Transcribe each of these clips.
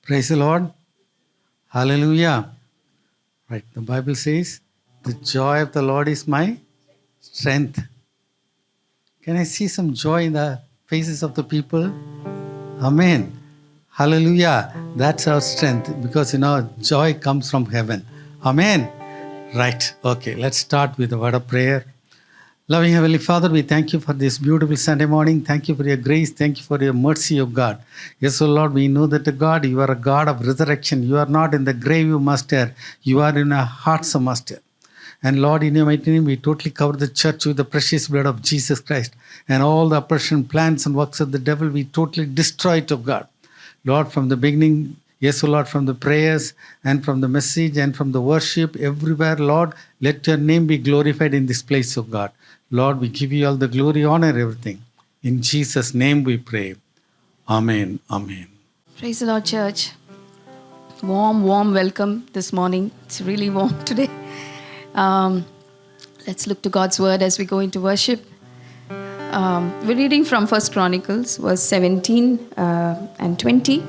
Praise the Lord. Hallelujah. Right. The Bible says, the joy of the Lord is my strength. Can I see some joy in the faces of the people? Amen. Hallelujah. That's our strength because, joy comes from heaven. Amen. Right. Okay. Let's start with a word of prayer. Loving Heavenly Father, we thank you for this beautiful Sunday morning. Thank you for your grace. Thank you for your mercy, O God. Yes, O Lord, we know that, God, you are a God of resurrection. You are not in the grave, you Master. You are in our hearts, O Master. And Lord, in your mighty name, we totally cover the church with the precious blood of Jesus Christ. And all the oppression, plans, and works of the devil, we totally destroy it, O God. Lord, from the beginning, yes, O Lord, from the prayers and from the message and from the worship, everywhere, Lord, let your name be glorified in this place, O God. Lord, we give you all the glory, honor, everything. In Jesus' name we pray. Amen. Amen. Praise the Lord, church. Warm welcome this morning. It's really warm today. Let's look to God's word as we go into worship. We're reading from 1 Chronicles, verse 17 and 20.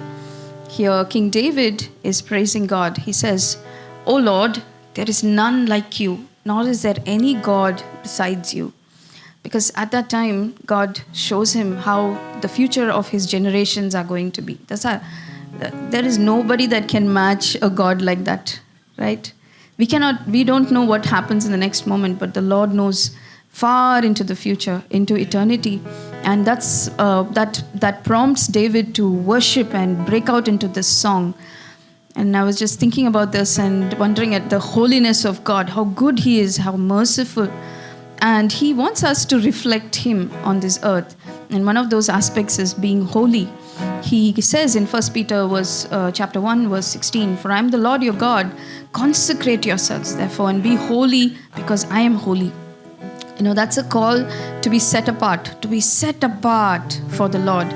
Here, King David is praising God. He says, "O Lord, there is none like you, nor is there any God besides you." Because at that time, God shows him how the future of his generations are going to be. There is nobody that can match a God like that, right? We don't know what happens in the next moment, but the Lord knows far into the future, into eternity. And that prompts David to worship and break out into this song. And I was just thinking about this and wondering at the holiness of God, how good he is, how merciful. And he wants us to reflect him on this earth. And one of those aspects is being holy. He says in 1 Peter chapter 1, verse 16, "For I am the Lord your God. Consecrate yourselves, therefore, and be holy, because I am holy." That's a call to be set apart for the Lord.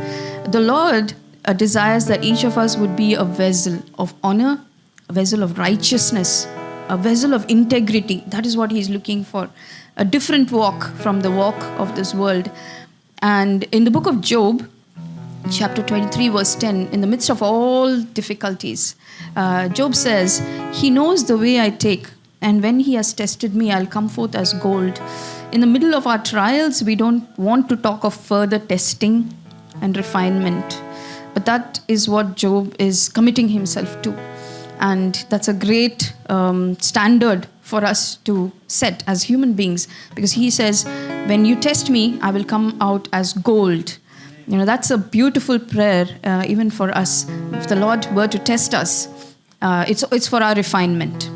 The Lord desires that each of us would be a vessel of honor, a vessel of righteousness, a vessel of integrity. That is what he's looking for. A different walk from the walk of this world. And in the book of Job, chapter 23, verse 10, in the midst of all difficulties, Job says, "He knows the way I take, and when he has tested me, I'll come forth as gold." In the middle of our trials, we don't want to talk of further testing and refinement. But that is what Job is committing himself to. And that's a great standard for us to set as human beings. Because he says, "When you test me, I will come out as gold." That's a beautiful prayer even for us. If the Lord were to test us, it's for our refinement.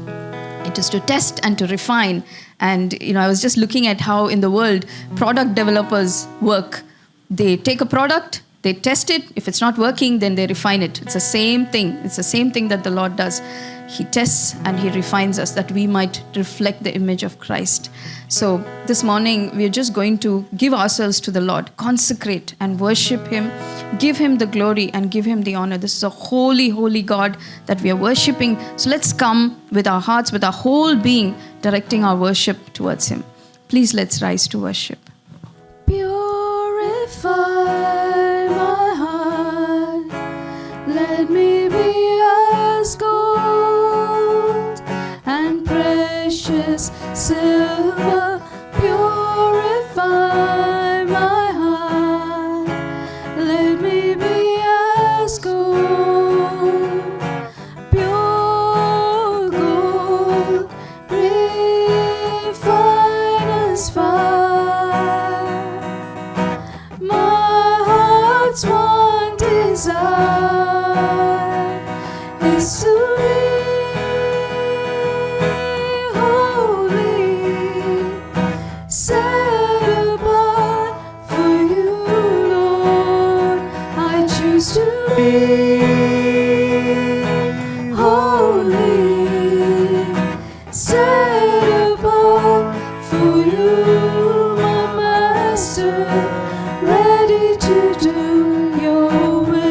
It is to test and to refine. And, I was just looking at how in the world product developers work. They take a product, they test it. If it's not working, then they refine it. It's the same thing. It's the same thing that the Lord does. He tests and he refines us that we might reflect the image of Christ. So this morning, we're just going to give ourselves to the Lord, consecrate and worship him, give him the glory and give him the honor. This is a holy, holy God that we are worshiping. So let's come with our hearts, with our whole being, directing our worship towards him. Please, let's rise to worship. Purify my heart, let me be as gold and precious silver. Purify my heart, let me be as gold, pure gold, refined as fire. My heart's one desire is to be holy, set apart for you, Lord. I choose to be holy, set apart for you, my Master, ready to do your will.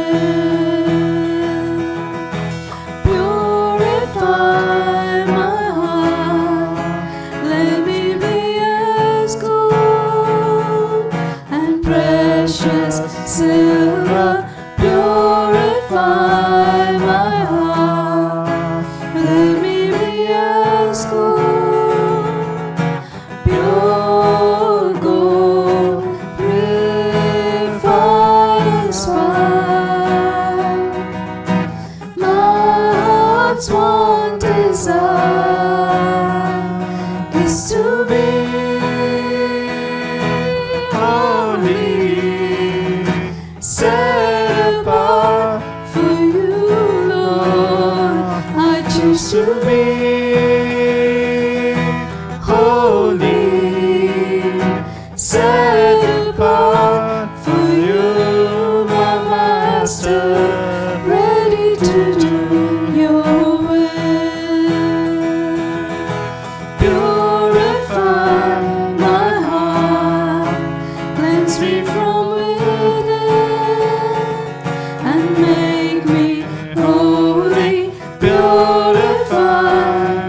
heart's one desire is to be holy, set apart for you, Lord. I choose to be holy, set apart for you, my Master, ready to do your will. Purify my heart, cleanse me from within, and make me holy. Purify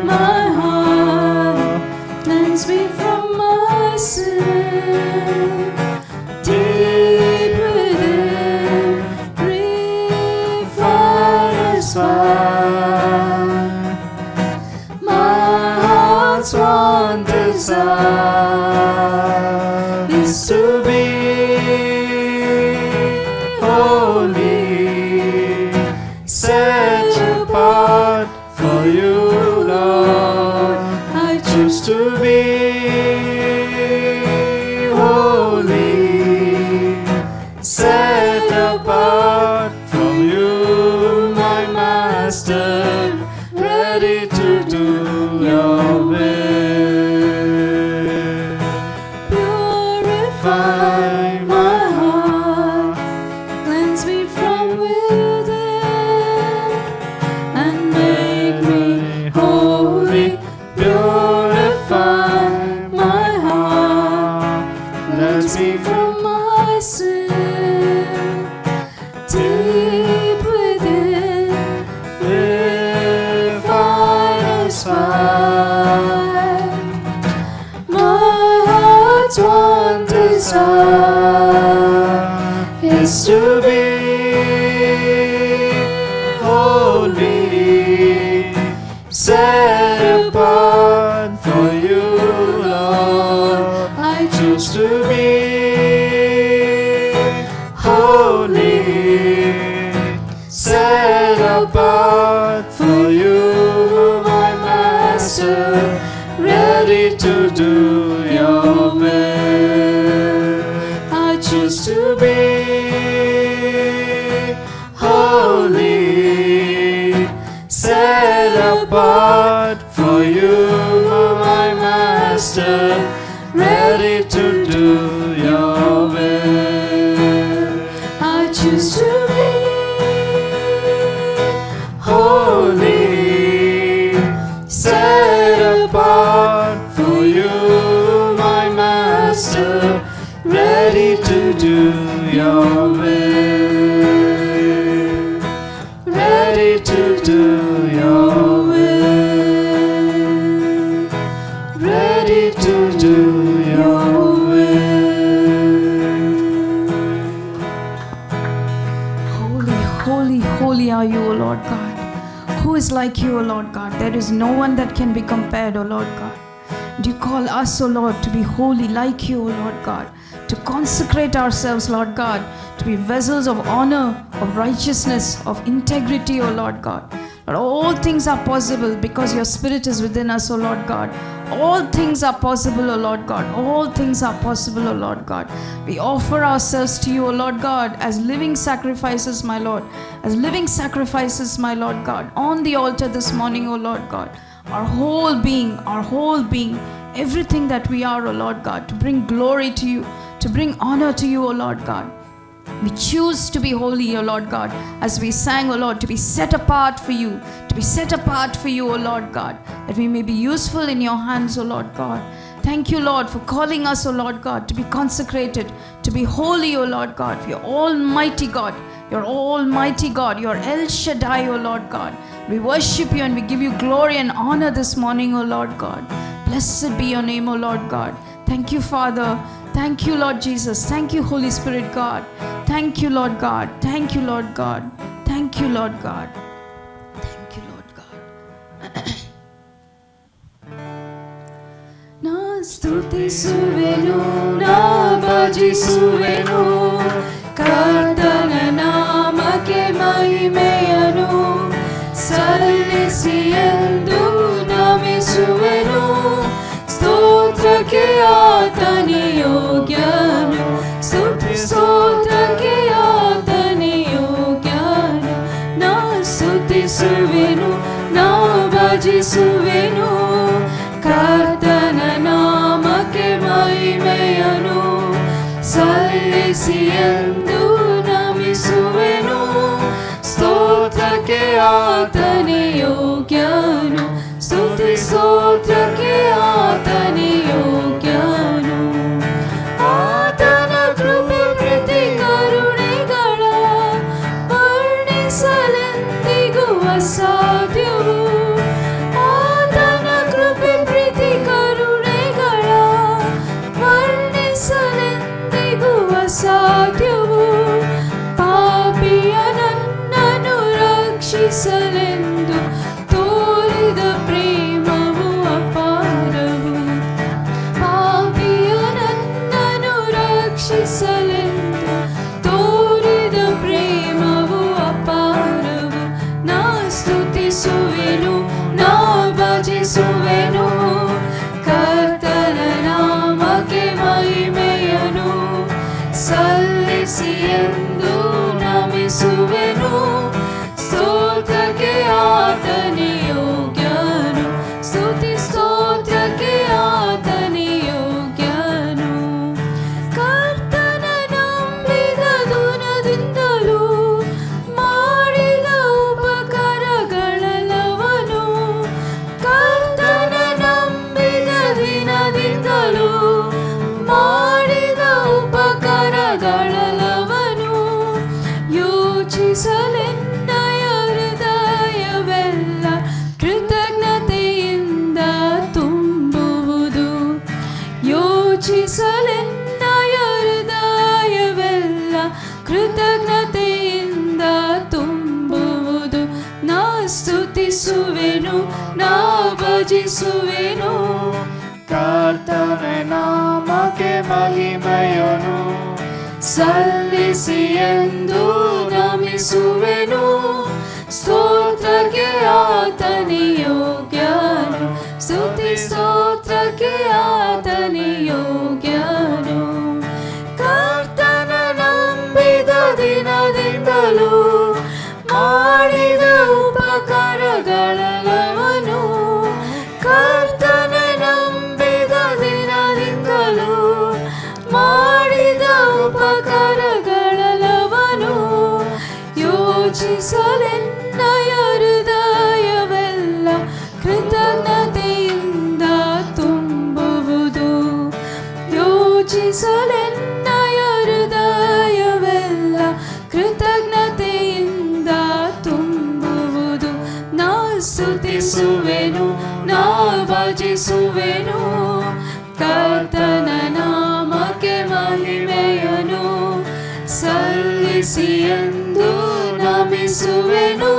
my heart, cleanse me from my sin. Deep within, refiner's fire. My heart's one desire is to be holy, set apart for you, Lord. I choose to be holy, set apart from you, my Master, ready to do your will. Purify my heart, cleanse me from within, and make me holy. Purify my heart, cleanse me from my sin. Deep within, refiner's fire. My heart's one desire is to be holy, set apart for you, Lord. I choose to be holy, set apart for you, my Master, ready to do your will. I choose to be holy, set apart for you, my Master, ready to do your will. I choose to be holy, set apart for you, my Master, ready to do your will, ready to do your will, ready to do your will. Holy, holy, holy are you, O Lord God. Who is like you, O Lord God? There is no one that can be compared, O Lord God. Do you call us, O Lord, to be holy like you, O Lord God? To consecrate ourselves, Lord God, to be vessels of honor, of righteousness, of integrity, O Lord God. Lord, all things are possible because your Spirit is within us, O Lord God. All things are possible, O Lord God. All things are possible, O Lord God. We offer ourselves to you, O Lord God, as living sacrifices, my Lord. As living sacrifices, my Lord God, on the altar this morning, O Lord God. Our whole being, everything that we are, O Lord God, to bring glory to you, to bring honor to you, O Lord God. We choose to be holy, O Lord God, as we sang, O Lord, to be set apart for you, to be set apart for you, O Lord God, that we may be useful in your hands, O Lord God. Thank you, Lord, for calling us, O Lord God, to be consecrated, to be holy, O Lord God. You're Almighty God. You're Almighty God. You're El Shaddai, O Lord God. We worship you and we give you glory and honor this morning, O Lord God. Blessed be your name, O Lord God. Thank you, Father. Thank you, Lord Jesus. Thank you, Holy Spirit God. Thank you, Lord God. Thank you, Lord God. Thank you, Lord God. Thank you, Lord God. Na ಸ್ತುತಿಸುವೆನು, ನಾ ಭಜಿಸುವೆನು, ಕರ್ತನ ನಾಮಕ್ಕೆ ಮಹಿಮೆಯನು ಸಲ್ಲಿಸುವೆನು. ಸಲ್ಲಿಸಿ ಎಂದು ನಮಿಸುವೆನು. ಸ್ತೋತ್ರಕ್ಕೆ ಆತನೇ ಯೋಗ್ಯನು, ಸ್ತುತಿ ಸ್ತೋತ್ರಕ್ಕೆ ಆತನೇ ಯೋಗ್ಯನು. ನಾ ಸ್ತುತಿಸುವೆನು, ನಾ ಭಜಿಸುವೆನು, ಕರ್ತನ ನಾಮಕ್ಕೆ ಮಹಿಮೆಯನು ಸಲ್ಲಿಸಿ ಎಂದು ನಮಿಸುವೆನು. ಸ್ತೋತ್ರಕ್ಕೆ ಆತನೇ ಯೋಗ್ಯನು, ಸ್ತುತಿ ಸ್ತೋತ್ರಕ್ಕೆ ಆತನೇ ಯೋಗ್ಯನು. ಆತನ ಕೃಪೆ ಪ್ರೀತಿ ಕರುಣೆಗಳ ವರ್ಣಿಸಲೆಂದಿಗೂ ಅಸಾಧ್ಯವು. ಆತನ ಕೃಪೆ ಪ್ರೀತಿ ಕರುಣೆಗಳ ವರ್ಣಿಸಲೆಂದಿಗೂ ಅಸಾಧ್ಯವು. ಪಾಪಿಯ ನನ್ನನ್ನು ರಕ್ಷಿಸಲೆಂದು ತೋರಿದ ಪ್ರೇಮವು ಅಪಾರವು. ಪಾಪಿಯ ನನ್ನನ್ನು ರಕ್ಷಿಸಲೆಂದು ತೋರಿದ ಪ್ರೇಮವು ಅಪಾರವು. ನಾ ಸ್ತುತಿಸುವೆನು, ನಾ ಭಜಿಸುವೆನು, ಕರ್ತನ ನಾಮಕ್ಕೆ ಮಹಿಮೆಯನು ಸಲ್ಲಿಸಿ ಎಂದು ನಮಿಸುವೆನು. ಸ್ತೋತ್ರಕ್ಕೆ ಆತನೇ ಯೋಗ್ಯನು, ಸ್ತುತಿ ಸ್ತೋತ್ರಕ್ಕೆ ಆತನೇ ಯೋಗ್ಯನು. ಕರ್ತನ ನಂಬಿದ ದಿನದಿಂದಲೂ ಮಾಡಿದ ಉಪಕಾರಗಳೆಲ್ಲವನು. ಕರ್ತನ ನಂಬಿದ ದಿನದಿಂದಲೂ ಮಾಡಿದ ಉಪಕಾರಗಳೆಲ್ಲವನು. ಯೋಚಿಸಲೆನ್ನಯ ಹೃದಯವೆಲ್ಲ ಕೃತಜ್ಞತೆಯಿಂದ ತುಂಬುವುದು. ಯೋಚಿಸಲೆನ್ನಯ ಹೃದಯವೆಲ್ಲ ಕೃತಜ್ಞತೆಯಿಂದ ತುಂಬುವುದು. ನಾ ಸ್ತುತಿಸುವೆನು, ನಾ ಭಜಿಸುವೆನು, ಕರ್ತನ ನಾಮಕ್ಕೆ ಮಹಿಮೆಯನು ಸಲ್ಲಿಸಿ ಎಂದು ನಮಿಸುವೆನು. ಸ್ತೋತ್ರಕ್ಕೆ ಆತನೇ ಯೋಗ್ಯನು, ಸ್ತುತಿ ಸ್ತೋತ್ರಕ್ಕೆ ಆತನೇ ಯೋಗ್ಯನು. ಕರ್ತನ ನಂಬಿದ ದಿನದಿಂದಲೂ ಮಾಡಿದ ಉಪಕಾರಗಳೆಲ್ಲವನು. ಕರ್ತನ ನಂಬಿದ ದಿನದಿಂದಲೂ ಮಾಡಿದ ಉಪಕಾರಗಳೆಲ್ಲವನು. ಯೋಚಿಸಲೆನ್ನಯ ಹೃದಯವೆಲ್ಲ ಕೃತಜ್ಞತೆಯಿಂದ ತುಂಬುವುದು. ಯೋಚಿಸಲೆನ್ನಯ ಹೃದಯವೆಲ್ಲ ಕೃತಜ್ಞತೆಯಿಂದ ತುಂಬುವುದು. ನಾ ಸ್ತುತಿಸುವೆನು, ನಾ ಭಜಿಸುವೆನು, ಕರ್ತನ ನಾಮಕ್ಕೆ ಮಹಿಮೆಯನು ಸಲ್ಲಿಸಿ ಎಂದು ನಮಿಸುವೆನು.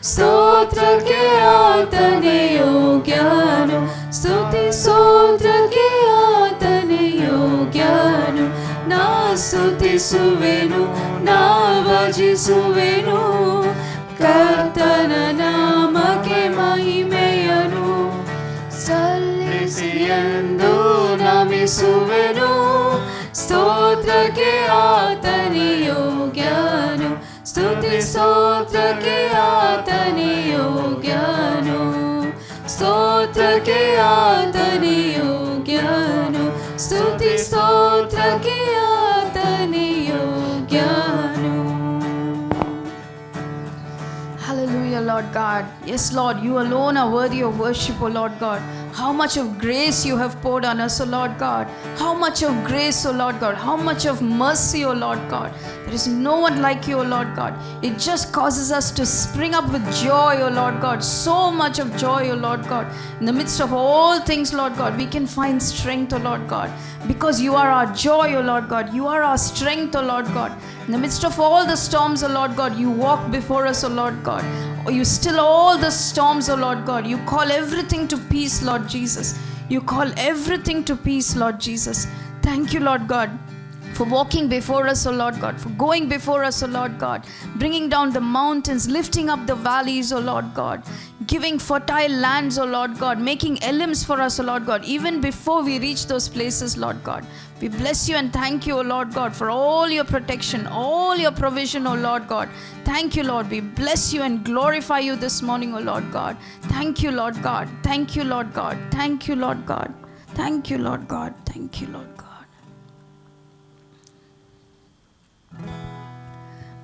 ಸ್ತೋತ್ರಕ್ಕೆ ಆತನೇ ಯೋಗ್ಯನು, ಸ್ತುತಿ ಸ್ತೋತ್ರಕ್ಕೆ ಆತನೇ ಯೋಗ್ಯನು. ನಾ ಸ್ತುತಿಸುವೆನು, ನಾ ಭಜಿಸುವೆನು, ಕರ್ತನ ನಾಮಕ್ಕೆ ಮಹಿಮೆಯನು ಸಲ್ಲಿಸಿ ಎಂದು ನಮಿಸುವೆನು. ಸ್ತೋತ್ರಕ್ಕೆ ಆತನೇ ಯೋಗ್ಯನು, ಸ್ತುತಿ ಸ್ತೋತ್ರಕ್ಕೆ ಆತನೇ ಯೋಗ್ಯನು. ಸ್ತೋತ್ರಕ್ಕೆ ಆತನೇ ಯೋಗ್ಯನು, ಸ್ತುತಿ ಸ್ತೋತ್ರಕ್ಕೆ ಆತನೇ ಯೋಗ್ಯನು. Hallelujah, Lord God. Yes, Lord, you alone are worthy of worship, O Lord God. How much of grace you have poured on us, O Lord God. How much of grace, O Lord God. How much of mercy, O Lord God. There is no one like you, O Lord God. It just causes us to spring up with joy, O Lord God. So much of joy, O Lord God. In the midst of all things, Lord God, we can find strength, O Lord God. Because you are our joy, O Lord God. You are our strength, O Lord God. In the midst of all the storms, O Lord God, you walk before us, O Lord God. You still all the storms, O Lord God. You call everything to peace, Lord Jesus. You call everything to peace, Lord Jesus. Thank you, Lord God, for walking before us, O Lord God, for going before us, O Lord God, bringing down the mountains, lifting up the valleys, O Lord God, giving fertile lands, O Lord God, making elims for us, O Lord God, even before we reach those places, Lord God. We bless you and thank you, O Lord God, for all your protection, all your provision, O Lord God. Thank you, Lord. We bless you and glorify you this morning, O Lord God. Thank you, Lord God. Thank you, Lord God. Thank you, Lord God. Thank you, Lord God. Thank you, Lord God.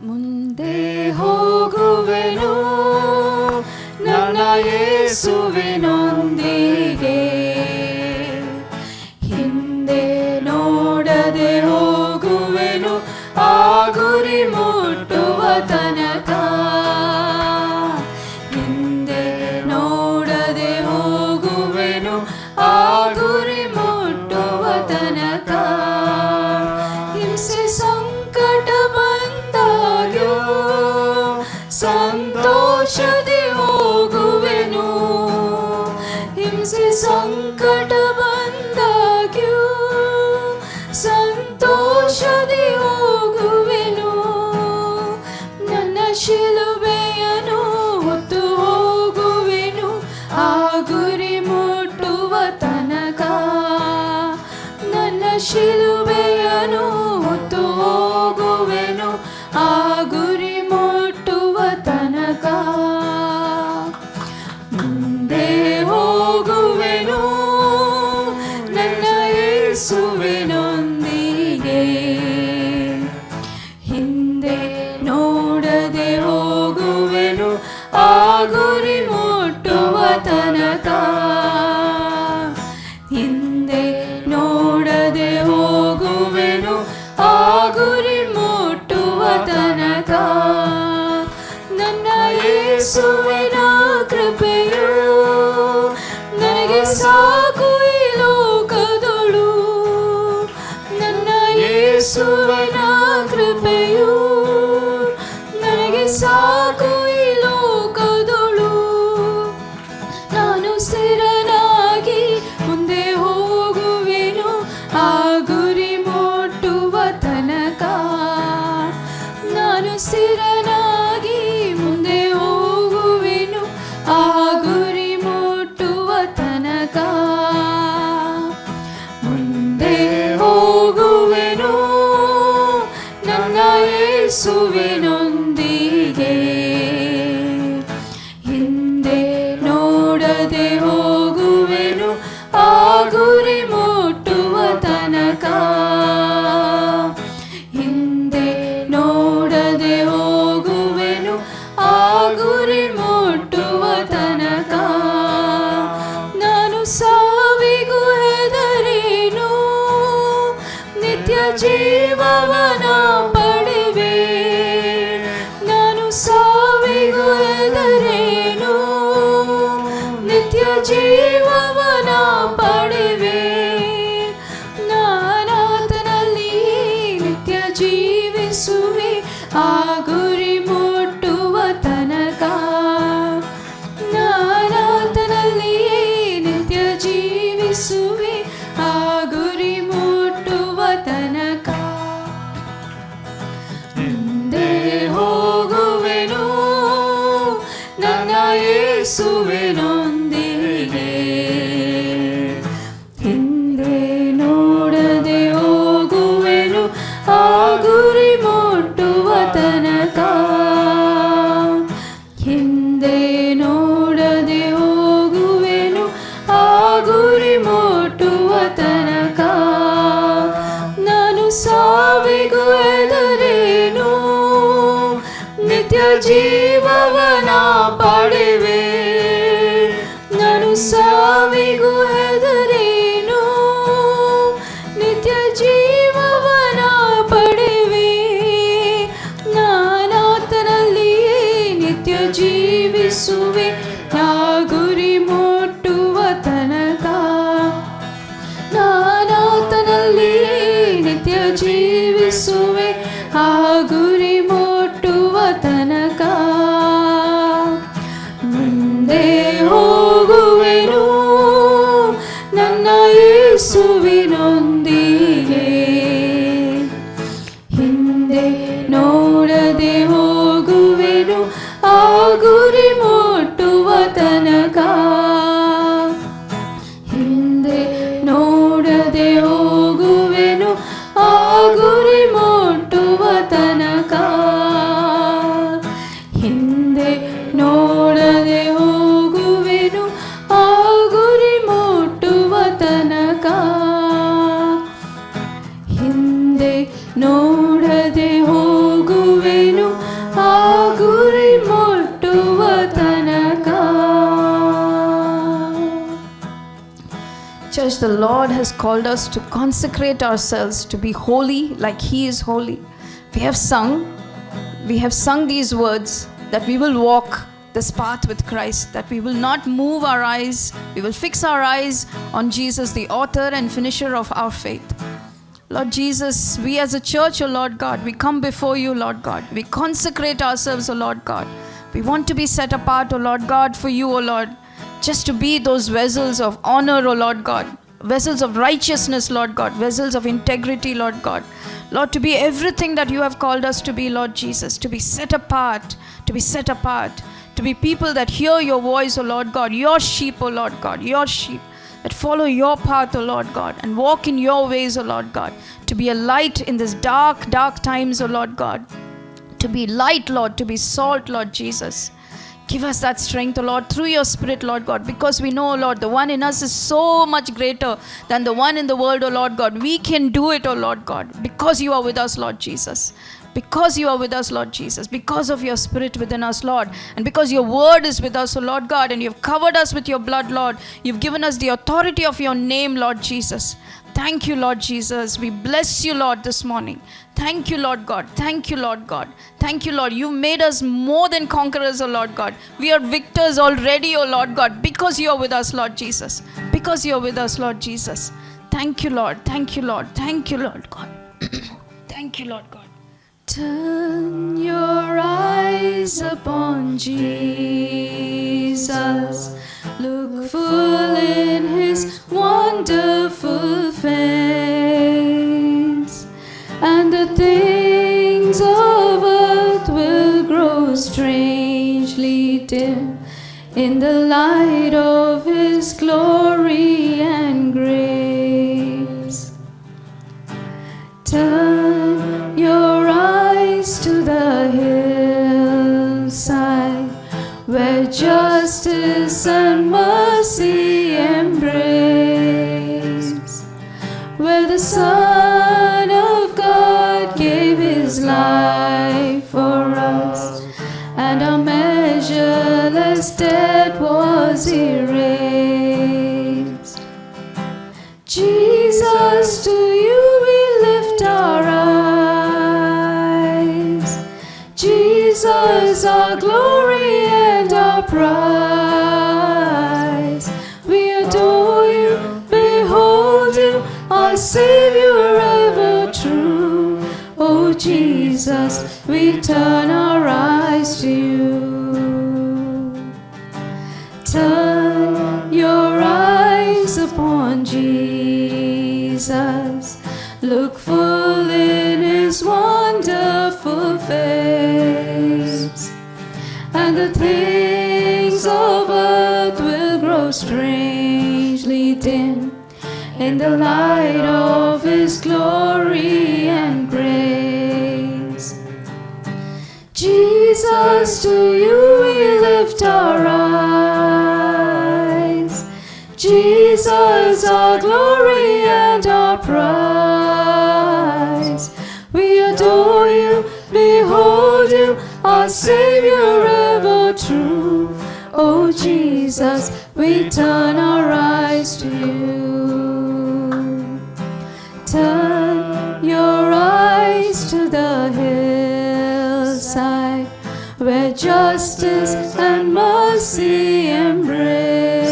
ಮುಂದೆ ಹೋಗುವೆನು ನನ್ನ ಯೇಸುವಿನೊಂದಿಗೆ, ಹಿಂದೆ ನೋಡದೆ ಹೋಗುವೆನು ಆ ಗುರಿ ಮುಟ್ಟುವ ತನಕ, ಹಿಂದೆ ನೋಡದೆ ಹೋಗುವೆನು ಆ ಗುರಿ ಮುಟ್ಟುವ ತನಕ. ಹಿಂಸೆ ಸಂಕಟ ಬಂದಾಗ್ಯೂ ಸಂತೋಷದೆ ಹೋಗುವೆನು, ಹಿಂಸೆ ಸಂಕಟ ಬಂದಾಗ್ಯೂ ಸಂತೋಷದೆ ಹೋಗುವೆನು. ನನ್ನ ಶಿಲುಬೆಯನ್ನು ಹೊತ್ತು ಹೋಗುವೆನು ಆ ಗುರಿ ಮುಟ್ಟುವ ತನಕ, ನನ್ನ ಶಿಲುಬೆಯನ್ನು ಹೊತ್ತು ಹೋಗುವೆನು ಆ ಗುರಿ ಮುಟ್ಟುವ ತನಕ. ಮುಂದೆ ಹೋಗುವೆನು ನನ್ನ ಯೇಸುವಿನೊಂದಿಗೆ, ಹಿಂದೆ ನೋಡದೆ ಹೋಗುವೆನು ಆ ಗುರಿ ಮುಟ್ಟುವ ತನಕ, ಹಿಂದೆ ನೋಡದೆ ಹೋಗುವೆನು ಆ ಗುರಿ ಮುಟ್ಟುವ ತನಕ. ನನ್ನ ಯೇಸುವಿನ ಕೃಪೆಯು ನನಗೆ ಸಾಕು ಈ ಲೋಕದೊಳು, ನನ್ನ ಯೇಸುವಿನ ಕೃಪೆಯು ನನಗೆ ಸಾಕು ಈ ಲೋಕದೊಳು. ನಾನು ಸ್ಥಿರನಾಗಿ ಮುಂದೆ ಹೋಗುವೆನು ಆ ಗುರಿ ಮುಟ್ಟುವ ತನಕ, ನಾನು ಸ್ಥಿರನಾಗಿ ಮುಂದೆ ಹೋಗುವೆನು ಆ ಗುರಿ ಮುಟ್ಟುವ ತನಕ. ಮುಂದೆ ಹೋಗುವೆನು ನನ್ನ ಯೇಸುವಿನೊಂದಿಗೆ, ಹಿಂದೆ ನೋಡದೆ ಹೋಗುವೆನು ಆ ಗುರಿ ಮುಟ್ಟುವ ತನಕ, ಹಿಂದೆ ನೋಡದೆ ಹೋಗುವೆನು ಆ ಗುರಿ ಮುಟ್ಟುವ ತನಕ. ನಾನು ಸಾವಿಗೂ ಹೆದರೇನು, ನಿತ್ಯ ಜೀವವನ ಪಡೆವೆ. ನಾನು ಸಾವಿಗೂ ಹೆದರೇನು, ನಿತ್ಯ ಜೀವವನ ಪಡೆವೆ. ನಾನಾತನಲ್ಲಿ ನಿತ್ಯ ಜೀವಿಸುವೆ ಆ ಗುರಿ ಮುಟ್ಟುವ ತನಕ, ನಾನಾತನಲ್ಲಿ ನಿತ್ಯ ಜೀವಿಸುವೆ ಆ ಗುರಿ ಮುಟ್ಟುವ ತನಕ. ಮುಂದೆ ಹೋಗುವೆನು ನನ್ನ ಯೇಸುವಿನೊಂದಿಗೆ, ಹಿಂದೆ ನೋಡದೆ ಹೋಗುವೆನು ಆ ಗುರಿ ಮುಟ್ಟುವ ತನಕ, ಹಿಂದೆ ನೋಡದೆ ಹೋಗುವೆನು ಆ ಗುರಿ ಮುಟ್ಟುವ ತನಕ. ನಾನು ಸಾವಿಗೂ ಹೆದರೇನು, ನಿತ್ಯ ಜೀವವನ ಪಡೆವೆ. ನಾನು ಸಾವಿಗೂ ಹೆದರೇನು, ನಿತ್ಯ ಜೀವವನ ಪಡೆವೆ. ನಾನಾತನಲ್ಲಿ ನಿತ್ಯ ಜೀವಿಸುವೆ ಆ ಗುರಿ ಮುಟ್ಟುವ ತನಕ, ನಾನಾತನಲ್ಲಿ ನಿತ್ಯ ಜೀವಿಸುವೆ ಆ ಗುರಿ ಮುಟ್ಟುವ ತನಕ. ಮುಂದೆ ಹೋಗುವೆನು ನನ್ನ ಯೇಸುವಿನೊಂದಿಗೆ, ಗುರಿ ಮುಟ್ಟುವ ತನಕ ಹಿಂದೆ ನೋಡದೆ ಹೋಗುವೆನು ಆ ಗುರಿ ಮುಟ್ಟುವ ತನಕ ಹಿಂದೆ ನೋಡದೆ ಹೋಗುವೆನು ಆ ಗುರಿ ಮುಟ್ಟುವ ತನಕ ಹಿಂದೆ ನೋಡದೆ ಹೋಗುವೆನು ಆ ಗುರಿ ಮುಟ್ಟುವ ತನಕ. Church, the Lord has called us to consecrate ourselves to be holy like He is holy. We have sung these words that we will walk this path with Christ, that we will not move our eyes, we will fix our eyes on Jesus, the author and finisher of our faith. Lord Jesus, we as a church, O Lord God, we come before you, Lord God. We consecrate ourselves, O Lord God. We want to be set apart, O Lord God, for you, O Lord. Just to be those vessels of honor, O Lord God. Vessels of righteousness, Lord God. Vessels of integrity, Lord God. Lord, to be everything that you have called us to be, Lord Jesus. To be set apart. To be set apart. To be people that hear your voice, O Lord God. Your sheep, O Lord God. Your sheep. That follow your path, O Lord God, and walk in your ways, O Lord God. To be a light in this dark, dark times, O Lord God. To be light, Lord, to be salt, Lord Jesus. Give us that strength, O Lord, through your Spirit, Lord God, because we know, Lord, the one in us is so much greater than the one in the world, O Lord God. We can do it, O Lord God, because you are with us, Lord Jesus. Because you are with us, Lord Jesus, because of your Spirit within us, Lord, and because your word is with us, O Lord God, and you've covered us with your blood, Lord. You've given us the authority of your name, Lord Jesus. Thank you, Lord Jesus. We bless you, Lord, this morning. Thank you, Lord God. Thank you, Lord God. Thank you, Lord. You've made us more than conquerors, O Lord God. We are victors already, O Lord God, because you are with us, Lord Jesus. Because you are with us, Lord Jesus. Thank you, Lord. Thank you, Lord. Thank you, Lord God. Thank you, Lord God. Turn your eyes upon Jesus. Look full in His wonderful face, and the things of earth will grow strangely dim in the light of His glory and grace. Turn your eyes to the hillside, where justice and mercy embrace, where the Son of God gave His life for us, and our measureless debt was erased. Jesus, to you we lift our eyes. Jesus, our glory and our prize. We adore you, behold you, our Savior ever true. Oh Jesus, we turn our eyes to you. Turn your eyes upon Jesus. Look full in His wonderful face, and the things of earth will grow strangely dim in the light of His glory and grace. Jesus, to you we lift our eyes. Jesus, our glory and our prize. We adore you, behold you, our Savior ever true. Oh Jesus, we turn our eyes to you. Turn your eyes to the hillside, where justice and mercy embrace.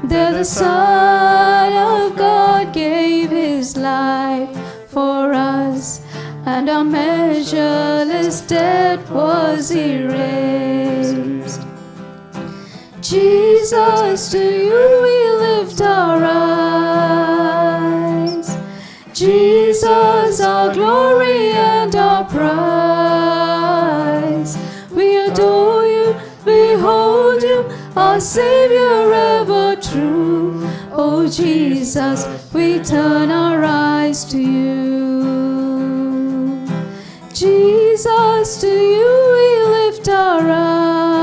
There the Son of God gave His life for us, and our measureless debt was erased. Jesus, to you we lift our eyes. Jesus, our glory and our prize. We adore adore you, behold you, our Savior ever true. Oh Jesus, we turn our eyes to you. Jesus, to you we lift our eyes.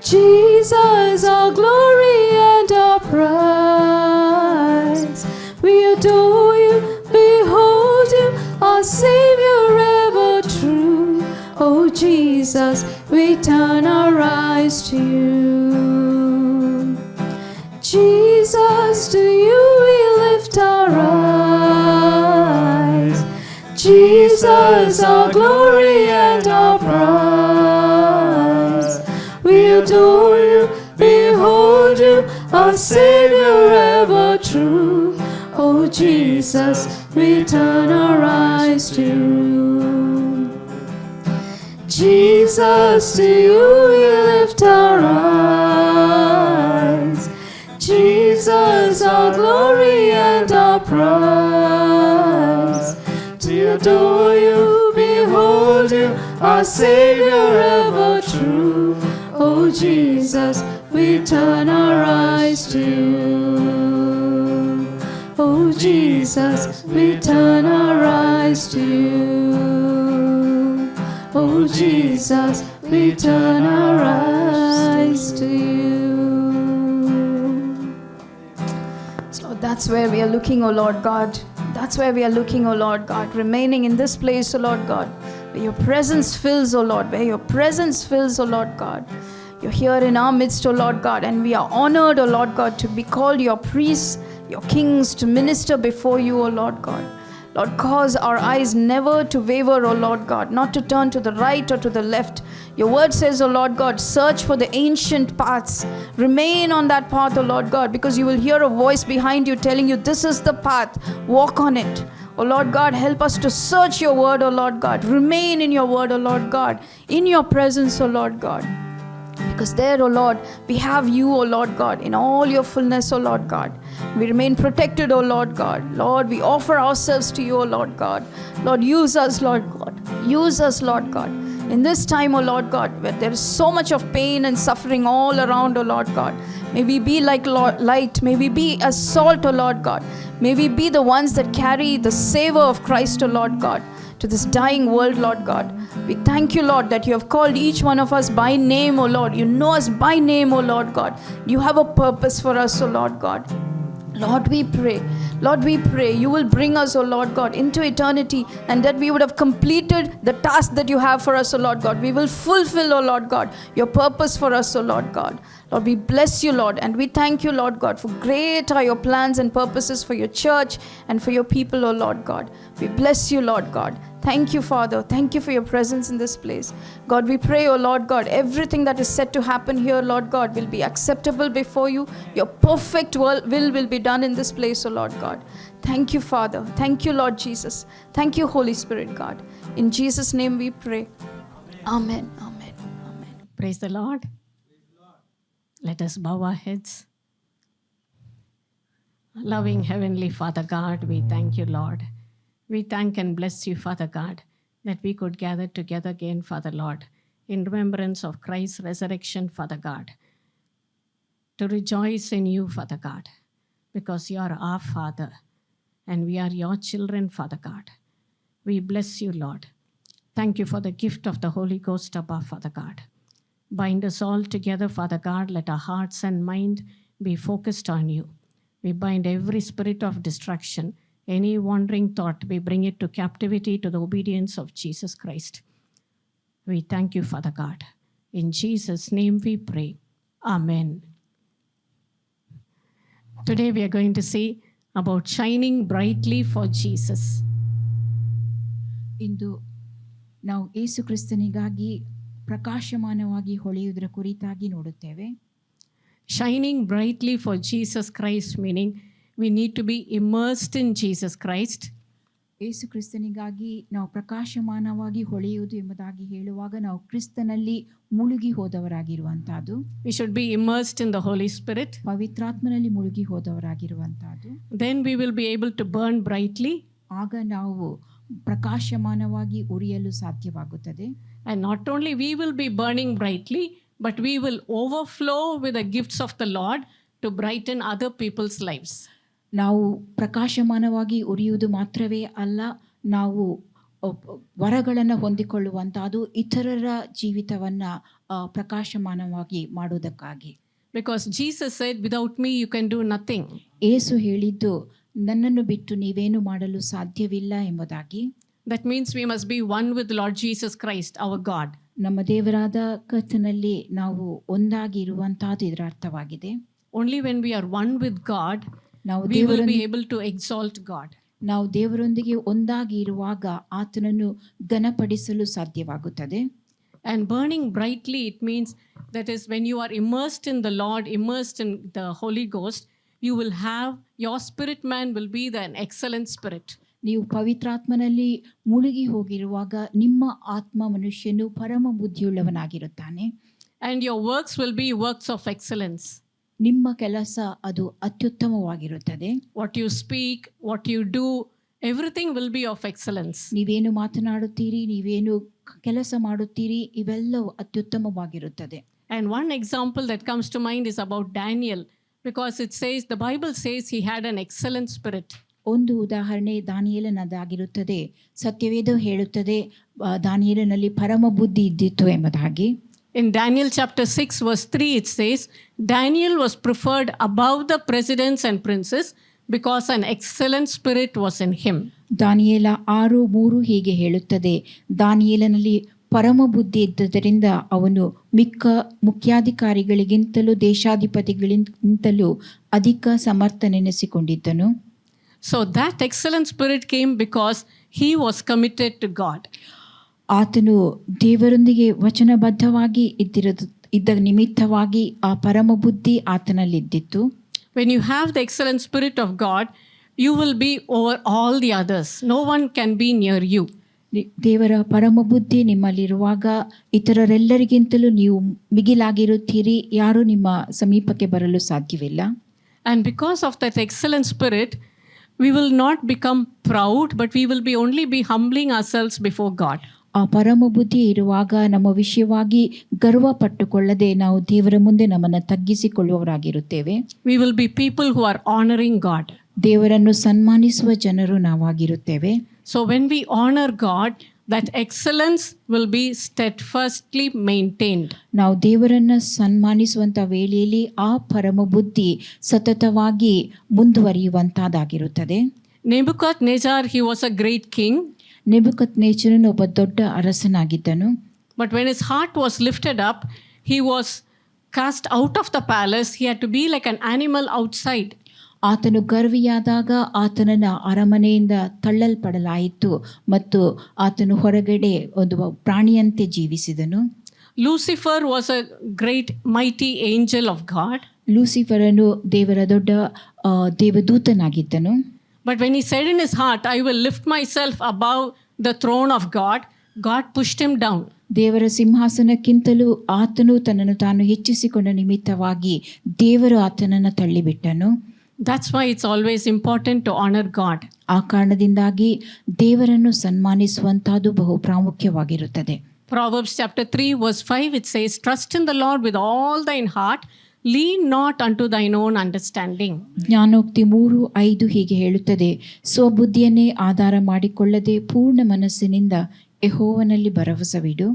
Jesus, our glory and our prize. We adore you, behold you, our Savior ever true. Oh Jesus, we turn our eyes to you. Jesus, to you we lift our eyes. Jesus, our glory and our prize. We adore you, behold you, our Savior ever true. Oh Jesus, we turn our eyes to you. Jesus, to you we lift our eyes. Jesus, our glory and our prize. To adore you, behold you, our Savior ever true. Oh Jesus, we turn our eyes to you. Oh Jesus, we turn our eyes to you. Oh Jesus, we turn our eyes to you. So that's where we are looking, O Lord God. That's where we are looking, O Lord God. Remaining in this place, O Lord God, where your presence fills, O Lord. Where your presence fills, O Lord God. You're here in our midst, O Lord God, and we are honored, O Lord God, to be called your priests, your kings, to minister before you, O Lord God. Lord, cause our eyes never to waver, O Lord God, not to turn to the right or to the left. Your word says, O Lord God, search for the ancient paths. Remain on that path, O Lord God, because you will hear a voice behind you telling you, this is the path, walk on it. O Lord God, help us to search your word, O Lord God. Remain in your word, O Lord God, in your presence, O Lord God. Because there, O Lord, we have you, O Lord God, in all your fullness, O Lord God. We remain protected, O Lord God. Lord, we offer ourselves to you, O Lord God. Lord, use us, Lord God. Use us, Lord God. In this time, O Lord God, where there is so much of pain and suffering all around, O Lord God, may we be like light. May we be as salt, O Lord God. May we be the ones that carry the savor of Christ, O Lord God, to this dying world, Lord God. We thank you, Lord, that you have called each one of us by name, O Lord. You know us by name, O Lord God. You have a purpose for us, O Lord God. Lord, we pray. Lord, we pray you will bring us, O Lord God, into eternity, and that we would have completed the task that you have for us, O Lord God. We will fulfill, O Lord God, your purpose for us, O Lord God. Lord, we bless you, Lord, and we thank you, Lord God, for great are your plans and purposes for your church and for your people, O Lord God. We bless you, Lord God. Thank you, Father. Thank you for your presence in this place. God, we pray, O Lord God, everything that is set to happen here, Lord God, will be acceptable before you. Your perfect will be done in this place, O Lord God. Thank you, Father. Thank you, Lord Jesus. Thank you, Holy Spirit, God. In Jesus' name we pray. Amen. Amen. Amen. Praise the Lord. Let us bow our heads. Loving Heavenly Father God, we thank you, Lord. We thank and bless you, Father God, that we could gather together again, Father Lord, in remembrance of Christ's resurrection, Father God, to rejoice in you, Father God, because you are our Father and we are your children, Father God. We bless you, Lord. Thank you for the gift of the Holy Ghost above, Father God. Bind us all together, Father God. Let our hearts and mind be focused on you. We bind every spirit of distraction, any wandering thought, we bring it to captivity to the obedience of Jesus Christ. We thank you, Father God. In Jesus' name we pray. Amen. Today we are going to see about shining brightly for Jesus. ಇಂದು ನಾವು ಯೇಸು ಕ್ರಿಸ್ತನಿಗಾಗಿ ಪ್ರಕಾಶಮಾನವಾಗಿ ಹೊಳೆಯುವುದರ ಕುರಿತಾಗಿ ನೋಡುತ್ತೇವೆ. Shining brightly for Jesus Christ, meaning we need to be immersed in Jesus Christ. ಯೇಸು ಕ್ರಿಸ್ತನಿಗಾಗಿ ನಾವು ಪ್ರಕಾಶಮಾನವಾಗಿ ಹೊಳೆಯುವುದು ಎಂಬುದಾಗಿ ಹೇಳುವಾಗ ನಾವು ಕ್ರಿಸ್ತನಲ್ಲಿ ಮುಳುಗಿ ಹೋದವರಾಗಿರುವಂತಹದ್ದು. We should be immersed in the Holy Spirit. ಪವಿತ್ರಾತ್ಮನಲ್ಲಿ ಮುಳುಗಿ ಹೋದವರಾಗಿರುವಂತಹದ್ದು. Then we will be able to burn brightly. ಆಗ ನಾವು ಪ್ರಕಾಶಮಾನವಾಗಿ ಉರಿಯಲು ಸಾಧ್ಯವಾಗುತ್ತದೆ. And not only we will be burning brightly, but we will overflow with the gifts of the Lord to brighten other people's lives. ನಾವು ಪ್ರಕಾಶಮಾನವಾಗಿ ಉರಿಯುವುದು ಮಾತ್ರವೇ ಅಲ್ಲ, ನಾವು ವರಗಳನ್ನು ಹೊಂದಿಕೊಳ್ಳುವಂಥದ್ದು ಇತರರ ಜೀವಿತವನ್ನು ಪ್ರಕಾಶಮಾನವಾಗಿ ಮಾಡುವುದಕ್ಕಾಗಿ. Because Jesus said, without me you can do nothing. ಯೇಸು ಹೇಳಿದ್ದು, ನನ್ನನ್ನು ಬಿಟ್ಟು ನೀವೇನು ಮಾಡಲು ಸಾಧ್ಯವಿಲ್ಲ ಎಂಬುದಾಗಿ. That means we must be one with Lord Jesus Christ, our God. ನಮ್ಮ ದೇವರಾದ ಕರ್ತನಲ್ಲಿ ನಾವು ಒಂದಾಗಿ ಇರುವಂತಹದ್ದು ಇದರ ಅರ್ಥವಾಗಿದೆ. Only when we are one with God, ನಾವು we will be able to exalt God. ನಾವು ದೇವರೊಂದಿಗೆ ಒಂದಾಗಿ ಇರುವಾಗ ಆತನನ್ನು ಘನಪಡಿಸಲು ಸಾಧ್ಯವಾಗುತ್ತದೆ. And burning brightly, it means that is when you are immersed in the Lord, immersed in the Holy Ghost, you will have, your spirit man will be an excellent spirit. ನೀವು ಪವಿತ್ರಾತ್ಮನಲ್ಲಿ ಮುಳುಗಿ ಹೋಗಿರುವಾಗ ನಿಮ್ಮ ಆತ್ಮ ಮನುಷ್ಯನು ಪರಮ ಬುದ್ಧಿಯುಳ್ಳವನಾಗಿರುತ್ತಾನೆ. And your works will be works of excellence. ನಿಮ್ಮ ಕೆಲಸ ಅದು ಅತ್ಯುತ್ತಮವಾಗಿರುತ್ತದೆ. What you speak, what you do, everything will be of excellence. ನೀವೇನು ಮಾತನಾಡುತ್ತೀರಿ, ನೀವೇನು ಕೆಲಸ ಮಾಡುತ್ತೀರಿ, ಇವೆಲ್ಲವೂ ಅತ್ಯುತ್ತಮವಾಗಿರುತ್ತದೆ. And one example that comes to mind is about Daniel, because it says, the Bible says he had an excellent spirit. ಒಂದು ಉದಾಹರಣೆ ದಾನಿಯೇಲನದಾಗಿರುತ್ತದೆ. ಸತ್ಯವೇದ ಹೇಳುತ್ತದೆ ದಾನಿಯೇಲನಲ್ಲಿ ಪರಮ ಬುದ್ಧಿ ಇದ್ದಿತ್ತು ಎಂಬುದಾಗಿ. In Daniel chapter 6 verse 3 it says, Daniel was preferred above the presidents and princes because an excellent spirit was in him. ದಾನಿಯೇಲ 6:3 ಹೀಗೆ ಹೇಳುತ್ತದೆ, ದಾನಿಯೇಲನಲ್ಲಿ ಪರಮ ಬುದ್ಧಿ ಇದ್ದುದರಿಂದ ಅವನು ಮಿಕ್ಕ ಮುಖ್ಯಾಧಿಕಾರಿಗಳಿಗಿಂತಲೂ ದೇಶಾಧಿಪತಿಗಳಿಗಿಂತಲೂ ಅಧಿಕ ಸಮರ್ಥನೆನಿಸಿಕೊಂಡಿದ್ದನು. So that excellent spirit came because he was committed to God. ಆತನು ದೇವರೊಂದಿಗೆ ವಚನಬದ್ಧವಾಗಿ ಇದ್ದ ನಿಮಿತ್ತವಾಗಿ ಆ ಪರಮ ಬುದ್ಧಿ ಆತನಲ್ಲಿದ್ದಿತ್ತು. When you have the excellent spirit of God, you will be over all the others. No one can be near you. ದೇವರ ಪರಮ ಬುದ್ಧಿ ನಿಮ್ಮಲ್ಲಿರುವಾಗ ಇತರರೆಲ್ಲರಿಗಿಂತಲೂ ನೀವು ಮಿಗಿಲಾಗಿರುತ್ತೀರಿ, ಯಾರೂ ನಿಮ್ಮ ಸಮೀಪಕ್ಕೆ ಬರಲು ಸಾಧ್ಯವಿಲ್ಲ. And because of that excellent spirit, we will not become proud, but we will be only be humbling ourselves before God. ಆ ಪರಮ ಬುದ್ಧಿ ಇರುವಾಗ ನಮ್ಮ ವಿಷಯವಾಗಿ ಗರ್ವ ಪಟ್ಟುಕೊಳ್ಳದೆ ನಾವು ದೇವರ ಮುಂದೆ ನಮ್ಮನ್ನು ತಗ್ಗಿಸಿಕೊಳ್ಳುವವರಾಗಿರುತ್ತೇವೆ. We will be people who are honoring God. ದೇವರನ್ನು ಸನ್ಮಾನಿಸುವ ಜನರು ನಾವಾಗಿರುತ್ತೇವೆ. So when we honor God, that excellence will be steadfastly maintained. ನಾವು ದೇವರನ್ನು ಸನ್ಮಾನಿಸುವಂಥ ವೇಳೆಯಲ್ಲಿ ಆ ಪರಮ ಬುದ್ಧಿ ಸತತವಾಗಿ ಮುಂದುವರಿಯುವಂತಾದಾಗಿರುತ್ತದೆ. Nebuchadnezzar, he was a great king. ನೆಬುಕದ್ನೆಚ್ಚರನು ಒಬ್ಬ ದೊಡ್ಡ ಅರಸನಾಗಿದ್ದನು. But when his heart was lifted up, he was cast out of the palace. He had to be like an animal outside. ಆತನು ಗರ್ವಿಯಾದಾಗ ಆತನನ್ನು ಅರಮನೆಯಿಂದ ತಳ್ಳಲ್ಪಡಲಾಯಿತು ಮತ್ತು ಆತನು ಹೊರಗಡೆ ಒಂದು ಪ್ರಾಣಿಯಂತೆ ಜೀವಿಸಿದನು. Lucifer was a great mighty angel of God. ಲೂಸಿಫರನು ದೇವರ ದೊಡ್ಡ ದೇವದೂತನಾಗಿದ್ದನು. But when he said in his heart, I will lift myself above the throne of God, God pushed him down. ದೇವರ ಸಿಂಹಾಸನಕ್ಕಿಂತಲೂ ಆತನು ತನ್ನನ್ನು ತಾನು ಹೆಚ್ಚಿಸಿಕೊಂಡ ನಿಮಿತ್ತವಾಗಿ ದೇವರು ಆತನನ್ನು ತಳ್ಳಿಬಿಟ್ಟನು. That's why it's always important to honor God. ಆ ಕಾರಣದಿಂದಾಗಿ ದೇವರನ್ನು ಸನ್ಮಾನಿಸುವಂತಹದ್ದು ಬಹು ಪ್ರಾಮುಖ್ಯವಾಗಿರುತ್ತದೆ. Proverbs chapter 3 verse 5 it says, trust in the Lord with all thine heart, lean not unto thine own understanding. ಜ್ಞಾನೋಕ್ತಿ 3:5 ಹೀಗೆ ಹೇಳುತ್ತದೆ, ಸ್ವಬುದ್ಧಿಯನ್ನೇ ಆಧಾರ ಮಾಡಿಕೊಳ್ಳದೆ ಪೂರ್ಣ ಮನಸ್ಸಿನಿಂದ ಯೆಹೋವನಲ್ಲಿ ಭರವಸವಿಡು.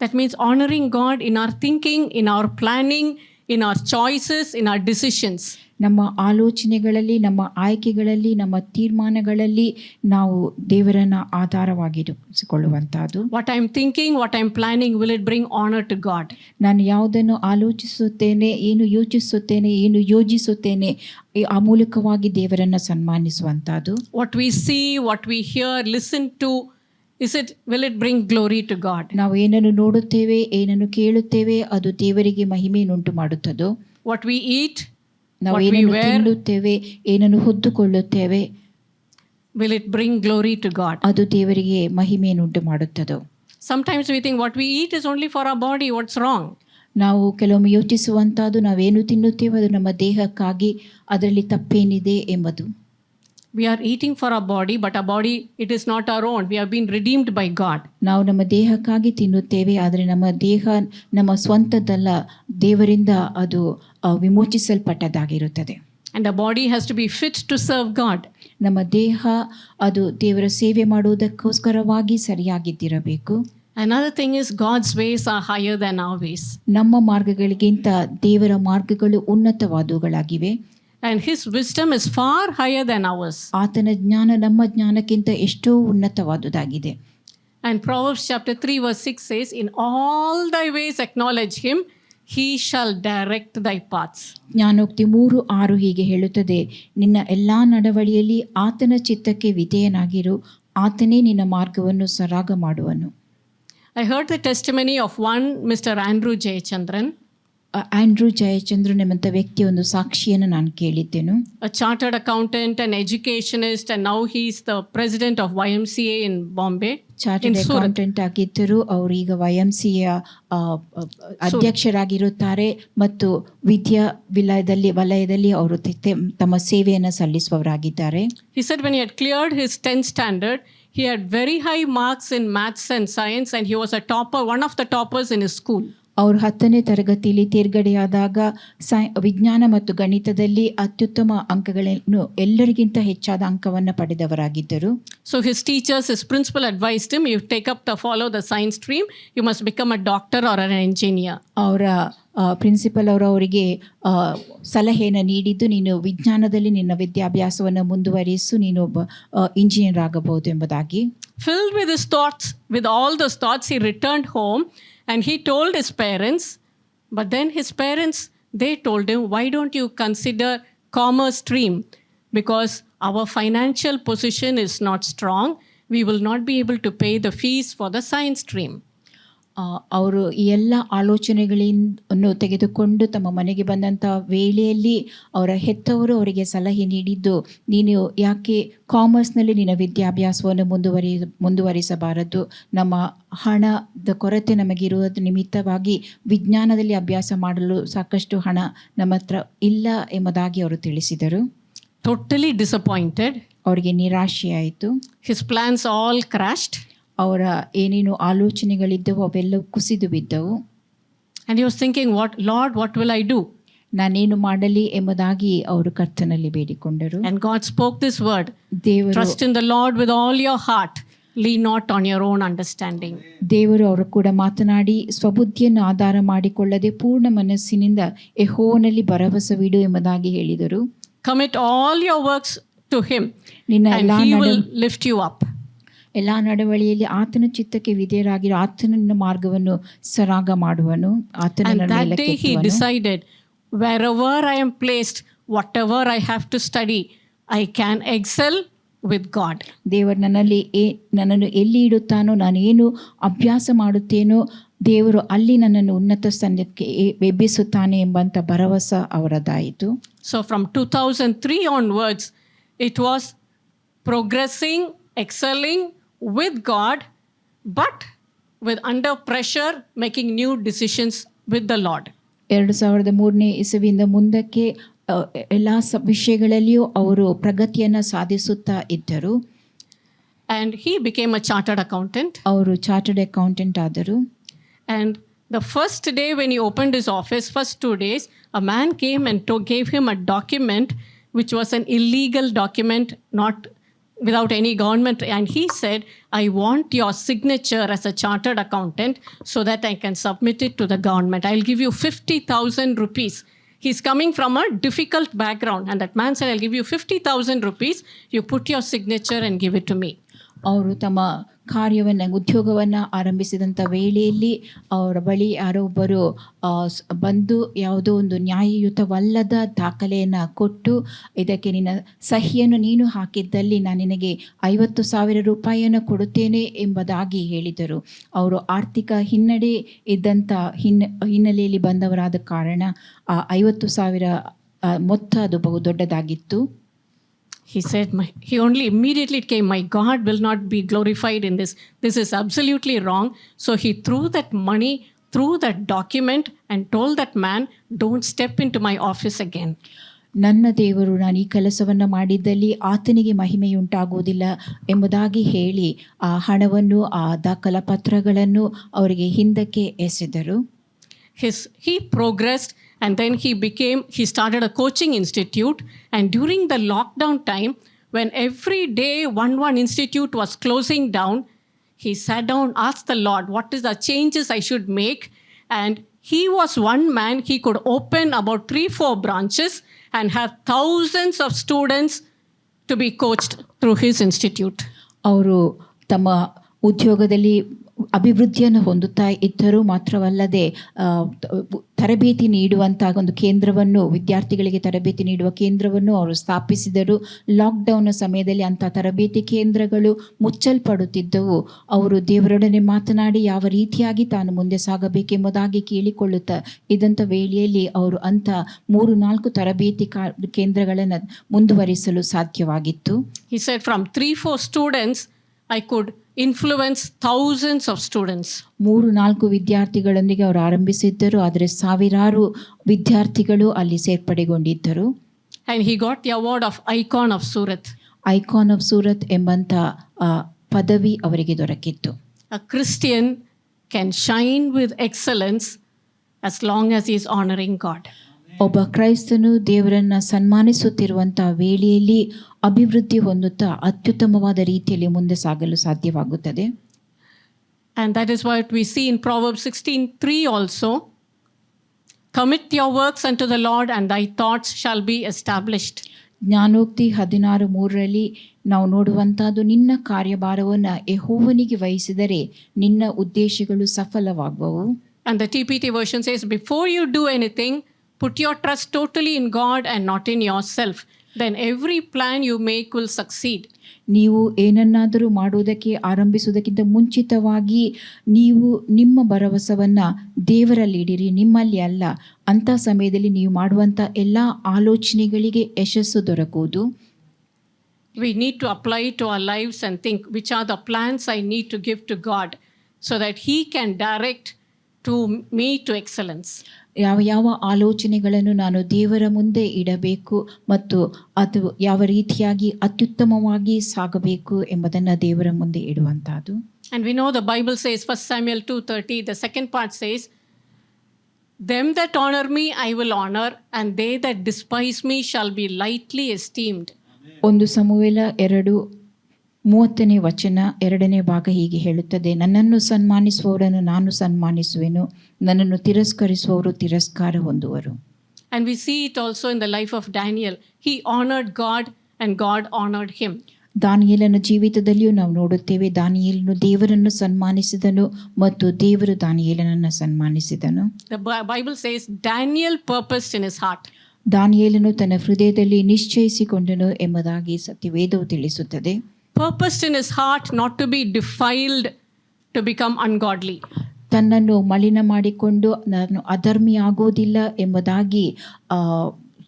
That means honoring God in our thinking, in our planning, in our choices, in our decisions. ನಮ್ಮ ಆಲೋಚನೆಗಳಲ್ಲಿ, ನಮ್ಮ ಆಯ್ಕೆಗಳಲ್ಲಿ, ನಮ್ಮ ತೀರ್ಮಾನಗಳಲ್ಲಿ ನಾವು ದೇವರನ್ನ ಆಧಾರವಾಗಿರಿಸಿಕೊಳ್ಳುವಂತಹದ್ದು. What I'm thinking, what I'm planning, will it bring honor to God? ನಾನು ಯಾವುದನ್ನು ಆಲೋಚಿಸುತ್ತೇನೆ, ಏನು ಯೋಚಿಸುತ್ತೇನೆ, ಏನು ಯೋಜಿಸುತ್ತೇನೆ, ಆ ಮೂಲಕವಾಗಿ ದೇವರನ್ನ ಸನ್ಮಾನಿಸುವಂತಹದ್ದು. What we see, what we hear, listen to, will it bring glory to God? ನಾವು ಏನನ್ನು ನೋಡುತ್ತೇವೆ, ಏನನ್ನು ಕೇಳುತ್ತೇವೆ, ಅದು ದೇವರಿಗೆ ಮಹಿಮೆಯನ್ನುಂಟು ಮಾಡುತ್ತದೋ. What we eat, ನಾವು what we ಏನನ್ನು wear, ತಿನ್ನುತ್ತೇವೆ, ಏನನ್ನು ಹೊದ್ದುಕೊಳ್ಳುತ್ತೇವೆ, will it bring glory to God? ಅದು ದೇವರಿಗೆ ಮಹಿಮೆಯನ್ನುಂಟು ಮಾಡುತ್ತದೋ. Sometimes we think what we eat is only for our body. What's wrong? ನಾವು ಕೆಲವೊಮ್ಮೆ ಯೋಚಿಸುವಂತಹದ್ದು ನಾವೇನು ತಿನ್ನುತ್ತೇವೆ ಅದು ನಮ್ಮ ದೇಹಕ್ಕಾಗಿ, ಅದರಲ್ಲಿ ತಪ್ಪೇನಿದೆ ಎಂಬುದು. We are eating for our body, but our body, it is not our own. We have been redeemed by God. ನಾವು ನಮ್ಮ ದೇಹಕ್ಕಾಗಿ ತಿನ್ನುತ್ತೇವೆ, ಆದರೆ ನಮ್ಮ ದೇಹ ನಮ್ಮ ಸ್ವಂತದ್ದಲ್ಲ, ದೇವರಿಂದ ಅದು ವಿಮೋಚಿಸಲ್ಪಟ್ಟದಾಗಿರುತ್ತದೆ. And our body has to be fit to serve God. ನಮ್ಮ ದೇಹ ಅದು ದೇವರ ಸೇವೆ ಮಾಡುವುದಕ್ಕೋಸ್ಕರವಾಗಿ ಸರಿಯಾಗಿದ್ದಿರಬೇಕು. Another thing is God's ways are higher than our ways. ನಮ್ಮ ಮಾರ್ಗಗಳಿಗಿಂತ ದೇವರ ಮಾರ್ಗಗಳು ಉನ್ನತವಾದವುಗಳಾಗಿವೆ. And his wisdom is far higher than ours. ಆತನ ಜ್ಞಾನ ನಮ್ಮ ಜ್ಞಾನಕ್ಕಿಂತ ಎಷ್ಟೋ ಉನ್ನತವಾದುದಾಗಿದೆ. And Proverbs chapter 3 verse 6 says, "In all thy ways acknowledge him, he shall direct thy paths." ಜ್ಞಾನೋಕ್ತಿ 3:6 ಹೀಗೆ ಹೇಳುತ್ತದೆ, ನಿನ್ನ ಎಲ್ಲಾ ನಡವಳಿಯಲ್ಲಿ ಆತನ ಚಿತ್ತಕ್ಕೆ ವಿಧೇಯನಾಗಿರು, ಆತನೇ ನಿನ್ನ ಮಾರ್ಗವನ್ನು ಸರಾಗ ಮಾಡುವನು. I heard the testimony of one Mr. Andrew Jayachandran, Andrew Jayachandran ಎಂಬಂಥ ವ್ಯಕ್ತಿಯ ಒಂದು ಸಾಕ್ಷಿಯನ್ನು ನಾನು ಕೇಳಿದ್ದೆನು. a chartered accountant, an educationist, and now he's the president of YMCA in Bombay. Chartered accountant ಆಗಿದ್ದರು, ಅವರು ಈಗ YMCA ಅಧ್ಯಕ್ಷರಾಗಿರುತ್ತಾರೆ ಮತ್ತು ವಿದ್ಯಾ ವಲಯದಲ್ಲಿ ಅವರು ತಮ್ಮ ಸೇವೆಯನ್ನು ಸಲ್ಲಿಸುವವರಾಗಿದ್ದಾರೆ. He said when he had cleared his 10th standard, he had very high marks in maths and science, and he was a topper, one of the toppers in his school. ಅವರು 10ನೇ ತರಗತಿಯಲ್ಲಿ ತೇರ್ಗಡೆಯಾದಾಗ ವಿಜ್ಞಾನ ಮತ್ತು ಗಣಿತದಲ್ಲಿ ಅತ್ಯುತ್ತಮ ಅಂಕಗಳನ್ನು ಎಲ್ಲರಿಗಿಂತ ಹೆಚ್ಚಾದ ಅಂಕವನ್ನು ಪಡೆದವರಾಗಿದ್ದರು. So his teachers, his principal advised him, you follow the science stream, you must become a doctor or an engineer. ಅವರ ಪ್ರಿನ್ಸಿಪಲ್ ಅವರು ಅವರಿಗೆ ಸಲಹೆಯನ್ನು ನೀಡಿದ್ದು, ನೀನು ವಿಜ್ಞಾನದಲ್ಲಿ ನಿನ್ನ ವಿದ್ಯಾಭ್ಯಾಸವನ್ನು ಮುಂದುವರಿಸು, ನೀನು ಒಬ್ಬ ಇಂಜಿನಿಯರ್ ಆಗಬಹುದು ಎಂಬುದಾಗಿ. Filled with his thoughts, with all those thoughts, he returned home and he told his parents, but then his parents, they told him, why don't you consider commerce stream? Because our financial position is not strong. We will not be able to pay the fees for the science stream. ಅವರು ಈ ಎಲ್ಲ ಆಲೋಚನೆಗಳನ್ನು ತೆಗೆದುಕೊಂಡು ತಮ್ಮ ಮನೆಗೆ ಬಂದಂಥ ವೇಳೆಯಲ್ಲಿ ಅವರ ಹೆತ್ತವರು ಅವರಿಗೆ ಸಲಹೆ ನೀಡಿದ್ದು, ನೀನು ಯಾಕೆ ಕಾಮರ್ಸ್ನಲ್ಲಿ ನಿನ್ನ ವಿದ್ಯಾಭ್ಯಾಸವನ್ನು ಮುಂದುವರಿಸಬಾರದು, ನಮ್ಮ ಹಣದ ಕೊರತೆ ನಮಗಿರುವ ನಿಮಿತ್ತವಾಗಿ ವಿಜ್ಞಾನದಲ್ಲಿ ಅಭ್ಯಾಸ ಮಾಡಲು ಸಾಕಷ್ಟು ಹಣ ನಮ್ಮ ಹತ್ರ ಇಲ್ಲ ಎಂಬುದಾಗಿ ಅವರು ತಿಳಿಸಿದರು. Totally disappointed. ಅವರಿಗೆ ನಿರಾಶೆಯಾಯಿತು. His plans all crashed. ಅವರ ಏನೇನು ಆಲೋಚನೆಗಳಿದ್ದವು ಅವೆಲ್ಲವೂ ಕುಸಿದು ಬಿದ್ದವು. And he was thinking, Lord, what will I do? ನಾನೇನು ಮಾಡಲಿ ಎಂಬುದಾಗಿ ಅವರು ಕರ್ತನಲ್ಲಿ ಬೇಡಿಕೊಂಡರು. And God spoke this word, ದೇವರು trust in the Lord with all your heart, lean not on your own understanding. ದೇವರು ಅವರು ಕೂಡ ಮಾತನಾಡಿ, ಸ್ವಬುದ್ಧಿಯನ್ನು ಆಧಾರ ಮಾಡಿಕೊಳ್ಳದೆ ಪೂರ್ಣ ಮನಸ್ಸಿನಿಂದ ಯೆಹೋವನಲ್ಲಿ ಭರವಸವಿಡು ಎಂಬುದಾಗಿ ಹೇಳಿದರು. Commit all your works to him ನಿನ್ನ and he will lift you up. ಎಲ್ಲ ನಡವಳಿಯಲ್ಲಿ ಆತನ ಚಿತ್ತಕ್ಕೆ ವಿಧೇಯರಾಗಿರೋ ಆತನ ಮಾರ್ಗವನ್ನು ಸರಾಗ ಮಾಡುವನು, And that day he decided, wherever I am placed, whatever I have to study, I can excel with God. ದೇವರು ನನ್ನನ್ನು ಎಲ್ಲಿ ಇಡುತ್ತಾನೋ, ನಾನು ಏನು ಅಭ್ಯಾಸ ಮಾಡುತ್ತೇನೋ, ದೇವರು ಅಲ್ಲಿ ನನ್ನನ್ನು ಉನ್ನತ ಸ್ಥಾನಕ್ಕೆ ಎಬ್ಬಿಸುತ್ತಾನೆ ಎಂಬಂಥ ಭರವಸೆ ಅವರದಾಯಿತು. So from 2003 onwards, it was progressing, excelling with God, but with under pressure, making new decisions with the Lord. 2003ನೇ ಇಸವಿಯಿಂದ ಮುಂದಕ್ಕೆ ಎಲ್ಲ ವಿಷಯಗಳಲ್ಲಿಯೂ ಅವರು ಪ್ರಗತಿಯನ್ನು ಸಾಧಿಸುತ್ತಾ ಇದ್ದರು. And he became a chartered accountant. ಅವರು ಚಾರ್ಟರ್ಡ್ ಅಕೌಂಟೆಂಟ್ ಆದರು. And the first day when he opened his office, first 2 days, a man came and gave him a document which was an illegal document, not without any government, and he said, I want your signature as a chartered accountant so that I can submit it to the government. I'll give you 50,000 rupees. He's coming from a difficult background, and that man said, I'll give you 50,000 rupees. You put your signature and give it to me. ಅವರು ತಮ್ಮ ಉದ್ಯೋಗವನ್ನು ಆರಂಭಿಸಿದಂಥ ವೇಳೆಯಲ್ಲಿ ಅವರ ಬಳಿ ಯಾರೋ ಒಬ್ಬರು ಬಂದು ಯಾವುದೋ ಒಂದು ನ್ಯಾಯಯುತವಲ್ಲದ ದಾಖಲೆಯನ್ನು ಕೊಟ್ಟು, ಇದಕ್ಕೆ ನಿನ್ನ ಸಹಿಯನ್ನು ನೀನು ಹಾಕಿದ್ದಲ್ಲಿ ನಾನು ನಿನಗೆ 50,000 ರೂಪಾಯಿಯನ್ನು ಕೊಡುತ್ತೇನೆ ಎಂಬುದಾಗಿ ಹೇಳಿದರು. ಅವರು ಆರ್ಥಿಕ ಹಿನ್ನಡೆ ಇದ್ದಂಥ ಹಿನ್ನೆಲೆಯಲ್ಲಿ ಬಂದವರಾದ ಕಾರಣ ಆ 50,000 ಮೊತ್ತ ಅದು ಬಹು ದೊಡ್ಡದಾಗಿತ್ತು. He said, he only immediately came, my God will not be glorified in this. This is absolutely wrong. So he threw that money, threw that document and told that man, don't step into my office again. ನನ್ನ ದೇವರು ನಾನು ಈ ಕೆಲಸವನ್ನು ಮಾಡಿದ್ದಲ್ಲಿ ಆತನಿಗೆ ಮಹಿಮೆಯುಂಟಾಗುವುದಿಲ್ಲ ಎಂಬುದಾಗಿ ಹೇಳಿ ಆ ಹಣವನ್ನು ಆ ದಾಖಲಾಪತ್ರಗಳನ್ನು ಅವರಿಗೆ ಹಿಂದಕ್ಕೆ ಎಸೆದರು. He progressed, and then he started a coaching institute. And during the lockdown time, when every day one institute was closing down, he sat down, asked the Lord, what is the changes I should make? And he was one man, he could open about 3-4 branches and have thousands of students to be coached through his institute. ಅವರು ತಮ್ಮ ಉದ್ಯೋಗದಲ್ಲಿ ಅಭಿವೃದ್ಧಿಯನ್ನು ಹೊಂದುತ್ತಾ ಇದ್ದರೂ ಮಾತ್ರವಲ್ಲದೆ ತರಬೇತಿ ನೀಡುವಂಥ ಒಂದು ಕೇಂದ್ರವನ್ನು, ವಿದ್ಯಾರ್ಥಿಗಳಿಗೆ ತರಬೇತಿ ನೀಡುವ ಕೇಂದ್ರವನ್ನು ಅವರು ಸ್ಥಾಪಿಸಿದರು. ಲಾಕ್ಡೌನ್ನ ಸಮಯದಲ್ಲಿ ಅಂಥ ತರಬೇತಿ ಕೇಂದ್ರಗಳು ಮುಚ್ಚಲ್ಪಡುತ್ತಿದ್ದವು. ಅವರು ದೇವರೊಡನೆ ಮಾತನಾಡಿ ಯಾವ ರೀತಿಯಾಗಿ ತಾನು ಮುಂದೆ ಸಾಗಬೇಕೆಂಬುದಾಗಿ ಕೇಳಿಕೊಳ್ಳುತ್ತಾ ಇದ್ದಂಥ ವೇಳೆಯಲ್ಲಿ ಅವರು ಅಂಥ 3-4 ತರಬೇತಿ ಕೇಂದ್ರಗಳನ್ನು ಮುಂದುವರಿಸಲು ಸಾಧ್ಯವಾಗಿತ್ತು. He said, from 3-4 students, I could influence thousands of students. 3-4 ವಿದ್ಯಾರ್ಥಿಗಳೊಂದಿಗೆ ಅವರು ಆರಂಭಿಸಿದ್ದರು, ಆದರೆ ಸಾವಿರಾರು ವಿದ್ಯಾರ್ಥಿಗಳು ಅಲ್ಲಿ ಸೇರ್ಪಡೆಗೊಂಡಿದ್ದರು. And he got the award of Icon of Surat. Icon of Surat ಎಂಬಂಥ ಪದವಿ ಅವರಿಗೆ ದೊರಕಿತ್ತು. A Christian can shine with excellence as long as he is honoring God. ಒಬ್ಬ ಕ್ರೈಸ್ತನು ದೇವರನ್ನು ಸನ್ಮಾನಿಸುತ್ತಿರುವಂಥ ವೇಳೆಯಲ್ಲಿ ಅಭಿವೃದ್ಧಿ ಹೊಂದುತ್ತಾ ಅತ್ಯುತ್ತಮವಾದ ರೀತಿಯಲ್ಲಿ ಮುಂದೆ ಸಾಗಲು ಸಾಧ್ಯವಾಗುತ್ತದೆ. And that is what we see in Proverbs 16:3 also. Commit your works unto the Lord, and thy thoughts shall be established. ಜ್ಞಾನೋಕ್ತಿ 16:3 ನಾವು ನೋಡುವಂಥದ್ದು, ನಿನ್ನ ಕಾರ್ಯಭಾರವನ್ನು ಯೆಹೋವನಿಗೆ ವಹಿಸಿದರೆ ನಿನ್ನ ಉದ್ದೇಶಗಳು ಸಫಲವಾಗುವವು. And the TPT version says, before you do anything, put your trust totally in God and not in yourself. Then every plan you make will succeed. ನೀವು ಏನನ್ನಾದರೂ ಮಾಡುವುದಕ್ಕೆ ಆರಂಭಿಸುವುದಕ್ಕಿಂತ ಮುಂಚಿತವಾಗಿ ನೀವು ನಿಮ್ಮ ಭರವಸವನ್ನು ದೇವರಲ್ಲಿಡಿರಿ, ನಿಮ್ಮಲ್ಲಿ ಅಲ್ಲ. ಅಂಥ ಸಮಯದಲ್ಲಿ ನೀವು ಮಾಡುವಂಥ ಎಲ್ಲ ಆಲೋಚನೆಗಳಿಗೆ ಯಶಸ್ಸು ದೊರಕುವುದು. We need to apply it to our lives and think, which are the plans I need to give to God so that He can direct to me to excellence. ಯಾವ ಆಲೋಚನೆಗಳನ್ನು ನಾನು ದೇವರ ಮುಂದೆ ಇಡಬೇಕು ಮತ್ತು ಅದು ಯಾವ ರೀತಿಯಾಗಿ ಅತ್ಯುತ್ತಮವಾಗಿ ಸಾಗಬೇಕು ಎಂಬುದನ್ನು ದೇವರ ಮುಂದೆ ಇಡುವಂಥದ್ದು. And we know the Bible says, 1 Samuel 2:30, the second part says, them that honor me I will honor, and they that despise me shall be lightly esteemed. 1 ಸಮುವೇಲ 2:30 ವಚನ 2ನೇ ಭಾಗ ಹೀಗೆ ಹೇಳುತ್ತದೆ, ನನ್ನನ್ನು ಸನ್ಮಾನಿಸುವವರನ್ನು ನಾನು ಸನ್ಮಾನಿಸುವೆನು, ನನ್ನನ್ನು ತಿರಸ್ಕರಿಸುವವರು ತಿರಸ್ಕಾರ ಹೊಂದುವರು. And we see it also in the life of Daniel. He honored God and God honored him. ದಾನಿಯೇಲನ ಜೀವಿತದಲ್ಲಿಯೂ ನಾವು ನೋಡುತ್ತೇವೆ, ದಾನಿಯೇಲನು ದೇವರನ್ನು ಸನ್ಮಾನಿಸಿದನು ಮತ್ತು ದೇವರು ದಾನಿಯೇಲನನ್ನು ಸನ್ಮಾನಿಸಿದನು. The Bible says Daniel purposed in his heart. ದಾನಿಯೇಲನು ತನ್ನ ಹೃದಯದಲ್ಲಿ ನಿಶ್ಚಯಿಸಿಕೊಂಡನು ಎಂಬುದಾಗಿ ಸತ್ಯವೇದವು ತಿಳಿಸುತ್ತದೆ. Purposed in his heart not to be defiled, to become ungodly. ತನ್ನನ್ನು ಮಲಿನ ಮಾಡಿಕೊಂಡು ನಾನು ಅಧರ್ಮಿಯಾಗುವುದಿಲ್ಲ ಎಂಬುದಾಗಿ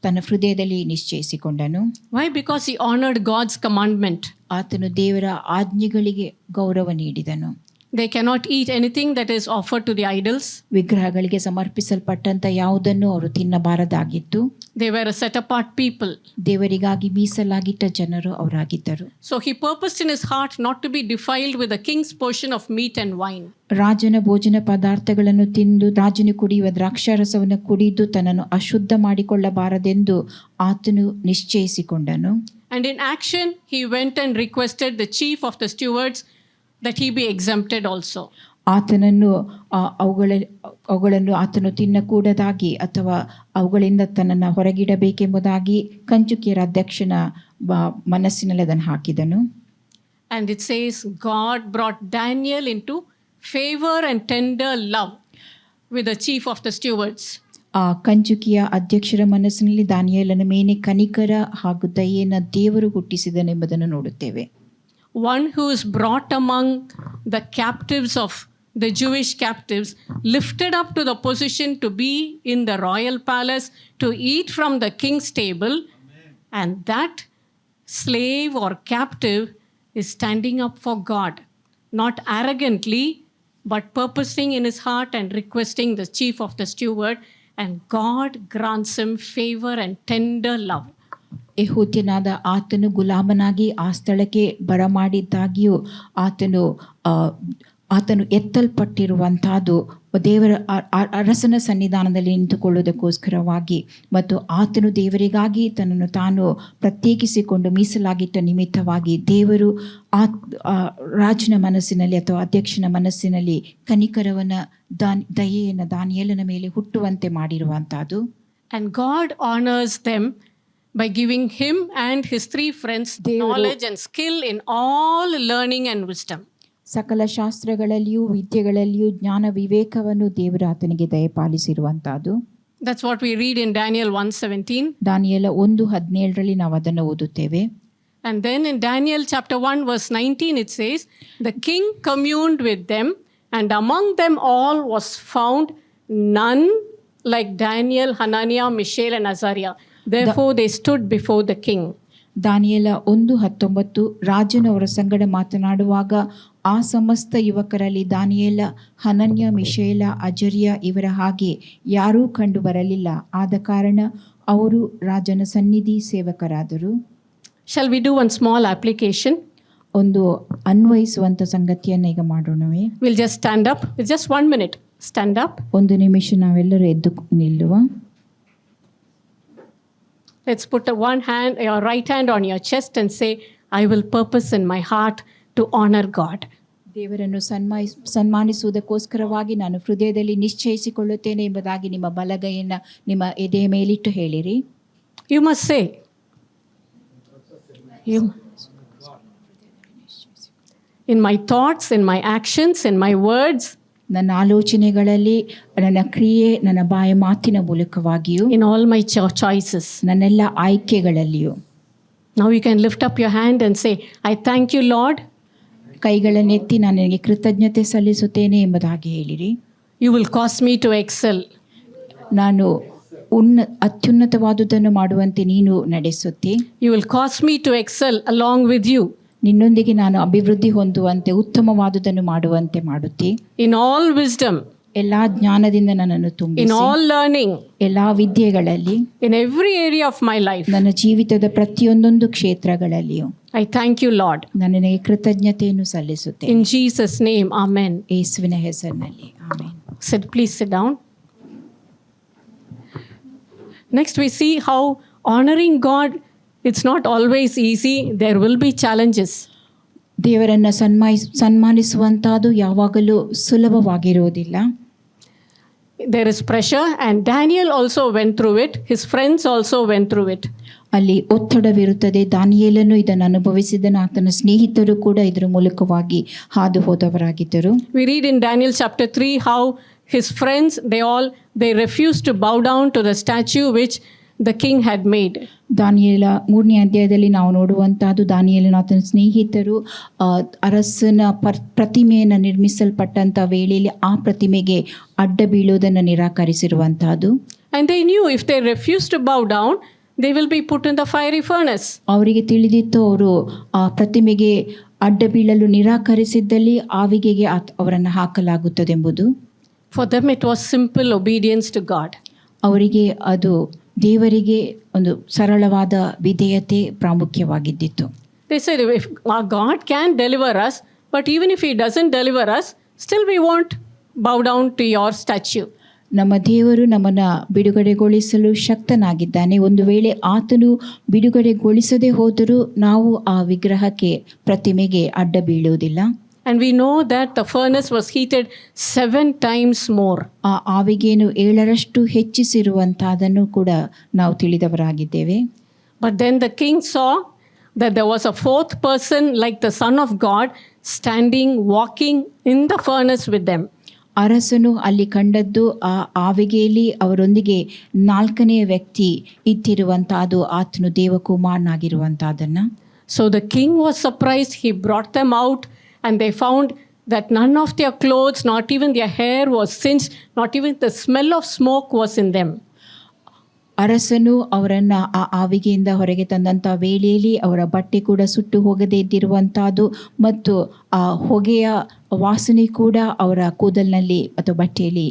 ತನ್ನ ಹೃದಯದಲ್ಲಿ ನಿಶ್ಚಯಿಸಿಕೊಂಡನು. Why? Because he honored God's commandment. ಆತನು ದೇವರ ಆಜ್ಞೆಗಳಿಗೆ ಗೌರವ ನೀಡಿದನು. They cannot eat anything that is offered to the idols. ವಿಗ್ರಹಗಳಿಗೆ ಸಮರ್ಪಿಸಲ್ಪಟ್ಟಂತ ಯಾವುದನ್ನು ಅವರು ತಿನ್ನಬಾರದಾಗಿತ್ತು. They were a set apart people. ದೇವರಿಗಾಗಿ ಮೀಸಲಾಗಿಟ್ಟ ಜನರು ಅವರಾಗಿದ್ದರು. So he purposed in his heart not to be defiled with the king's portion of meat and wine. ರಾಜನ ಭೋಜನ ಪದಾರ್ಥಗಳನ್ನು ತಿಂದು ರಾಜನು ಕುಡಿಯುವ ದ್ರಾಕ್ಷಾರಸವನ್ನು ಕುಡಿದು ತನ್ನನ್ನು ಅಶುದ್ಧ ಮಾಡಿಕೊಳ್ಳಬಾರದೆಂದು ಆತನು ನಿಶ್ಚಯಿಸಿಕೊಂಡನು. And in action he went and requested the chief of the stewards that he be exempted also. ಆತನನ್ನು ಅವುಗಳನ್ನು ಆತನು ತಿನ್ನಕೂಡದಾಗಿ ಅಥವಾ ಅವುಗಳಿಂದ ತನ್ನನ್ನು ಹೊರಗಿಡಬೇಕೆಂಬುದಾಗಿ ಕಂಚುಕಿಯರ ಅಧ್ಯಕ್ಷನ ಮನಸ್ಸಿನಲ್ಲಿ ಅದನ್ನು ಹಾಕಿದನು. And it says God brought Daniel into favor and tender love with the chief of the stewards. ಆ ಕಂಚುಕಿಯ ಅಧ್ಯಕ್ಷರ ಮನಸ್ಸಿನಲ್ಲಿ ದಾನಿಯೇಲನ ಮೇಲೆ ಕನಿಕರ ಹಾಗೂ ದಯೆಯನ್ನು ದೇವರು ಹುಟ್ಟಿಸಿದನೆಂಬುದನ್ನು ನೋಡುತ್ತೇವೆ. One who is brought among the captives of the Jewish captives, lifted up to the position to be in the royal palace, to eat from the king's table. Amen. And that slave or captive is standing up for God, not arrogantly, but purposing in his heart and requesting the chief of the steward and God grants him favor and tender love. ಯೆಹೂದ್ಯನಾದ ಆತನು ಗುಲಾಮನಾಗಿ ಆ ಸ್ಥಳಕ್ಕೆ ಬರಮಾಡಿದ್ದಾಗಿಯೂ ಆತನು ಎತ್ತಲ್ಪಟ್ಟಿರುವಂಥದ್ದು ದೇವರ ಅರಸನ ಸನ್ನಿಧಾನದಲ್ಲಿ ನಿಂತುಕೊಳ್ಳುವುದಕ್ಕೋಸ್ಕರವಾಗಿ ಮತ್ತು ಆತನು ದೇವರಿಗಾಗಿ ತನ್ನನ್ನು ತಾನು ಪ್ರತ್ಯೇಕಿಸಿಕೊಂಡು ಮೀಸಲಾಗಿಟ್ಟ ನಿಮಿತ್ತವಾಗಿ ದೇವರು ರಾಜನ ಮನಸ್ಸಿನಲ್ಲಿ ಅಥವಾ ಅಧ್ಯಕ್ಷನ ಮನಸ್ಸಿನಲ್ಲಿ ಕನಿಕರವನ್ನ ದಯೆಯನ್ನು ದಾನಿಯೇಲನ ಮೇಲೆ ಹುಟ್ಟುವಂತೆ ಮಾಡಿರುವಂಥದ್ದು. And God honors them by giving him and his 3 friends knowledge and skill in all learning and wisdom. ಸಕಲ ಶಾಸ್ತ್ರಗಳಲ್ಲಿಯೂ ವಿದ್ಯೆಗಳಲ್ಲಿಯೂ ಜ್ಞಾನ ವಿವೇಕವನ್ನು ದೇವರು ಆತನಿಗೆ ದಯಪಾಲಿಸಿರುವಂತಹದ್ದು. That's what we read in Daniel 1:17. ದಾನಿಯೇಲ 1:17 ನಾವು ಅದನ್ನು ಓದುತ್ತೇವೆ. And then in Daniel chapter 1 verse 19 it says, the king communed with them, and among them all was found none like Daniel, Hananiah, Mishael and Azariah. Therefore they stood before the king. ದಾನಿಯೇಲ 1:19 ರಾಜನು ಅವರ ಸಂಗಡ ಮಾತನಾಡುವಾಗ ಆ ಸಮಸ್ತ ಯುವಕರಲ್ಲಿ ದಾನಿಯೇಲ, Hananiah, ಮಿಶೇಲ, ಅಜರ್ಯ ಇವರ ಹಾಗೆ ಯಾರೂ ಕಂಡು ಬರಲಿಲ್ಲ. ಆದ ಕಾರಣ ಅವರು ರಾಜನ ಸನ್ನಿಧಿ ಸೇವಕರಾದರು. Shall we do one small application? ಒಂದು ಅನ್ವಯಿಸುವಂಥ ಸಂಗತಿಯನ್ನು ಈಗ ಮಾಡೋಣವೇ? We'll just stand up. It's just 1 minute. Stand up. 1 ನಿಮಿಷ ನಾವೆಲ್ಲರೂ ಎದ್ದು ನಿಲ್ಲುವ. Let's put your right hand on your chest and say, I will purpose in my heart to honor God. ದೇವರನ್ನು ಸನ್ಮಾನಿಸುವುದಕ್ಕೋಸ್ಕರವಾಗಿ ನಾನು ಹೃದಯದಲ್ಲಿ ನಿಶ್ಚಯಿಸಿಕೊಳ್ಳುತ್ತೇನೆ ಎಂಬುದಾಗಿ ನಿಮ್ಮ ಬಲಗೈಯನ್ನು ನಿಮ್ಮ ಎದೆಯ ಮೇಲಿಟ್ಟು ಹೇಳಿರಿ. You must say. In my thoughts, in my actions, in my words. ನನ್ನ ಆಲೋಚನೆಗಳಲ್ಲಿ, ನನ್ನ ಕ್ರಿಯೆ, ನನ್ನ ಬಾಯ ಮಾತಿನ ಮೂಲಕವಾಗಿಯೂ, in all my choices. ನನ್ನೆಲ್ಲ ಆಯ್ಕೆಗಳಲ್ಲಿಯೂ. Now you can lift up your hand and say, I thank you, Lord. ಕೈಗಳನ್ನೆತ್ತಿ ನಾನು ನಿನಗೆ ಕೃತಜ್ಞತೆ ಸಲ್ಲಿಸುತ್ತೇನೆ ಎಂಬುದಾಗಿ ಹೇಳಿರಿ. You will cause me to excel. ನಾನು ಅತ್ಯುನ್ನತವಾದುದನ್ನು ಮಾಡುವಂತೆ ನೀನು ನಡೆಸುತ್ತಿ. You will cause me to excel along with you. ನಿನ್ನೊಂದಿಗೆ ನಾನು ಅಭಿವೃದ್ಧಿ ಹೊಂದುವಂತೆ ಉತ್ತಮವಾದುದನ್ನು ಮಾಡುವಂತೆ ಮಾಡುತ್ತಿ. In all wisdom. ಎಲ್ಲಾ ಜ್ಞಾನದಿಂದ ನನ್ನನ್ನು ತುಂಬಿಸಿ. In all learning. ಎಲ್ಲಾ ವಿದ್ಯೆಗಳಲ್ಲಿ. In every area of my life. ನನ್ನ ಜೀವಿತದ ಪ್ರತಿಯೊಂದೊಂದು ಕ್ಷೇತ್ರಗಳಲ್ಲಿಯೂ. I thank you, Lord. ನಾನು ನಿನಗೆ ಕೃತಜ್ಞತೆಯನ್ನು ಸಲ್ಲಿಸುತ್ತೇನೆ. In Jesus' name, amen. ಯೇಸುವಿನ ಹೆಸರಿನಲ್ಲಿ amen. Please sit down. Next we see how honoring God, it's not always easy. There will be challenges. ದೇವರನ್ನು ಸನ್ಮಾನಿಸುವಂತಹದ್ದು ಯಾವಾಗಲೂ ಸುಲಭವಾಗಿರುವುದಿಲ್ಲ. There is pressure, and Daniel also went through it. His friends also went through it. ಅಲ್ಲಿ ಒತ್ತಡವಿರುತ್ತದೆ. ದಾನಿಯೇಲನು ಇದನ್ನು ಅನುಭವಿಸಿದನು, ಆತನ ಸ್ನೇಹಿತರು ಕೂಡ ಇದರ ಮೂಲಕವಾಗಿ ಹಾದು ಹೋದವರಾಗಿದ್ದರು. We read in Daniel chapter 3 how his friends, they refused to bow down to the statue which the king had made. ದಾನಿಯೇಲ 3ನೇ ಅಧ್ಯಾಯದಲ್ಲಿ ನಾವು ನೋಡುವಂತಹದ್ದು ದಾನಿಯೇಲನ ಆತನ ಸ್ನೇಹಿತರು ಅರಸನ ಪ್ರತಿಮೆಯನ್ನು ನಿರ್ಮಿಸಲ್ಪಟ್ಟಂತ ವೇಳೆಯಲ್ಲಿ ಆ ಪ್ರತಿಮೆಗೆ ಅಡ್ಡ ಬೀಳುವುದನ್ನು ನಿರಾಕರಿಸಿರುವಂತಹದ್ದು. And they knew if they refused to bow down, they will be put in the fiery furnace. ಅವರಿಗೆ ತಿಳಿದಿತ್ತು, ಅವರು ಆ ಪ್ರತಿಮೆಗೆ ಅಡ್ಡ ಬೀಳಲು ನಿರಾಕರಿಸಿದ್ದಲ್ಲಿ ಆವಿಗೆಗೆ ಅವರನ್ನು ಹಾಕಲಾಗುತ್ತದೆಂಬುದು. For them it was simple obedience to God. ಅವರಿಗೆ ಅದು ದೇವರಿಗೆ ಒಂದು ಸರಳವಾದ ವಿಧೇಯತೆ ಪ್ರಾಮುಖ್ಯವಾಗಿದ್ದಿತ್ತು. They said, if our God can deliver us, but even if he doesn't deliver us, still we won't bow down to your statue. ನಮ್ಮ ದೇವರು ನಮ್ಮನ್ನು ಬಿಡುಗಡೆಗೊಳಿಸಲು ಶಕ್ತನಾಗಿದ್ದಾನೆ. ಒಂದು ವೇಳೆ ಆತನು ಬಿಡುಗಡೆಗೊಳಿಸದೇ ಹೋದರೂ ನಾವು ಆ ವಿಗ್ರಹಕ್ಕೆ ಪ್ರತಿಮೆಗೆ ಅಡ್ಡ ಬೀಳುವುದಿಲ್ಲ. And we know that the furnace was heated 7 times more. ಆ ಆವಿಗೆಯನ್ನು 7ರಷ್ಟು ಹೆಚ್ಚಿಸಿರುವಂತಹದನ್ನು ಕೂಡ ನಾವು ತಿಳಿದವರಾಗಿದ್ದೇವೆ. But then the king saw that there was a 4th person like the Son of God standing, walking in the furnace with them. ಅರಸನು ಅಲ್ಲಿ ಕಂಡದ್ದು ಆ ಆವಿಗೆಯಲ್ಲಿ ಅವರೊಂದಿಗೆ 4ನೇ ವ್ಯಕ್ತಿ ಇದ್ದಿರುವಂತಹದ್ದು ಆತನು ದೇವಕುಮಾರನಾಗಿರುವಂತಹದನ್ನ. So the king was surprised. He brought them out, and they found that none of their clothes, not even their hair was singed, not even the smell of smoke was in them. ಅರಸನು ಅವರನ್ನು ಆ ಆವಿಗೆಯಿಂದ ಹೊರಗೆ ತಂದಂಥ ವೇಳೆಯಲ್ಲಿ ಅವರ ಬಟ್ಟೆ ಕೂಡ ಸುಟ್ಟು ಹೋಗದೇ ಇದ್ದಿರುವಂಥದ್ದು ಮತ್ತು ಆ ಹೊಗೆಯ ವಾಸನೆ ಕೂಡ ಅವರ ಕೂದಲಿನಲ್ಲಿ ಅಥವಾ ಬಟ್ಟೆಯಲ್ಲಿ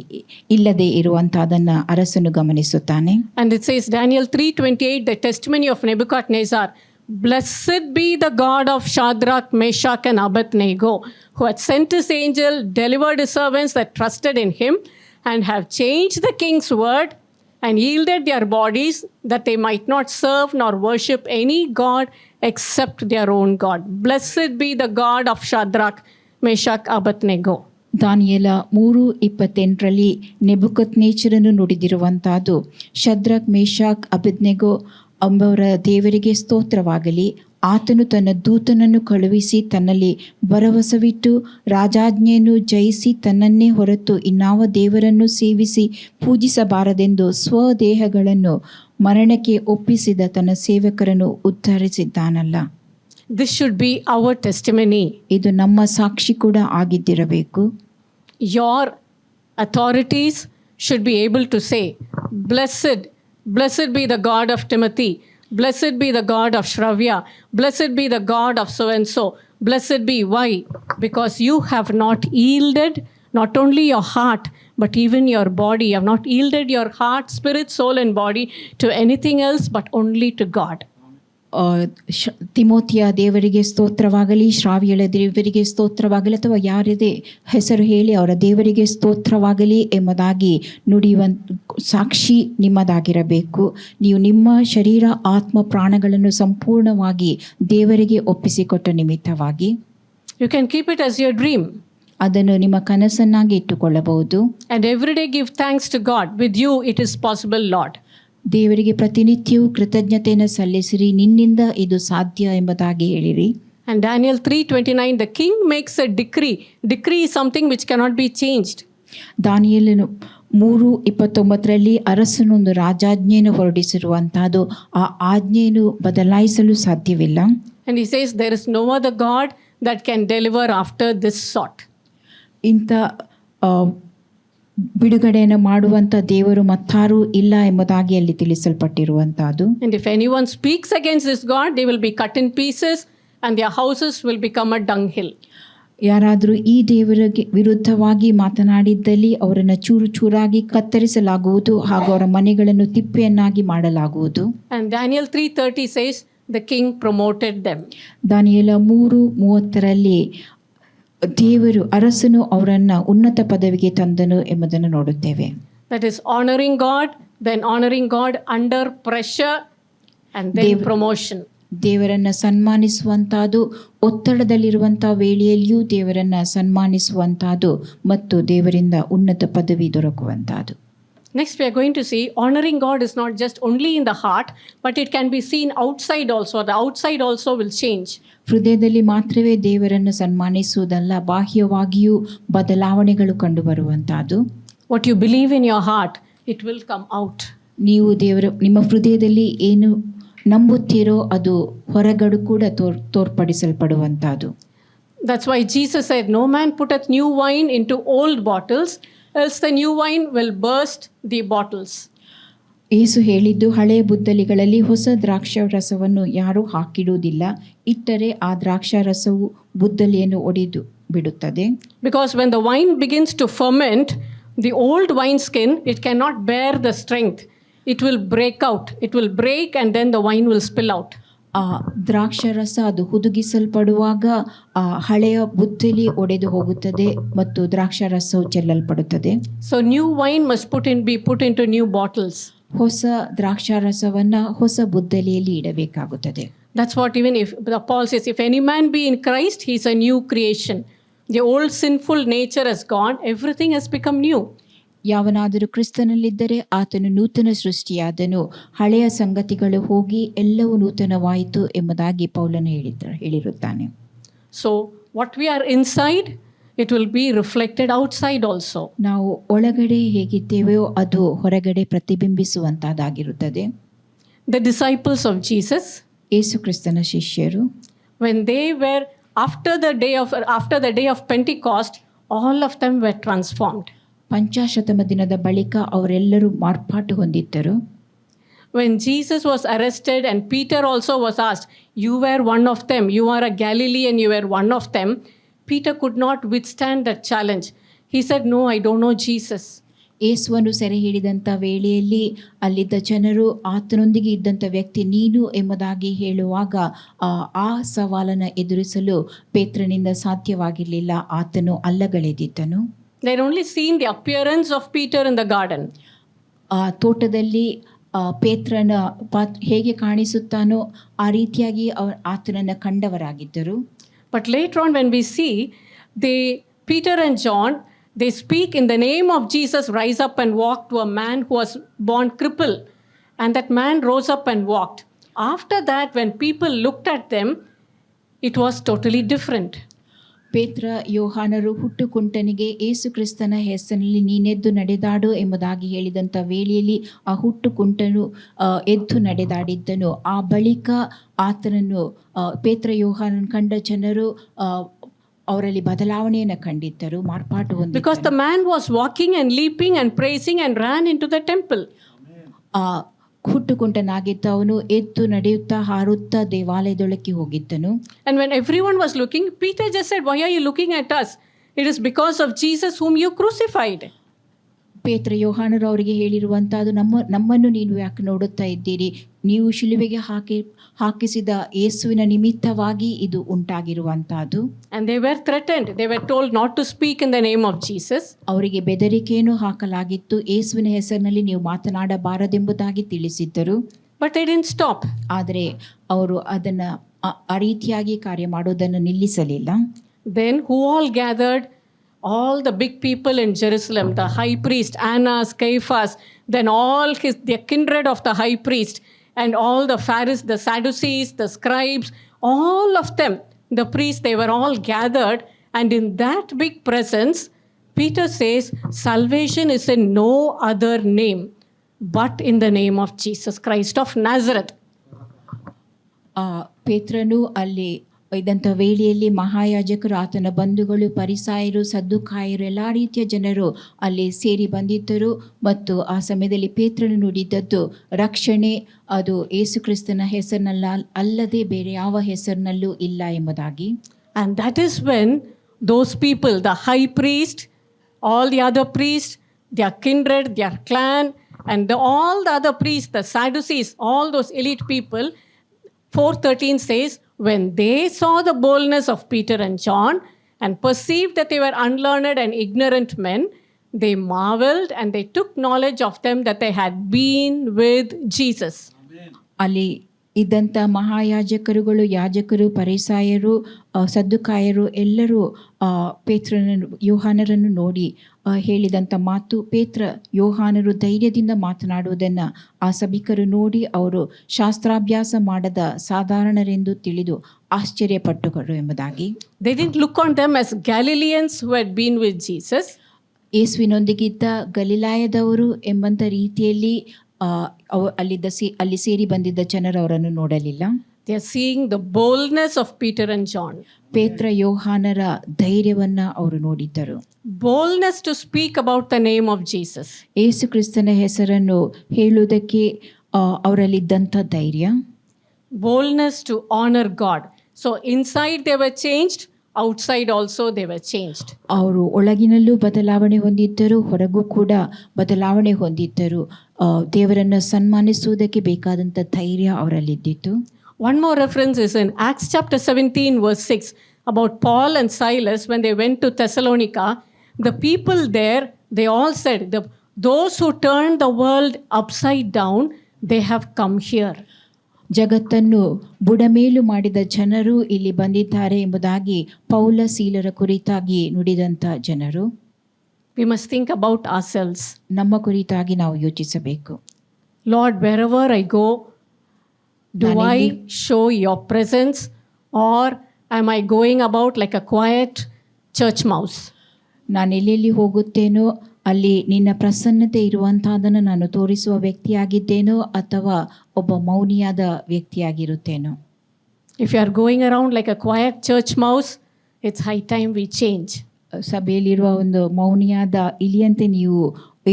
ಇಲ್ಲದೆ ಇರುವಂತಹದನ್ನು ಅರಸನು ಗಮನಿಸುತ್ತಾನೆ. And it says, Daniel 3:28, the testimony of Nebuchadnezzar, blessed be the God of Shadrach, Meshach and Abednego, who had sent his angel, delivered his servants that trusted in him, and have changed the king's word and yielded their bodies that they might not serve nor worship any god except their own God. Blessed be the God of Shadrach, Meshach, Abednego. ದಾನಿಯೇಲ 3:28ರಲ್ಲಿ ನೆಬೂಕದ್ನೆಚ್ಚರನು ನುಡಿದಿರುವಂತಹದ್ದು, Shadrach, ಮೇಷಾಕ್, Abednego ಎಂಬವರ ದೇವರಿಗೆ ಸ್ತೋತ್ರವಾಗಲಿ. ಆತನು ತನ್ನ ದೂತನನ್ನು ಕಳುಹಿಸಿ ತನ್ನಲ್ಲಿ ಭರವಸವಿಟ್ಟು ರಾಜಾಜ್ಞೆಯನ್ನು ಜಯಿಸಿ ತನ್ನನ್ನೇ ಹೊರತು ಇನ್ನಾವ ದೇವರನ್ನು ಸೇವಿಸಿ ಪೂಜಿಸಬಾರದೆಂದು ಸ್ವದೇಹಗಳನ್ನು ಮರಣಕ್ಕೆ ಒಪ್ಪಿಸಿದ ತನ್ನ ಸೇವಕರನ್ನು ಉದ್ಧರಿಸಿದ್ದಾನಲ್ಲ. This should be our testimony. ಇದು ನಮ್ಮ ಸಾಕ್ಷಿ ಕೂಡ ಆಗಿದ್ದಿರಬೇಕು. Your authorities should be able to say, blessed be the God of Timothy, blessed be the God of Shravya, blessed be the God of so and so, blessed be. Why? Because you have not yielded not only your heart but even your body. You have not yielded your heart, spirit, soul and body to anything else but only to God. ತಿಮೋತಿಯ ದೇವರಿಗೆ ಸ್ತೋತ್ರವಾಗಲಿ, ಶ್ರಾವ್ಯಳ ದೇವರಿಗೆ ಸ್ತೋತ್ರವಾಗಲಿ, ಅಥವಾ ಯಾರದೇ ಹೆಸರು ಹೇಳಿ ಅವರ ದೇವರಿಗೆ ಸ್ತೋತ್ರವಾಗಲಿ ಎಂಬುದಾಗಿ ನುಡಿಯುವ ಸಾಕ್ಷಿ ನಿಮ್ಮದಾಗಿರಬೇಕು. ನೀವು ನಿಮ್ಮ ಶರೀರ, ಆತ್ಮ, ಪ್ರಾಣಗಳನ್ನು ಸಂಪೂರ್ಣವಾಗಿ ದೇವರಿಗೆ ಒಪ್ಪಿಸಿಕೊಟ್ಟ ನಿಮಿತ್ತವಾಗಿ You can keep it as your dream. ಅದನ್ನು ನಿಮ್ಮ ಕನಸನ್ನಾಗಿ ಇಟ್ಟುಕೊಳ್ಳಬಹುದು. And every day give thanks to God. With you it is possible, Lord. ದೇವರಿಗೆ ಪ್ರತಿನಿತ್ಯವೂ ಕೃತಜ್ಞತೆಯನ್ನು ಸಲ್ಲಿಸಿರಿ, ನಿನ್ನಿಂದ ಇದು ಸಾಧ್ಯ ಎಂಬುದಾಗಿ ಹೇಳಿರಿ. And Daniel 3:29, the king makes a decree. Decree is something which cannot be changed. ದಾನಿಯೇಲನು 3:29ರಲ್ಲಿ ಅರಸನೊಂದು ರಾಜಾಜ್ಞೆಯನ್ನು ಹೊರಡಿಸಿರುವಂತಹದ್ದು, ಆ ಆಜ್ಞೆಯನ್ನು ಬದಲಾಯಿಸಲು ಸಾಧ್ಯವಿಲ್ಲ. And he says there is no other God that can deliver after this sort. ಇಂಥ ಬಿಡುಗಡೆಯನ್ನು ಮಾಡುವಂಥ ದೇವರು ಮತ್ತಾರೂ ಇಲ್ಲ ಎಂಬುದಾಗಿ ಅಲ್ಲಿ ತಿಳಿಸಲ್ಪಟ್ಟಿರುವಂತಹದ್ದು. And if anyone speaks against this God, they will be cut in pieces and their houses will become a dunghill. ಯಾರಾದರೂ ಈ ದೇವರಿಗೆ ವಿರುದ್ಧವಾಗಿ ಮಾತನಾಡಿದ್ದಲ್ಲಿ ಅವರನ್ನು ಚೂರು ಚೂರಾಗಿ ಕತ್ತರಿಸಲಾಗುವುದು ಹಾಗೂ ಅವರ ಮನೆಗಳನ್ನು ತಿಪ್ಪೆಯನ್ನಾಗಿ ಮಾಡಲಾಗುವುದು. And Daniel 3:30 says the king promoted them. ದಾನಿಯೇಲ 3:30ರಲ್ಲಿ ದೇವರು, ಅರಸನು ಅವರನ್ನು ಉನ್ನತ ಪದವಿಗೆ ತಂದನು ಎಂಬುದನ್ನು ನೋಡುತ್ತೇವೆ. That is honoring God, then honoring God under pressure and then promotion. ದೇವರನ್ನು ಸನ್ಮಾನಿಸುವಂತಹದ್ದು, ಒತ್ತಡದಲ್ಲಿರುವಂಥ ವೇಳೆಯಲ್ಲಿಯೂ ದೇವರನ್ನು ಸನ್ಮಾನಿಸುವಂತಹದ್ದು ಮತ್ತು ದೇವರಿಂದ ಉನ್ನತ ಪದವಿ ದೊರಕುವಂತಹದ್ದು. Next, we are going to see honoring God is not just only in the heart, but it can be seen outside also. The outside also will change. ಹೃದಯದಲ್ಲಿ ಮಾತ್ರವೇ ದೇವರನ್ನು ಸನ್ಮಾನಿಸುವುದಲ್ಲ, ಬಾಹ್ಯವಾಗಿಯೂ ಬದಲಾವಣೆಗಳು ಕಂಡುಬರುವಂತಹದ್ದು. What you believe in your heart, it will come out. ನೀವು ನಿಮ್ಮ ಹೃದಯದಲ್ಲಿ ಏನು ನಂಬುತ್ತೀರೋ ಅದು ಹೊರಗಡೆ ಕೂಡ ತೋರ್ಪಡಿಸಲ್ಪಡುವಂತಹದ್ದು. That's why Jesus said, no man putteth new wine into old bottles, else the new wine will burst the bottles. ಯೇಸು ಹೇಳಿದ್ದು, ಹಳೆಯ ಬುದ್ದಲಿಗಳಲ್ಲಿ ಹೊಸ ದ್ರಾಕ್ಷಾರಸವನ್ನು ಯಾರೂ ಹಾಕಿಡುವುದಿಲ್ಲ, ಇಟ್ಟರೆ ಆ ದ್ರಾಕ್ಷಾರಸವು ಬುದ್ದಲಿಯನ್ನು ಒಡೆದು ಬಿಡುತ್ತದೆ. Because when the wine begins to ferment, the old wine skin, it cannot bear the strength. It will break out. It will break and then the wine will spill out. ಆ ದ್ರಾಕ್ಷಾರಸ ಅದು ಹುದುಗಿಸಲ್ಪಡುವಾಗ ಆ ಹಳೆಯ ಬುದ್ದಲಿ ಒಡೆದು ಹೋಗುತ್ತದೆ ಮತ್ತು ದ್ರಾಕ್ಷಾರಸವು ಚೆಲ್ಲಲ್ಪಡುತ್ತದೆ. So new wine must be put into new bottles. ಹೊಸ ದ್ರಾಕ್ಷಾರಸವನ್ನ ಹೊಸ ಬುದ್ದಲಿಯಲ್ಲಿ ಇಡಬೇಕಾಗುತ್ತದೆ. That's what even if Paul says, if any man be in Christ, he is a new creation. The old sinful nature has gone, everything has become new. ಯಾವನಾದರೂ ಕ್ರಿಸ್ತನಲ್ಲಿದ್ದರೆ ಆತನು ನೂತನ ಸೃಷ್ಟಿಯಾದನು, ಹಳೆಯ ಸಂಗತಿಗಳು ಹೋಗಿ ಎಲ್ಲವೂ ನೂತನವಾಯಿತು ಎಂಬುದಾಗಿ ಪೌಲನು ಹೇಳಿರುತ್ತಾನೆ. So what we are inside, it will be reflected outside also. ನಾವು ಒಳಗಡೆ ಹೇಗಿದ್ದೇವೆಯೋ ಅದು ಹೊರಗಡೆ ಪ್ರತಿಬಿಂಬಿಸುವಂತಹದ್ದಾಗಿರುತ್ತದೆ. The disciples of Jesus, ಯೇಸು ಕ್ರಿಸ್ತನ ಶಿಷ್ಯರು, when they were after the day of Pentecost, all of them were transformed. ಪಂಚಾಶತಮ ದಿನದ ಬಳಿಕ ಅವರೆಲ್ಲರೂ ಮಾರ್ಪಾಟು ಹೊಂದಿದ್ದರು. When Jesus was arrested and Peter also was asked, you were one of them, you are a Galilean, you were one of them. Peter could not withstand that challenge. He said, "No, I don't know Jesus." ಯೇಸುವನ್ನು ಸೆರೆ ಹಿಡಿದಂಥ ವೇಳೆಯಲ್ಲಿ ಅಲ್ಲಿದ್ದ ಜನರು ಆತನೊಂದಿಗೆ ಇದ್ದಂಥ ವ್ಯಕ್ತಿ ನೀನು ಎಂಬುದಾಗಿ ಹೇಳುವಾಗ ಆ ಸವಾಲನ್ನು ಎದುರಿಸಲು ಪೇತ್ರನಿಂದ ಸಾಧ್ಯವಾಗಿರಲಿಲ್ಲ. ಆತನು ಅಲ್ಲಗಳೆದಿದ್ದನು. They had only seen the appearance of Peter in the garden. ಆ ತೋಟದಲ್ಲಿ ಪೇತ್ರನ ಹೇಗೆ ಕಾಣಿಸುತ್ತಾನೋ ಆ ರೀತಿಯಾಗಿ ಆತನನ್ನು ಕಂಡವರಾಗಿದ್ದರು. But later on when we see, Peter and John, they speak in the name of Jesus, rise up and walk to a man who was born crippled. And that man rose up and walked. After that, when people looked at them, it was totally different. ಪೇತ್ರ ಯೋಹಾನರು ಹುಟ್ಟುಕುಂಟನಿಗೆ ಯೇಸು ಕ್ರಿಸ್ತನ ಹೆಸರಿನಲ್ಲಿ ನೀನೆದ್ದು ನಡೆದಾಡು ಎಂಬುದಾಗಿ ಹೇಳಿದಂಥ ವೇಳೆಯಲ್ಲಿ ಆ ಹುಟ್ಟುಕುಂಟನು ಎದ್ದು ನಡೆದಾಡಿದ್ದನು. ಆ ಬಳಿಕ ಆತನನ್ನು ಪೇತ್ರ ಯೋಹಾನನ್ನು ಕಂಡ ಜನರು ಅವರಲ್ಲಿ ಬದಲಾವಣೆಯನ್ನು ಕಂಡಿದ್ದರು, ಮಾರ್ಪಾಟು ಹೊಂದಿದ್ದರು. Because the man was walking and leaping and praising and ran into the temple. ಹುಟ್ಟುಕುಂಟನಾಗಿದ್ದ ಅವನು ಎದ್ದು ನಡೆಯುತ್ತಾ ಹಾರುತ್ತಾ ದೇವಾಲಯದೊಳಕ್ಕೆ ಹೋಗಿದ್ದನು. And when everyone was looking, Peter just said, "Why are you looking at us? It is because of Jesus whom you crucified." ಪೇತ್ರ ಯೋಹಾನರು ಅವರಿಗೆ ಹೇಳಿರುವಂಥದ್ದು, ನಮ್ಮನ್ನು ನೀವು ಯಾಕೆ ನೋಡುತ್ತಾ ಇದ್ದೀರಿ? ನೀವು ಶಿಲುಬೆಗೆ ಹಾಕಿಸಿದ ಯೇಸುವಿನ ನಿಮಿತ್ತವಾಗಿ ಇದು ಉಂಟಾಗಿರುವಂತಹದ್ದು. And they were threatened. They were told not to speak in the name of Jesus. ಅವರಿಗೆ ಬೆದರಿಕೆಯನ್ನು ಹಾಕಲಾಗಿತ್ತು, ಯೇಸುವಿನ ಹೆಸರಿನಲ್ಲಿ ನೀವು ಮಾತನಾಡಬಾರದೆಂಬುದಾಗಿ ತಿಳಿಸಿದ್ದರು. But they didn't stop. ಆದರೆ ಅವರು ಅದನ್ನು ಆ ರೀತಿಯಾಗಿ ಕಾರ್ಯ ಮಾಡೋದನ್ನು ನಿಲ್ಲಿಸಲಿಲ್ಲ. Then who all gathered? All the big people in Jerusalem, the high priest, Annas, Caiaphas, then all the kindred of the high priest, and all the Pharisees, the Sadducees, the scribes, all of them, the priests, they were all gathered. And in that big presence, Peter says, salvation is in no other name but in the name of Jesus Christ of Nazareth. ಪೇತ್ರನು ಅಲ್ಲಿ ಇದ್ದಂಥ ವೇಳೆಯಲ್ಲಿ ಮಹಾಯಾಜಕರು, ಆತನ ಬಂಧುಗಳು, ಪರಿಸಾಯರು, ಸದ್ದುಕಾಯರು, ಎಲ್ಲ ರೀತಿಯ ಜನರು ಅಲ್ಲಿ ಸೇರಿ ಬಂದಿದ್ದರು. ಮತ್ತು ಆ ಸಮಯದಲ್ಲಿ ಪೇತ್ರನು ನುಡಿದದ್ದು, ರಕ್ಷಣೆ ಅದು ಯೇಸು ಕ್ರಿಸ್ತನ ಹೆಸರಿನಲ್ಲ ಅಲ್ಲದೆ ಬೇರೆ ಯಾವ ಹೆಸರಿನಲ್ಲೂ ಇಲ್ಲ ಎಂಬುದಾಗಿ. And that is when those people, the high priest, all the other priests, their kindred, their clan, and all the other priests, the Sadducees, all those elite people, 4:13 says, when they saw the boldness of Peter and John and perceived that they were unlearned and ignorant men, they marveled and they took knowledge of them that they had been with Jesus. ಅಲ್ಲಿ ಇದ್ದಂಥ ಮಹಾಯಾಜಕರುಗಳು, ಯಾಜಕರು, ಪರಿಸಾಯರು, ಸದ್ದುಕಾಯರು ಎಲ್ಲರೂ ಪೇತ್ರನನ್ನು ಯೋಹಾನರನ್ನು ನೋಡಿ ಹೇಳಿದಂಥ ಮಾತು, ಪೇತ್ರ ಯೋಹಾನರು ಧೈರ್ಯದಿಂದ ಮಾತನಾಡುವುದನ್ನು ಆ ಸಭಿಕರು ನೋಡಿ ಅವರು ಶಾಸ್ತ್ರಾಭ್ಯಾಸ ಮಾಡದ ಸಾಧಾರಣರೆಂದು ತಿಳಿದು ಆಶ್ಚರ್ಯಪಟ್ಟರು ಎಂಬುದಾಗಿ. They didn't look on them as Galileans who had been with Jesus. ಯೇಸುವಿನೊಂದಿಗಿದ್ದ ಗಲಿಲಾಯದವರು ಎಂಬಂಥ ರೀತಿಯಲ್ಲಿ ಅಲ್ಲಿ ಸೇರಿ ಬಂದಿದ್ದ ಜನರು ಅವರನ್ನು ನೋಡಲಿಲ್ಲ. They are seeing the boldness of Peter and John. ಪೇತ್ರ ಯೋಹಾನರ ಧೈರ್ಯವನ್ನ ಅವರು ನೋಡಿದ್ದರು. Boldness to speak about the name of Jesus. ಯೇಸು ಕ್ರಿಸ್ತನ ಹೆಸರನ್ನು ಹೇಳುವುದಕ್ಕೆ ಅವರಲ್ಲಿದ್ದಂಥ ಧೈರ್ಯ. Boldness to honor God. So inside they were changed, outside also they were changed. ಅವರು ಒಳಗಿನಲ್ಲೂ ಬದಲಾವಣೆ ಹೊಂದಿದ್ದರು, ಹೊರಗೂ ಕೂಡ ಬದಲಾವಣೆ ಹೊಂದಿದ್ದರು. ದೇವರನ್ನು ಸನ್ಮಾನಿಸುವುದಕ್ಕೆ ಬೇಕಾದಂಥ ಧೈರ್ಯ ಅವರಲ್ಲಿದ್ದಿತ್ತು. One more reference is in Acts chapter 17 verse 6 about Paul and Silas when they went to Thessalonica. The people there, they all said, those who turned the world upside down, they have come here. ಜಗತ್ತನ್ನು ಬುಡಮೇಲು ಮಾಡಿದ ಜನರು ಇಲ್ಲಿ ಬಂದಿದ್ದಾರೆ ಎಂಬುದಾಗಿ ಪೌಲ ಸೀಲರ ಕುರಿತಾಗಿ ನುಡಿದಂಥ ಜನರು. We must think about ourselves. ನಮ್ಮ ಕುರಿತಾಗಿ ನಾವು ಯೋಚಿಸಬೇಕು. Lord, wherever I go, do I show your presence or am I going about like a quiet church mouse? ನಾನು ಎಲ್ಲೆಲ್ಲಿ ಹೋಗುತ್ತೇನೋ ಅಲ್ಲಿ ನಿನ್ನ ಪ್ರಸನ್ನತೆ ಇರುವಂತಹದನ್ನು ನಾನು ತೋರಿಸುವ ವ್ಯಕ್ತಿಯಾಗಿದ್ದೇನೋ ಅಥವಾ ಒಬ್ಬ ಮೌನಿಯಾದ ವ್ಯಕ್ತಿಯಾಗಿರುತ್ತೇನೋ? If you are going around like a quiet church mouse, it's high time we change. ಸಭೆಯಲ್ಲಿರುವ ಒಂದು ಮೌನಿಯಾದ ಇಲಿಯಂತೆ ನೀವು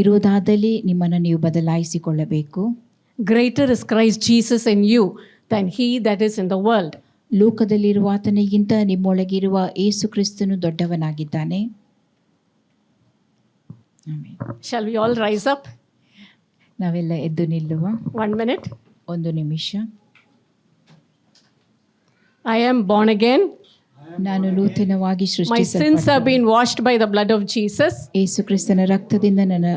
ಇರುವುದಾದಲ್ಲಿ ನಿಮ್ಮನ್ನು ನೀವು ಬದಲಾಯಿಸಿಕೊಳ್ಳಬೇಕು. Greater is Christ Jesus in you than he that is in the world. ಲೋಕದಲ್ಲಿರುವ ಆತನಿಗಿಂತ ನಿಮ್ಮೊಳಗಿರುವ ಯೇಸು ಕ್ರಿಸ್ತನು ದೊಡ್ಡವನಾಗಿದ್ದಾನೆ. Amen. Shall we all rise up? ನಾವೆಲ್ಲ ಎದ್ದು ನಿಲ್ಲುವ. 1 minute. 1 ನಿಮಿಷ. I am born again. ನಾನು ನೂತನವಾಗಿ My sins have ಸೃಷ್ಟಿಸಲ್ಪಟ್ಟವನು. been washed by the blood of Jesus. ಯೇಸು ಕ್ರಿಸ್ತನ ರಕ್ತದಿಂದ ನನ್ನ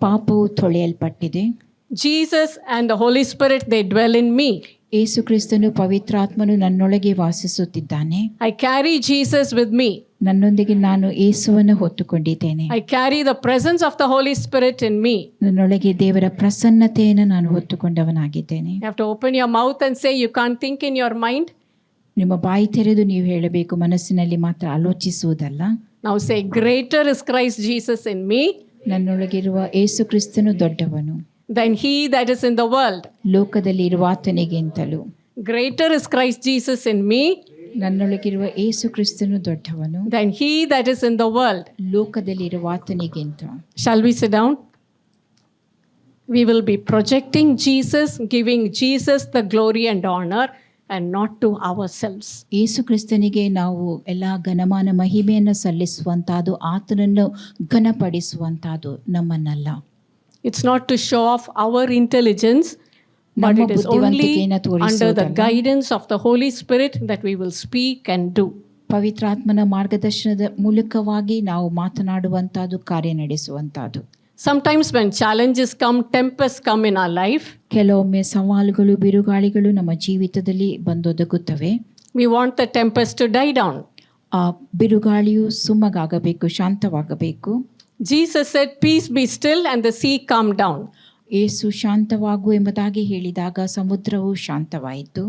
ಪಾಪವು ತೊಳೆಯಲ್ಪಟ್ಟಿದೆ. Jesus and the Holy Spirit, they dwell in me. ಯೇಸು ಕ್ರಿಸ್ತನು ಪವಿತ್ರಾತ್ಮನು ನನ್ನೊಳಗೆ ವಾಸಿಸುತ್ತಿದ್ದಾನೆ. I carry Jesus with me. ನನ್ನೊಂದಿಗೆ ನಾನು ಯೇಸುವನ್ನು ಹೊತ್ತುಕೊಂಡಿದ್ದೇನೆ. I carry the presence of the Holy Spirit in me. ನನ್ನೊಳಗೆ ದೇವರ ಪ್ರಸನ್ನತೆಯನ್ನು ನಾನು ಹೊತ್ತುಕೊಂಡವನಾಗಿದ್ದೇನೆ. You have to open your mouth and say, you can't think in your mind. ನಿಮ್ಮ ಬಾಯಿ ತೆರೆದು ನೀವು ಹೇಳಬೇಕು, ಮನಸ್ಸಿನಲ್ಲಿ ಮಾತ್ರ ಆಲೋಚಿಸುವುದಲ್ಲ. Now say, greater is Christ Jesus in me ನನ್ನೊಳಗಿರುವ ಯೇಸು ಕ್ರಿಸ್ತನು ದೊಡ್ಡವನು than he that is in the world. ಲೋಕದಲ್ಲಿ ಇರುವ ಆತನಿಗಿಂತಲೂ. Greater is Christ Jesus in me ನನ್ನೊಳಗಿರುವ ಯೇಸು ಕ್ರಿಸ್ತನು ದೊಡ್ಡವನು than he that is in the world. ಲೋಕದಲ್ಲಿರುವ ಆತನಿಗಿಂತ. Shall we sit down? We will be projecting Jesus, giving Jesus the glory and honor and not to ourselves. ಯೇಸು ಕ್ರಿಸ್ತನಿಗೆ ನಾವು ಎಲ್ಲ ಘನಮಾನ ಮಹಿಮೆಯನ್ನು ಸಲ್ಲಿಸುವಂತಾದು, ಆತನನ್ನು ಘನಪಡಿಸುವಂತಾದು ನಮ್ಮನ್ನಲ್ಲ. It's not to show off our intelligence, but ನಮ್ಮ it is only ಬುದ್ಧಿವಂತಿಕೆಯನ್ನು under the ತೋರಿಸುವುದಲ್ಲ. guidance of the Holy Spirit that we will speak and do. ಪವಿತ್ರಾತ್ಮನ ಮಾರ್ಗದರ್ಶನದ ಮೂಲಕವಾಗಿ ನಾವು ಮಾತನಾಡುವಂತಾದು, ಕಾರ್ಯ ನಡೆಸುವಂತಾದು. Sometimes when challenges come, tempests come in our life, ಕೆಲವೊಮ್ಮೆ ಸವಾಲುಗಳು, ಬಿರುಗಾಳಿಗಳು ನಮ್ಮ ಜೀವಿತದಲ್ಲಿ ಬಂದೊದಗುತ್ತವೆ. we want the tempest to die down. ಆ ಬಿರುಗಾಳಿಯು ಸುಮ್ಮಗಾಗಬೇಕು, ಶಾಂತವಾಗಬೇಕು. Jesus said, peace be still, and the sea calmed down. ಯೇಸು ಶಾಂತವಾಗು ಎಂಬುದಾಗಿ ಹೇಳಿದಾಗ ಸಮುದ್ರವು ಶಾಂತವಾಯಿತು.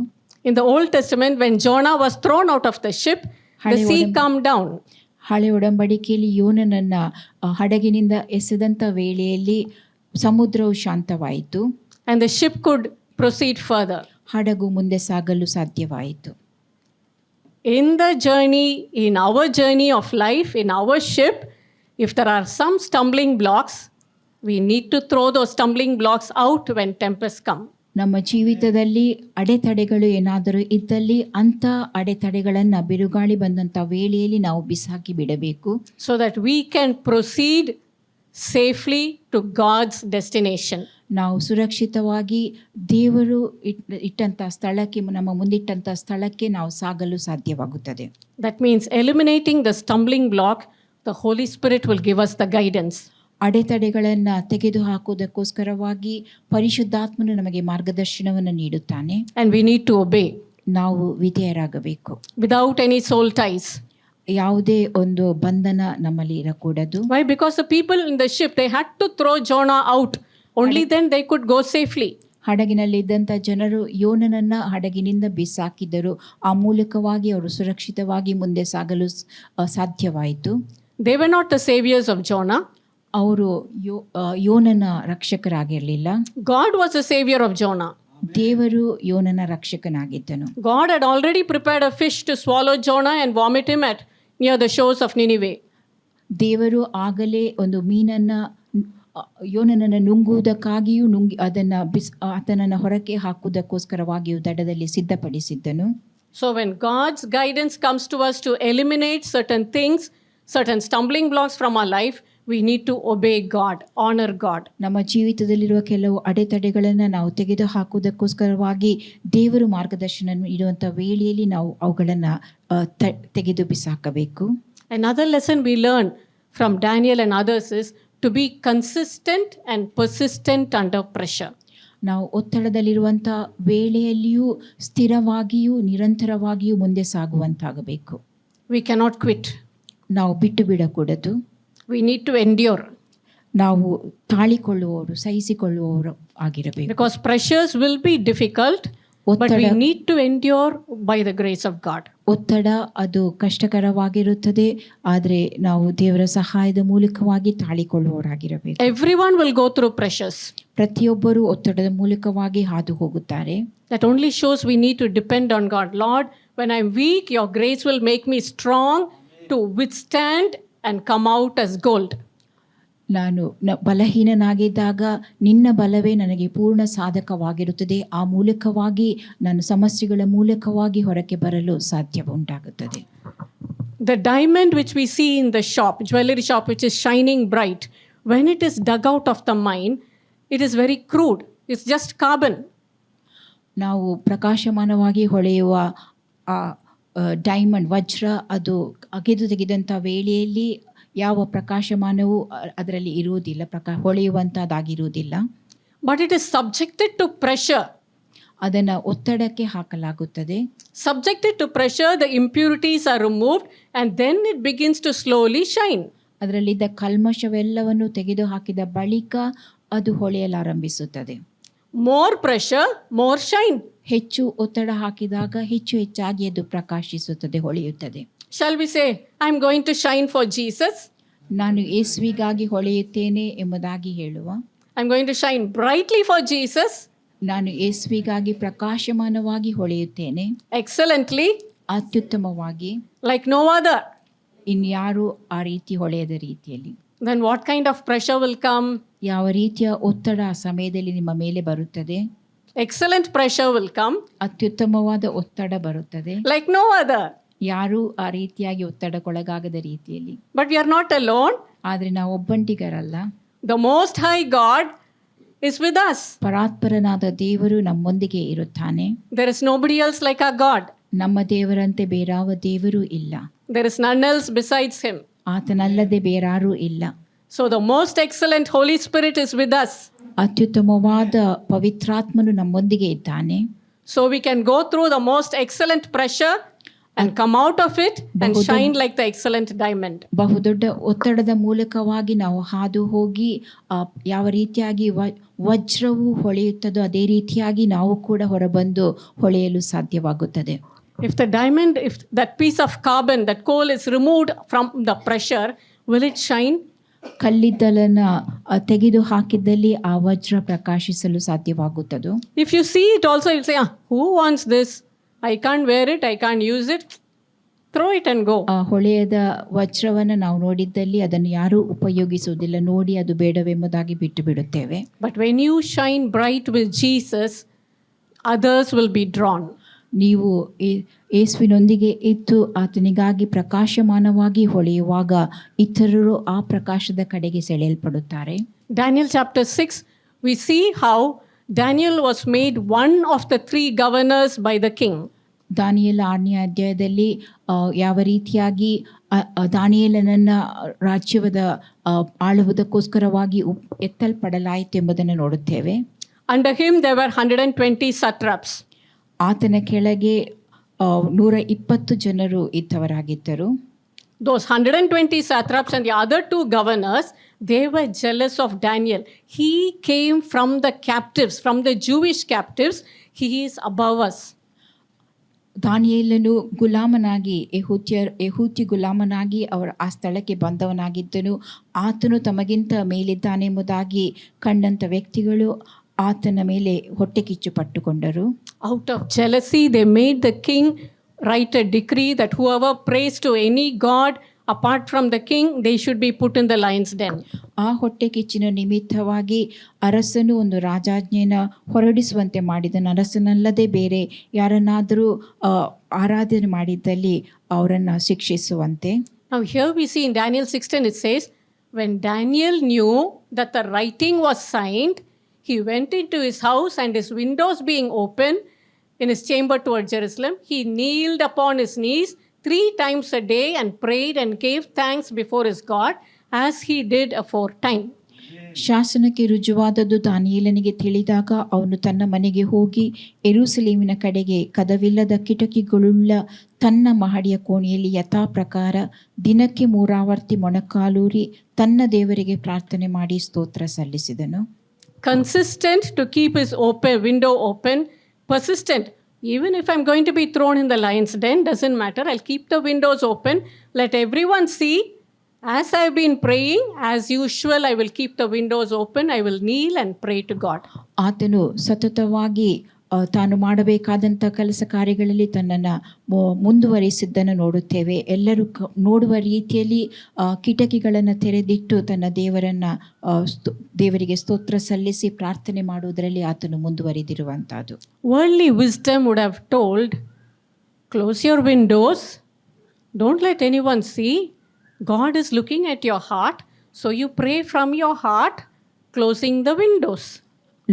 In the Old Testament, when Jonah was thrown out of the ship, the sea calmed down. ಹಳೆ ಒಡಂಬಡಿಕೆಯಲ್ಲಿ ಯೋನನನ್ನ ಹಡಗಿನಿಂದ ಎಸೆದಂಥ ವೇಳೆಯಲ್ಲಿ ಸಮುದ್ರವು ಶಾಂತವಾಯಿತು. And the ship could proceed further. ಹಡಗು ಮುಂದೆ ಸಾಗಲು ಸಾಧ್ಯವಾಯಿತು. In the journey, in our journey of life, in our ship, if there are some stumbling blocks, we need to throw those stumbling blocks out when tempests come. ನಮ್ಮ ಜೀವಿತದಲ್ಲಿ ಅಡೆತಡೆಗಳು ಏನಾದರೂ ಇದ್ದಲ್ಲಿ ಅಂಥ ಅಡೆತಡೆಗಳನ್ನು ಬಿರುಗಾಳಿ ಬಂದಂಥ ವೇಳೆಯಲ್ಲಿ ನಾವು ಬಿಸಾಕಿ ಬಿಡಬೇಕು. So that we can proceed safely to God's destination. ನಾವು ಸುರಕ್ಷಿತವಾಗಿ ದೇವರು ಇಟ್ಟಂಥ ಸ್ಥಳಕ್ಕೆ, ನಮ್ಮ ಮುಂದಿಟ್ಟಂಥ ಸ್ಥಳಕ್ಕೆ ನಾವು ಸಾಗಲು ಸಾಧ್ಯವಾಗುತ್ತದೆ. That means eliminating the stumbling block, the Holy Spirit will give us the guidance. ಅಡೆತಡೆಗಳನ್ನು ತೆಗೆದುಹಾಕುವುದಕ್ಕೋಸ್ಕರವಾಗಿ ಪರಿಶುದ್ಧಾತ್ಮನು ನಮಗೆ ಮಾರ್ಗದರ್ಶನವನ್ನು ನೀಡುತ್ತಾನೆ. And we need to obey ನಾವು ವಿಧೇಯರಾಗಬೇಕು. without any soul ties. ಯಾವುದೇ ಒಂದು ಬಂಧನ ನಮ್ಮಲ್ಲಿ ಇರಕೂಡದು. Why? Because the people in the ship, they had to throw Jonah out. Only then they could go safely. ಹಡಗಿನಲ್ಲಿದ್ದಂಥ ಜನರು ಯೋನನನ್ನ ಹಡಗಿನಿಂದ ಬಿಸಾಕಿದರು. ಆ ಮೂಲಕವಾಗಿ ಅವರು ಸುರಕ್ಷಿತವಾಗಿ ಮುಂದೆ ಸಾಗಲು ಸಾಧ್ಯವಾಯಿತು. They were not the saviors of Jonah. ಅವರು ಯೋನನ ರಕ್ಷಕರಾಗಿರಲಿಲ್ಲ. God was the savior of Jonah. ದೇವರು ಯೋನನ ರಕ್ಷಕನಾಗಿದ್ದನು. God had already prepared a fish to swallow Jonah and vomit him at near the shores of Nineveh. ದೇವರು ಆಗಲೇ ಒಂದು ಮೀನನ್ನ ಯೋನನನ್ನು ನುಂಗುವುದಕ್ಕಾಗಿಯೂ ಅದನ್ನು ಆತನನ್ನು ಹೊರಕ್ಕೆ ಹಾಕುವುದಕ್ಕೋಸ್ಕರವಾಗಿಯೂ ದಡದಲ್ಲಿ ಸಿದ್ಧಪಡಿಸಿದ್ದನು. So when God's guidance comes to us to eliminate certain things, certain stumbling blocks from our life, we need to obey God, honor God. ನಮ್ಮ ಜೀವಿತದಲ್ಲಿರುವ ಕೆಲವು ಅಡೆತಡೆಗಳನ್ನು ನಾವು ತೆಗೆದು ಹಾಕುವುದಕ್ಕೋಸ್ಕರವಾಗಿ ದೇವರು ಮಾರ್ಗದರ್ಶನ ಇರುವಂಥ ವೇಳೆಯಲ್ಲಿ ನಾವು ಅವುಗಳನ್ನು ತೆಗೆದು ಬಿಸಾಕಬೇಕು. Another lesson we learn from Daniel and others is to be consistent and persistent under pressure. ನಾವು ಒತ್ತಡದಲ್ಲಿರುವಂಥ ವೇಳೆಯಲ್ಲಿಯೂ ಸ್ಥಿರವಾಗಿಯೂ ನಿರಂತರವಾಗಿಯೂ ಮುಂದೆ ಸಾಗುವಂತಾಗಬೇಕು. We cannot quit. ನಾವು ಬಿಟ್ಟು ಬಿಡಕೂಡದು. We need to endure. ನಾವು ತಾಳಿಕೊಳ್ಳುವವರು, ಸಹಿಸಿಕೊಳ್ಳುವವರು ಆಗಿರಬೇಕು. Because pressures will be difficult, but we need to endure by the grace of God. ಒತ್ತಡ ಅದು ಕಷ್ಟಕರವಾಗಿರುತ್ತದೆ, ಆದರೆ ನಾವು ದೇವರ ಸಹಾಯದ ಮೂಲಕವಾಗಿ ತಾಳಿಕೊಳ್ಳುವವರಾಗಿರಬೇಕು. Everyone will go through pressures. ಪ್ರತಿಯೊಬ್ಬರು ಒತ್ತಡದ ಮೂಲಕವಾಗಿ ಹಾದು ಹೋಗುತ್ತಾರೆ. That only shows we need to depend on God. Lord, when I'm weak, your grace will make me strong to withstand and come out as gold. ನಾನು ಬಲಹೀನನಾಗಿದ್ದಾಗ ನಿನ್ನ ಬಲವೇ ನನಗೆ ಪೂರ್ಣ ಸಾಧಕವಾಗಿರುತ್ತದೆ. ಆ ಮೂಲಕವಾಗಿ ನಾನು ಸಮಸ್ಯೆಗಳ ಮೂಲಕವಾಗಿ ಹೊರಗೆ ಬರಲು ಸಾಧ್ಯ ಉಂಟಾಗುತ್ತದೆ. The diamond which we see in the shop, jewelry shop, which is shining bright, when it is dug out of the mine, it is very crude. It's just carbon. ನಾವು ಪ್ರಕಾಶಮಾನವಾಗಿ ಹೊಳೆಯುವ ಆ ಡೈಮಂಡ್ ವಜ್ರ ಅದು ಅಗೆದು ತೆಗೆದಂಥ ವೇಳೆಯಲ್ಲಿ ಯಾವ ಪ್ರಕಾಶಮಾನವೂ ಅದರಲ್ಲಿ ಇರುವುದಿಲ್ಲ, ಹೊಳೆಯುವಂಥದ್ದಾಗಿರುವುದಿಲ್ಲ. But it is subjected to pressure. ಅದನ್ನು ಒತ್ತಡಕ್ಕೆ ಹಾಕಲಾಗುತ್ತದೆ. Subjected to pressure, the impurities are removed and then it begins to slowly shine. ಅದರಲ್ಲಿದ್ದ ಕಲ್ಮಶವೆಲ್ಲವನ್ನು ತೆಗೆದು ಹಾಕಿದ ಬಳಿಕ ಅದು ಹೊಳೆಯಲಾರಂಭಿಸುತ್ತದೆ. More pressure, more shine. ಹೆಚ್ಚು ಒತ್ತಡ ಹಾಕಿದಾಗ ಹೆಚ್ಚು ಹೆಚ್ಚಾಗಿ ಅದು ಪ್ರಕಾಶಿಸುತ್ತದೆ, ಹೊಳೆಯುತ್ತದೆ. Shall we say, I'm going to shine for Jesus? ನಾನು ಯೇಸುವಿಗಾಗಿ ಹೊಳೆಯುತ್ತೇನೆ ಎಂಬುದಾಗಿ ಹೇಳುವ. I'm going to shine brightly for Jesus. ನಾನು ಯೇಸುವಿಗಾಗಿ ಪ್ರಕಾಶಮಾನವಾಗಿ ಹೊಳೆಯುತ್ತೇನೆ, Excellently, ಅತ್ಯುತ್ತಮವಾಗಿ, like no other. ಇನ್ಯಾರು ಆ ರೀತಿ ಹೊಳೆಯದ ರೀತಿಯಲ್ಲಿ. Then what kind of pressure will come? ಯಾವ ರೀತಿಯ ಒತ್ತಡ ಆ ಸಮಯದಲ್ಲಿ ನಿಮ್ಮ ಮೇಲೆ ಬರುತ್ತದೆ? Excellent pressure will come, ಅತ್ಯುತ್ತಮವಾದ ಒತ್ತಡ ಬರುತ್ತದೆ, like no other. ಯಾರೂ ಆ ರೀತಿಯಾಗಿ ಒತ್ತಡಕ್ಕೊಳಗಾಗದ ರೀತಿಯಲ್ಲಿ. But we are not alone. ಆದರೆ ನಾವು ಒಬ್ಬಂಟಿಗರಲ್ಲ. The Most High God is with us. ಪರಾತ್ಪರನಾದ ದೇವರು ನಮ್ಮೊಂದಿಗೆ ಇರುತ್ತಾನೆ. There is nobody else like our God. ನಮ್ಮ ದೇವರಂತೆ ಬೇರಾವ ದೇವರು ಇಲ್ಲ. There is none else besides Him. ಆತನಲ್ಲದೆ ಬೇರಾರೂ ಇಲ್ಲ. So the most excellent Holy Spirit is with us. ಅತ್ಯುತ್ತಮವಾದ ಪವಿತ್ರಾತ್ಮನು ನಮ್ಮೊಂದಿಗೆ ಇದ್ದಾನೆ. So we can go through the most excellent pressure and come out of it and shine like the excellent diamond. ಬಹುದೊಡ್ಡ ಒತ್ತಡದ ಮೂಲಕವಾಗಿ ನಾವು ಹಾದು ಹೋಗಿ ಯಾವ ರೀತಿಯಾಗಿ ವಜ್ರವು ಹೊಳೆಯುತ್ತದೋ ಅದೇ ರೀತಿಯಾಗಿ ನಾವು ಕೂಡ ಹೊರಬಂದು ಹೊಳೆಯಲು ಸಾಧ್ಯವಾಗುತ್ತದೆ. If that piece of carbon, that coal is removed from the pressure, will it shine? ಕಲ್ಲಿದ್ದಲನ್ನು ತೆಗೆದು ಹಾಕಿದ್ದಲ್ಲಿ ಆ ವಜ್ರ ಪ್ರಕಾಶಿಸಲು ಸಾಧ್ಯವಾಗುತ್ತದೋ? If you see it also, you'll say, who wants this? I can't wear it, I can't use it. Throw it and go. ಆ ಹೊಳೆಯದ ವಜ್ರವನ್ನು ನಾವು ನೋಡಿದ್ದಲ್ಲಿ ಅದನ್ನು ಯಾರೂ ಉಪಯೋಗಿಸುವುದಿಲ್ಲ, ನೋಡಿ ಅದು ಬೇಡವೆಂಬುದಾಗಿ ಬಿಟ್ಟು ಬಿಡುತ್ತೇವೆ. But when you shine bright with Jesus, others will be drawn. ನೀವು ಯೇಸುವಿನೊಂದಿಗೆ ಇದ್ದು ಆತನಿಗಾಗಿ ಪ್ರಕಾಶಮಾನವಾಗಿ ಹೊಳೆಯುವಾಗ ಇತರರು ಆ ಪ್ರಕಾಶದ ಕಡೆಗೆ ಸೆಳೆಯಲ್ಪಡುತ್ತಾರೆ. Daniel chapter 6, we see how Daniel was made one of the 3 governors by the king. ದಾನಿಯೇಲ 6ನೇ ಅಧ್ಯಾಯದಲ್ಲಿ ಯಾವ ರೀತಿಯಾಗಿ ದಾನಿಯೇಲನನ್ನ ರಾಜ್ಯದ ಆಳುವುದಕ್ಕೋಸ್ಕರವಾಗಿ ಎತ್ತಲ್ಪಡಲಾಯಿತು ಎಂಬುದನ್ನು ನೋಡುತ್ತೇವೆ. Under him there were 120 satraps. ಆತನ ಕೆಳಗೆ 120 ಜನರು ಇದ್ದವರಾಗಿದ್ದರು. Those 120 satraps and the other 2 governors, they were jealous of Daniel. He came from the captives, from the Jewish captives. He is above us. ದಾನಿಯೇಲನು ಗುಲಾಮನಾಗಿ ಯೆಹೂದ್ಯ ಗುಲಾಮನಾಗಿ ಅವರ ಆ ಸ್ಥಳಕ್ಕೆ ಬಂದವನಾಗಿದ್ದನು. ಆತನು ತಮಗಿಂತ ಮೇಲಿದ್ದಾನೆಂಬುದಾಗಿ ಕಂಡಂಥ ವ್ಯಕ್ತಿಗಳು ಆತನ ಮೇಲೆ ಹೊಟ್ಟೆ ಕಿಚ್ಚು ಪಟ್ಟುಕೊಂಡರು. Out of jealousy, they made the king write a decree that whoever prays to any god apart from the king, they should be put in the lion's den. ಆ ಹೊಟ್ಟೆ ಕಿಚ್ಚಿನ ನಿಮಿತ್ತವಾಗಿ ಅರಸನು ಒಂದು ರಾಜಾಜ್ಞೆಯನ್ನು ಹೊರಡಿಸುವಂತೆ ಮಾಡಿದನು. ಅರಸನಲ್ಲದೆ ಬೇರೆ ಯಾರನ್ನಾದರೂ ಆರಾಧನೆ ಮಾಡಿದ್ದಲ್ಲಿ ಅವರನ್ನು ಶಿಕ್ಷಿಸುವಂತೆ. Now here we see in Daniel 6:10 it says, when Daniel knew that the writing was signed, he went into his house, and his windows being open in his chamber toward Jerusalem, he kneeled upon his knees 3 times a day and prayed and gave thanks before his God as he did aforetime. ಶಾಸನಕ್ಕೆ ರುಜುವಾದದ್ದು ದಾನಿಯೇಲನಿಗೆ ತಿಳಿದಾಗ ಅವನು ತನ್ನ ಮನೆಗೆ ಹೋಗಿ ಯೆರೂಸಲೇಮಿನ ಕಡೆಗೆ ಕದವಿಲ್ಲದ ಕಿಟಕಿಗಳುಳ್ಳ ತನ್ನ ಮಹಡಿಯ ಕೋಣೆಯಲ್ಲಿ ಯಥಾ ಪ್ರಕಾರ ದಿನಕ್ಕೆ 3 ಆವರ್ತಿ ಮೊಣಕಾಲೂರಿ ತನ್ನ ದೇವರಿಗೆ ಪ್ರಾರ್ಥನೆ ಮಾಡಿ ಸ್ತೋತ್ರ ಸಲ್ಲಿಸಿದನು. Consistent to keep his window open, persistent. Even if I'm going to be thrown in the lion's den, doesn't matter. I'll keep the windows open. Let everyone see. As I've been praying, as usual, I will keep the windows open. I will kneel and pray to God. ಆತನು ಸತತವಾಗಿ ತಾನು ಮಾಡಬೇಕಾದಂಥ ಕೆಲಸ ಕಾರ್ಯಗಳಲ್ಲಿ ತನ್ನನ್ನು ಮುಂದುವರಿಸಿದ್ದನ್ನು ನೋಡುತ್ತೇವೆ. ಎಲ್ಲರೂ ನೋಡುವ ರೀತಿಯಲ್ಲಿ ಕಿಟಕಿಗಳನ್ನು ತೆರೆದಿಟ್ಟು ತನ್ನ ದೇವರಿಗೆ ಸ್ತೋತ್ರ ಸಲ್ಲಿಸಿ ಪ್ರಾರ್ಥನೆ ಮಾಡುವುದರಲ್ಲಿ ಆತನು ಮುಂದುವರಿದಿರುವಂಥದ್ದು. Worldly wisdom would have told, close your windows, don't let anyone see. God is looking at your heart, so you pray from your heart, closing the windows.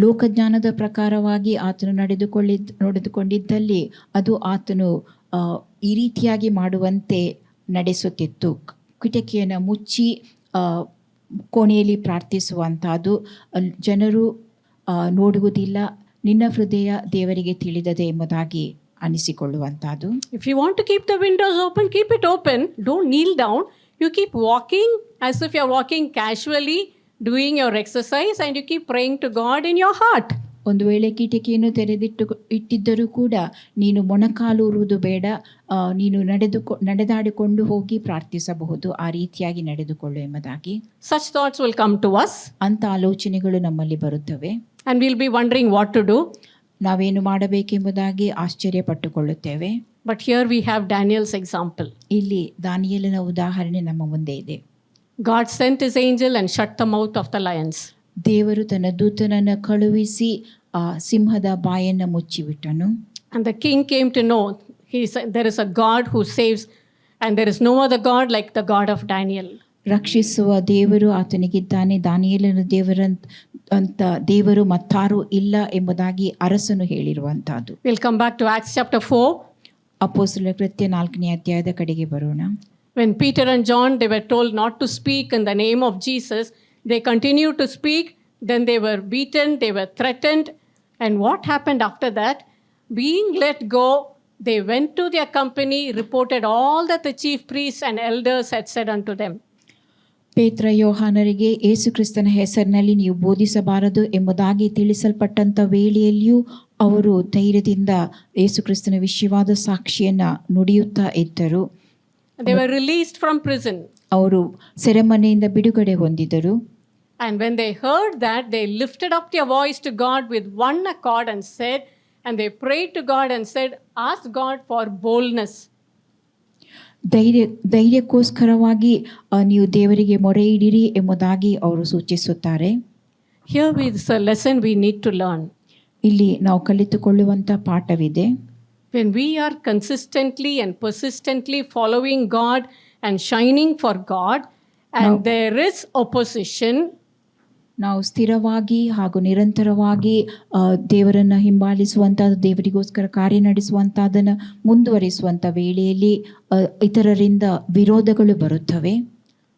ಲೋಕಜ್ಞಾನದ ಪ್ರಕಾರವಾಗಿ ಆತನು ನಡೆದುಕೊಂಡಿದ್ದಲ್ಲಿ ಅದು ಆತನು ಈ ರೀತಿಯಾಗಿ ಮಾಡುವಂತೆ ನಡೆಸುತ್ತಿತ್ತು. ಕಿಟಕಿಯನ್ನು ಮುಚ್ಚಿ ಕೋಣೆಯಲ್ಲಿ ಪ್ರಾರ್ಥಿಸುವಂಥದ್ದು. ಜನರು ನೋಡುವುದಿಲ್ಲ, ನಿನ್ನ ಹೃದಯ ದೇವರಿಗೆ ತಿಳಿದದೆ ಎಂಬುದಾಗಿ ಅನಿಸಿಕೊಳ್ಳುವಂಥದ್ದು. If you want to keep the windows open, keep it open. Don't kneel down. You keep walking as if you're walking casually, doing your exercise, and you keep praying to God in your heart. ಒಂದು ವೇಳೆ ಕಿಟಕಿಯನ್ನು ಇಟ್ಟಿದ್ದರೂ ಕೂಡ ನೀನು ಮೊಣಕಾಲೂರುವುದು ಬೇಡ, ನೀನು ನಡೆದಾಡಿಕೊಂಡು ಹೋಗಿ ಪ್ರಾರ್ಥಿಸಬಹುದು, ಆ ರೀತಿಯಾಗಿ ನಡೆದುಕೊಳ್ಳು ಎಂಬುದಾಗಿ. Such thoughts will come to us. ಅಂತ ಆಲೋಚನೆಗಳು ನಮ್ಮಲ್ಲಿ ಬರುತ್ತವೆ. And we'll be wondering what to do. ನಾವೇನು ಮಾಡಬೇಕೆಂಬುದಾಗಿ ಆಶ್ಚರ್ಯಪಟ್ಟುಕೊಳ್ಳುತ್ತೇವೆ. But here we have Daniel's example. ಇಲ್ಲಿ ದಾನಿಯೇಲನ ಉದಾಹರಣೆ ನಮ್ಮ ಮುಂದೆ ಇದೆ. God sent his angel and shut the mouth of the lions. ದೇವರು ತನ್ನ ದೂತನನ್ನು ಕಳುಹಿಸಿ ಆ ಸಿಂಹದ ಬಾಯನ್ನು ಮುಚ್ಚಿಬಿಟ್ಟನು. And the king came to know there is a God who saves, and there is no other God like the God of Daniel. ರಕ್ಷಿಸುವ ದೇವರು ಆತನಿಗಿದ್ದಾನೆ, ದಾನಿಯೇಲನ ಅಂತ ದೇವರು ಮತ್ತಾರೂ ಇಲ್ಲ ಎಂಬುದಾಗಿ ಅರಸನು ಹೇಳಿರುವಂತಹದ್ದು. We'll come back to Acts chapter 4. ಅಪೊಸ್ತಲರ ಕೃತ್ಯ 4ನೇ ಅಧ್ಯಾಯದ ಕಡೆಗೆ ಬರೋಣ. When Peter and John, they were told not to speak in the name of Jesus, they continued to speak. Then they were beaten, they were threatened. And what happened after that? Being let go, they went to their company, reported all that the chief priests and elders had said unto them. ಪೇತ್ರ ಯೋಹಾನರಿಗೆ ಯೇಸು ಕ್ರಿಸ್ತನ ಹೆಸರಿನಲ್ಲಿ ನೀವು ಬೋಧಿಸಬಾರದು ಎಂಬುದಾಗಿ ತಿಳಿಸಲ್ಪಟ್ಟಂಥ ವೇಳೆಯಲ್ಲಿಯೂ ಅವರು ಧೈರ್ಯದಿಂದ ಯೇಸು ಕ್ರಿಸ್ತನ ವಿಷಯವಾದ ಸಾಕ್ಷಿಯನ್ನು ನುಡಿಯುತ್ತಾ ಇದ್ದರು. They were released from prison. ಅವರು ಸೆರೆಮನೆಯಿಂದ ಬಿಡುಗಡೆ ಹೊಂದಿದರು. And when they heard that, they lifted up their voice to God with one accord and said, and they prayed to God and said, ask God for boldness. ಧೈರ್ಯಕ್ಕೋಸ್ಕರವಾಗಿ ನೀವು ದೇವರಿಗೆ ಮೊರೆ ಇಡಿರಿ ಎಂಬುದಾಗಿ ಅವರು ಸೂಚಿಸುತ್ತಾರೆ. Here is a lesson we need to learn. ಇಲ್ಲಿ ನಾವು ಕಲಿತುಕೊಳ್ಳುವಂಥ ಪಾಠವಿದೆ. When we are consistently and persistently following God and shining for God, and there is opposition, ನಾವು ಸ್ಥಿರವಾಗಿ ಹಾಗೂ ನಿರಂತರವಾಗಿ ದೇವರನ್ನು ಹಿಂಬಾಲಿಸುವಂಥದ್ದು, ದೇವರಿಗೋಸ್ಕರ ಕಾರ್ಯ ನಡೆಸುವಂಥದ್ದನ್ನು ಮುಂದುವರಿಸುವಂಥ ವೇಳೆಯಲ್ಲಿ ಇತರರಿಂದ ವಿರೋಧಗಳು ಬರುತ್ತವೆ.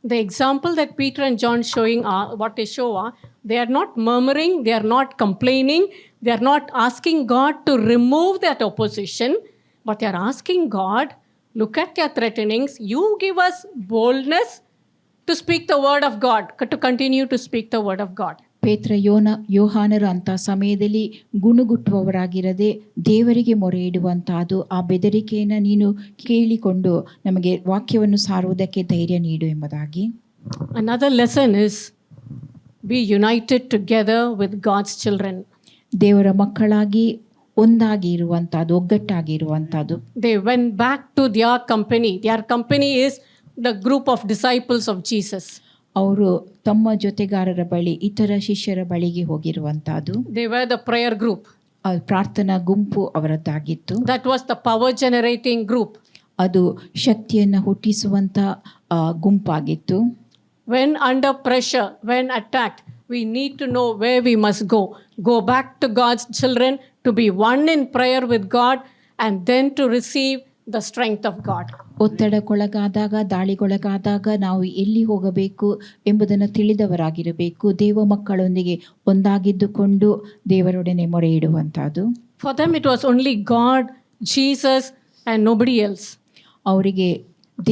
The example that Peter and John showing what they show are, they are not murmuring, they are not complaining, they are not asking God to remove that opposition, but they are asking God, look at their threatenings, you give us boldness to speak the word of God, to continue to speak the word of God. ಪೇತ್ರ ಯೋಹಾನರು ಅಂಥ ಸಮಯದಲ್ಲಿ ಗುಣಗುಟ್ಟುವವರಾಗಿರದೆ ದೇವರಿಗೆ ಮೊರೆ ಇಡುವಂತಹದ್ದು, ಆ ಬೆದರಿಕೆಯನ್ನು ನೀನು ಕೇಳಿಕೊಂಡು ನಮಗೆ ವಾಕ್ಯವನ್ನು ಸಾರುವುದಕ್ಕೆ ಧೈರ್ಯ ನೀಡು ಎಂಬುದಾಗಿ. Another lesson is be united together with God's children. ದೇವರ ಮಕ್ಕಳಾಗಿ ಒಂದಾಗಿ ಇರುವಂತಹದ್ದು, ಒಗ್ಗಟ್ಟಾಗಿ ಇರುವಂತಹದ್ದು. They went back to their company. Their company is the group of disciples of Jesus. ಅವರು ತಮ್ಮ ಜೊತೆಗಾರರ ಬಳಿ, ಇತರ ಶಿಷ್ಯರ ಬಳಿಗೆ ಹೋಗಿರುವಂತಹದ್ದು. They were the prayer group. ಪ್ರಾರ್ಥನಾ ಗುಂಪು ಅವರದ್ದಾಗಿತ್ತು. That was the power generating group. ಅದು ಶಕ್ತಿಯನ್ನು ಹುಟ್ಟಿಸುವಂತ ಗುಂಪಾಗಿತ್ತು. When under pressure, when attacked, we need to know where we must go. Go back to God's children, to be one in prayer with God, and then to receive the strength of God. ಒತ್ತಡಕ್ಕೊಳಗಾದಾಗ, ದಾಳಿಗೊಳಗಾದಾಗ ನಾವು ಎಲ್ಲಿ ಹೋಗಬೇಕು ಎಂಬುದನ್ನು ತಿಳಿದವರಾಗಿರಬೇಕು. ದೇವ ಮಕ್ಕಳೊಂದಿಗೆ ಒಂದಾಗಿದ್ದುಕೊಂಡು ದೇವರೊಡನೆ ಮೊರೆ ಇಡುವಂತಹದ್ದು. For them it was only God, Jesus, and nobody else. ಅವರಿಗೆ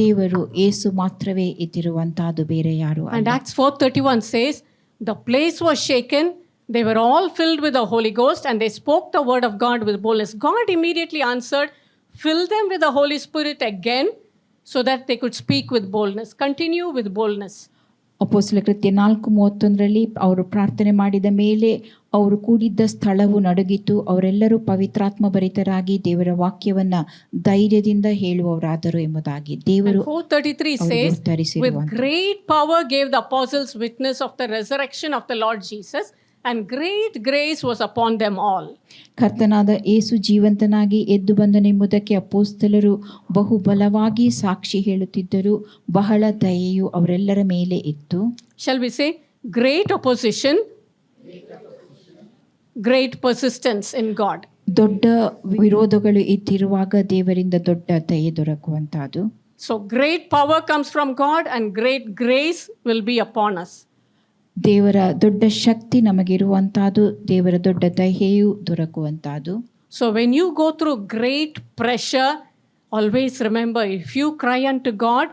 ದೇವರು ಯೇಸು ಮಾತ್ರವೇ ಇದ್ದಿರುವಂತಹದ್ದು, ಬೇರೆ ಯಾರು ಅಲ್ಲ. And Acts 4:31 says, the place was shaken, they were all filled with the Holy Ghost, and they spoke the word of God with boldness. God immediately answered, fill them with the Holy Spirit again, so that they could speak with boldness, continue with boldness. ಅಪೊಸ್ತಲ ಕೃತ್ಯ 4:31 ಅವರು ಪ್ರಾರ್ಥನೆ ಮಾಡಿದ ಮೇಲೆ ಅವರು ಕೂಡಿದ್ದ ಸ್ಥಳವು ನಡುಗಿತು. ಅವರೆಲ್ಲರೂ ಪವಿತ್ರಾತ್ಮ ಭರಿತರಾಗಿ ದೇವರ ವಾಕ್ಯವನ್ನ ಧೈರ್ಯದಿಂದ ಹೇಳುವವರಾದರು ಎಂಬುದಾಗಿ ದೇವರು 4:33 ಅವರಿಗೆ says, ಉತ್ತರಿಸಿರುವಂತೆ. with great power gave the apostles witness of the resurrection of the Lord Jesus, and great grace was upon them all. ಕರ್ತನಾದ ಯೇಸು ಜೀವಂತನಾಗಿ ಎದ್ದು ಬಂದನೆಂಬುದಕ್ಕೆ ಅಪೊಸ್ತಲರು ಬಹು ಬಲವಾಗಿ ಸಾಕ್ಷಿ ಹೇಳುತ್ತಿದ್ದರು. ಬಹಳ ದಯೆಯು ಅವರೆಲ್ಲರ ಮೇಲೆ ಇತ್ತು. Shall we say, great opposition, great persistence in God. ದೊಡ್ಡ ವಿರೋಧಗಳು ಇದ್ದಿರುವಾಗ ದೇವರಿಂದ ದೊಡ್ಡ ದಯೆ ದೊರಕುವಂತಹದ್ದು. So great power comes from God and great grace will be upon us. ದೇವರ ದೊಡ್ಡ ಶಕ್ತಿ ನಮಗಿರುವಂತಹದ್ದು, ದೇವರ ದೊಡ್ಡ ದಯೆಯು ದೊರಕುವಂತಹದ್ದು. So when you go through great pressure, always remember, if you cry unto God,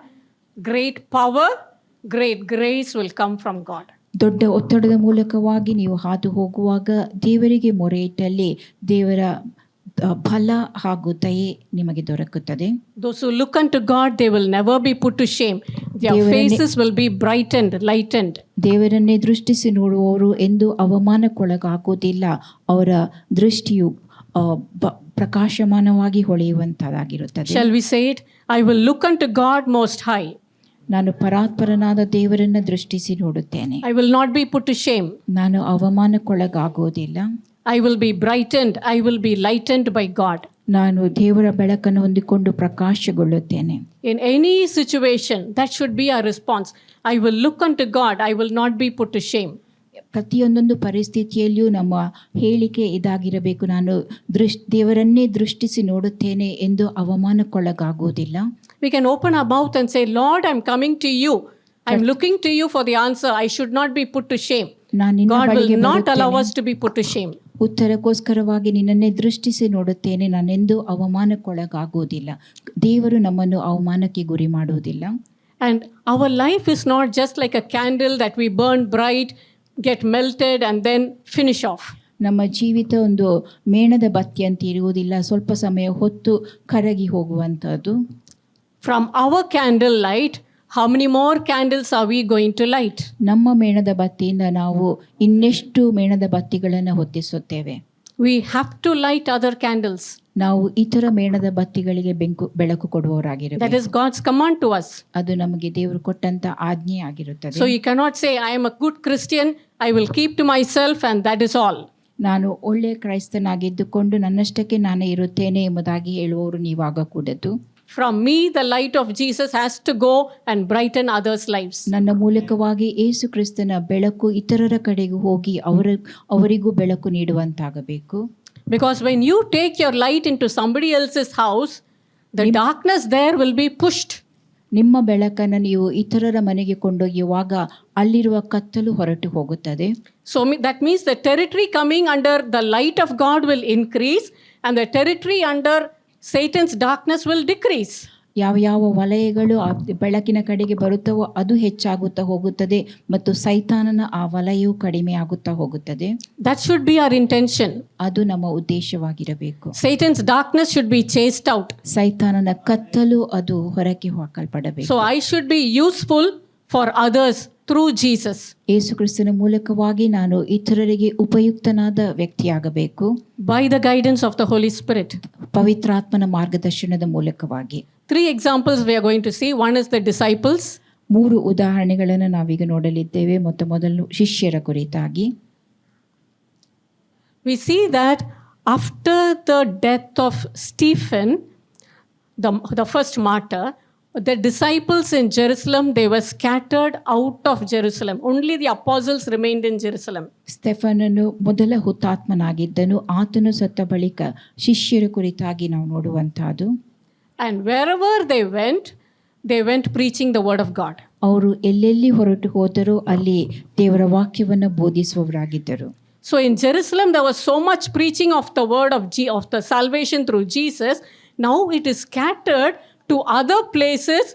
great power, great grace will come from God. ದೊಡ್ಡ ಒತ್ತಡದ ಮೂಲಕವಾಗಿ ನೀವು ಹಾದು ಹೋಗುವಾಗ ದೇವರಿಗೆ ಮೊರೆ ಇಟ್ಟಲ್ಲಿ ದೇವರ ಬಲ ಹಾಗೂ ದಯೆ ನಿಮಗೆ ದೊರಕುತ್ತದೆ. Those who look unto God, they will never be put to shame. Their faces will be brightened, lightened. ದೇವರನ್ನೇ ದೃಷ್ಟಿಸಿ ನೋಡುವವರು ಎಂದು ಅವಮಾನಕ್ಕೊಳಗಾಗುವುದಿಲ್ಲ. ಅವರ ದೃಷ್ಟಿಯು ಪ್ರಕಾಶಮಾನವಾಗಿ ಹೊಳೆಯುವಂತದಾಗಿರುತ್ತದೆ. Shall we say it? I will look unto God most high. ನಾನು ಪರಾತ್ಪರನಾದ ದೇವರನ್ನ ದೃಷ್ಟಿಸಿ ನೋಡುತ್ತೇನೆ. I will not be put to shame. ನಾನು ಅವಮಾನಕ್ಕೊಳಗಾಗುವುದಿಲ್ಲ. I will be brightened. I will be lightened by God. ನಾನು ದೇವರ ಬೆಳಕನ್ನು ಹೊಂದಿಕೊಂಡು ಪ್ರಕಾಶಗೊಳ್ಳುತ್ತೇನೆ. In any situation, that should be our response. I will look unto God. I will not be put to shame. ಪ್ರತಿಯೊಂದೊಂದು ಪರಿಸ್ಥಿತಿಯಲ್ಲಿಯೂ ನಮ್ಮ ಹೇಳಿಕೆ ಇದಾಗಿರಬೇಕು. ನಾನು ದೇವರನ್ನೇ ದೃಷ್ಟಿಸಿ ನೋಡುತ್ತೇನೆ ಎಂದು ಅವಮಾನಕ್ಕೊಳಗಾಗುವುದಿಲ್ಲ. We can open our mouth and say, Lord, I'm coming to you. I'm looking to you for the answer. I should not be put to shame. God will not allow us to be put to shame. ಉತ್ತರಕ್ಕೋಸ್ಕರವಾಗಿ ನಿನ್ನನ್ನೇ ದೃಷ್ಟಿಸಿ ನೋಡುತ್ತೇನೆ, ನಾನೆಂದು ಅವಮಾನಕ್ಕೊಳಗಾಗುವುದಿಲ್ಲ. ದೇವರು ನಮ್ಮನ್ನು ಅವಮಾನಕ್ಕೆ ಗುರಿ ಮಾಡುವುದಿಲ್ಲ. And our life is not just like a candle that we burn bright, get melted and then finish off. ನಮ್ಮ ಜೀವಿತ ಒಂದು ಮೇಣದ ಬತ್ತಿ ಅಂತ ಇರುವುದಿಲ್ಲ, ಸ್ವಲ್ಪ ಸಮಯ ಹೊತ್ತು ಕರಗಿ ಹೋಗುವಂಥದ್ದು. From our candle light, how many more candles are we going to light? ನಮ್ಮ ಮೇಣದ ಬತ್ತಿಯಿಂದ ನಾವು ಇನ್ನೆಷ್ಟು ಮೇಣದ ಬತ್ತಿಗಳನ್ನು ಹೊತ್ತಿಸುತ್ತೇವೆ. We have to light other candles. ನಾವು ಇತರ ಮೇಣದ ಬತ್ತಿಗಳಿಗೆ ಬೆಳಕು ಕೊಡುವವರಾಗಿರಬೇಕು. That is God's command to us. ಅದು ನಮಗೆ ದೇವರು ಕೊಟ್ಟಂತ ಆಜ್ಞೆ ಆಗಿರುತ್ತದೆ. So you cannot say, I am a good Christian, I will keep to myself and that is all. ನಾನು ಒಳ್ಳೆಯ ಕ್ರೈಸ್ತನಾಗಿದ್ದುಕೊಂಡು ನನ್ನಷ್ಟಕ್ಕೆ ನಾನೇ ಇರುತ್ತೇನೆ ಎಂಬುದಾಗಿ ಹೇಳುವವರು ನೀವಾಗಕೂಡದು. From me, the light of Jesus has to go and brighten others' lives. ನನ್ನ ಮೂಲಕವಾಗಿ ಯೇಸು ಕ್ರಿಸ್ತನ ಬೆಳಕು ಇತರರ ಕಡೆಗೂ ಹೋಗಿ ಅವರಿಗೂ ಬೆಳಕು ನೀಡುವಂತಾಗಬೇಕು. Because when you take your light into somebody else's house, the darkness there will be pushed. ನಿಮ್ಮ ಬೆಳಕನ್ನು ನೀವು ಇತರರ ಮನೆಗೆ ಕೊಂಡೊಯ್ಯುವಾಗ ಅಲ್ಲಿರುವ ಕತ್ತಲು ಹೊರಟು ಹೋಗುತ್ತದೆ. So that means the territory coming under the light of God will increase and the territory under Satan's darkness will decrease. ಯಾವ ವಲಯಗಳು ಆ ಬೆಳಕಿನ ಕಡೆಗೆ ಬರುತ್ತವೋ ಅದು ಹೆಚ್ಚಾಗುತ್ತಾ ಹೋಗುತ್ತದೆ ಮತ್ತು ಸೈತಾನನ ಆ ವಲಯವು ಕಡಿಮೆ ಆಗುತ್ತಾ ಹೋಗುತ್ತದೆ. That should be our intention. ಅದು ನಮ್ಮ ಉದ್ದೇಶವಾಗಿರಬೇಕು. Satan's darkness should be chased out. ಸೈತಾನನ ಕತ್ತಲು ಅದು ಹೊರಕ್ಕೆ ಹಾಕಲ್ಪಡಬೇಕು. So I should be useful for others through Jesus. ಯೇಸು ಕ್ರಿಸ್ತನ ಮೂಲಕವಾಗಿ ನಾನು ಇತರರಿಗೆ ಉಪಯುಕ್ತನಾದ ವ್ಯಕ್ತಿಯಾಗಬೇಕು. By the guidance of the Holy Spirit. ಪವಿತ್ರಾತ್ಮನ ಮಾರ್ಗದರ್ಶನದ ಮೂಲಕವಾಗಿ. 3 examples we are going to see. One is the disciples. 3 ಉದಾಹರಣೆಗಳನ್ನು ನಾವೀಗ ನೋಡಲಿದ್ದೇವೆ. ಮೊದಲು ಶಿಷ್ಯರ ಕುರಿತಾಗಿ. We see that after the death of Stephen, the first martyr, the disciples in Jerusalem, they were scattered out of Jerusalem. Only the apostles remained in Jerusalem. ಸ್ಟೆಫನನು ಮೊದಲ ಹುತಾತ್ಮನಾಗಿದ್ದನು. ಆತನು ಸತ್ತ ಬಳಿಕ ಶಿಷ್ಯರ ಕುರಿತಾಗಿ ನಾವು ನೋಡುವಂತಹದ್ದು. And wherever they went preaching the word of God. ಅವರು ಎಲ್ಲೆಲ್ಲಿ ಹೊರಟು ಹೋದರೋ ಅಲ್ಲಿ ದೇವರ ವಾಕ್ಯವನ್ನು ಬೋಧಿಸುವವರಾಗಿದ್ದರು. So in Jerusalem there was so much preaching of the word of the salvation through Jesus. Now it is scattered to other places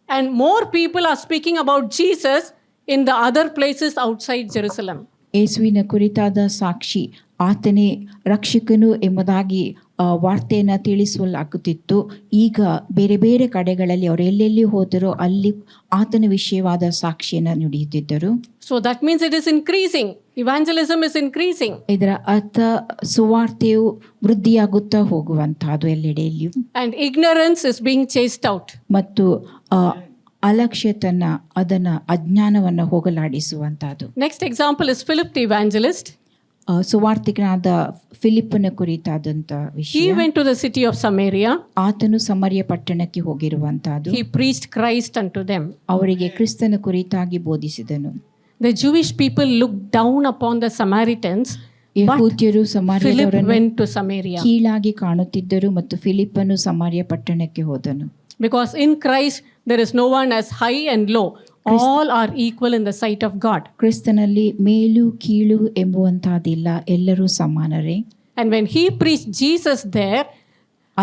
and more people are speaking about Jesus in the other places outside Jerusalem. ಯೇಸುವಿನ ಕುರಿತಾದ ಸಾಕ್ಷಿ ಆತನೇ ರಕ್ಷಕನು ಎಂಬುದಾಗಿ ವಾರ್ತೆಯನ್ನು ತಿಳಿಸಲಾಗುತ್ತಿತ್ತು. ಈಗ ಬೇರೆ ಬೇರೆ ಕಡೆಗಳಲ್ಲಿ ಅವರು ಎಲ್ಲೆಲ್ಲಿ ಹೋದರೋ ಅಲ್ಲಿ ಆತನ ವಿಷಯವಾದ ಸಾಕ್ಷಿಯನ್ನು ನುಡಿಯುತ್ತಿದ್ದರು. So that means it is increasing. Evangelism is increasing. ಇದರ ಅರ್ಥ ಸುವಾರ್ತೆಯು ವೃದ್ಧಿಯಾಗುತ್ತಾ ಹೋಗುವಂತಹದ್ದು ಎಲ್ಲೆಡೆಯಲ್ಲಿಯೂ. And ignorance is being chased out. ಮತ್ತು ಅದನ್ನ ಅಜ್ಞಾನವನ್ನು ಹೋಗಲಾಡಿಸುವಂತಹದ್ದು. Next example is Philip the evangelist. ಸುವಾರ್ತಿಕನಾದ ಫಿಲಿಪ್ಪನ ಕುರಿತಾದಂತ ವಿಷಯ. He went to the city of Samaria. ಆತನು ಸಮರ್ಯ ಪಟ್ಟಣಕ್ಕೆ ಹೋಗಿರುವಂತಹದ್ದು. He preached Christ unto them. ಅವರಿಗೆ ಕ್ರಿಸ್ತನ ಕುರಿತಾಗಿ ಬೋಧಿಸಿದನು. The Jewish people looked down upon the Samaritans, ಯಹೂದ್ಯರು Philip ಸಮಾರ್ಯದವರನ್ನು went to Samaria. ಕೀಳಾಗಿ ಕಾಣುತ್ತಿದ್ದರು ಮತ್ತು ಫಿಲಿಪ್ಪನು ಸಮಾರ್ಯ ಪಟ್ಟಣಕ್ಕೆ ಹೋದನು. Because in Christ there is no one as high and low. All are equal in the sight of God. ಕ್ರಿಸ್ತನಲ್ಲಿ ಮೇಲು ಕೀಳು ಎಂಬುವಂತಹದಿಲ್ಲ, ಎಲ್ಲರೂ ಸಮಾನರೇ. And when he preached Jesus there,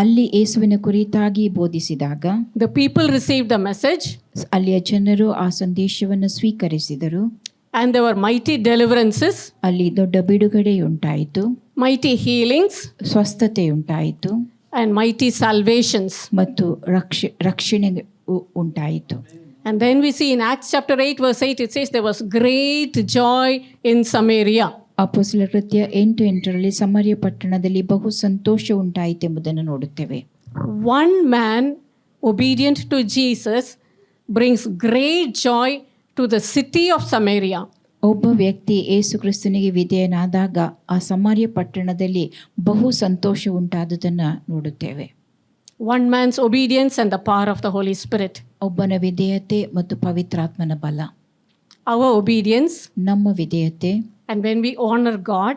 ಅಲ್ಲಿ ಯೇಸುವಿನ ಕುರಿತಾಗಿ ಬೋಧಿಸಿದಾಗ the people received the message, ಅಲ್ಲಿಯ ಜನರು ಆ ಸಂದೇಶವನ್ನು ಸ್ವೀಕರಿಸಿದರು. and there were mighty deliverances, ಅಲ್ಲಿ ದೊಡ್ಡ ಬಿಡುಗಡೆಯುಂಟಾಯಿತು, mighty healings, ಸ್ವಸ್ಥತೆಯುಂಟಾಯಿತು and mighty salvations. ಮತ್ತು ರಕ್ಷಣೆ ಉಂಟಾಯಿತು. And then we see in Acts chapter 8 verse 8, it says there was great joy in Samaria. ಅಪೊಸ್ತಲರ ಕೃತ್ಯ 8:8 ಸಮರ್ಯ ಪಟ್ಟಣದಲ್ಲಿ ಬಹು ಸಂತೋಷ ಉಂಟಾಯಿತೆಂಬುದನ್ನು ನೋಡುತ್ತೇವೆ. One man obedient to Jesus brings great joy to the city of Samaria. ಒಬ್ಬ ವ್ಯಕ್ತಿ ಯೇಸು ಕ್ರಿಸ್ತನಿಗೆ ವಿಧೇಯನಾದಾಗ ಆ ಸಮರ್ಯ ಪಟ್ಟಣದಲ್ಲಿ ಬಹು ಸಂತೋಷ ಉಂಟಾದುದನ್ನು ನೋಡುತ್ತೇವೆ. One man's obedience and the power of the Holy Spirit. ಒಬ್ಬನ ವಿಧೇಯತೆ ಮತ್ತು ಪವಿತ್ರಾತ್ಮನ ಬಲ. Our obedience, ನಮ್ಮ ವಿಧೇಯತೆ, and when we honor God,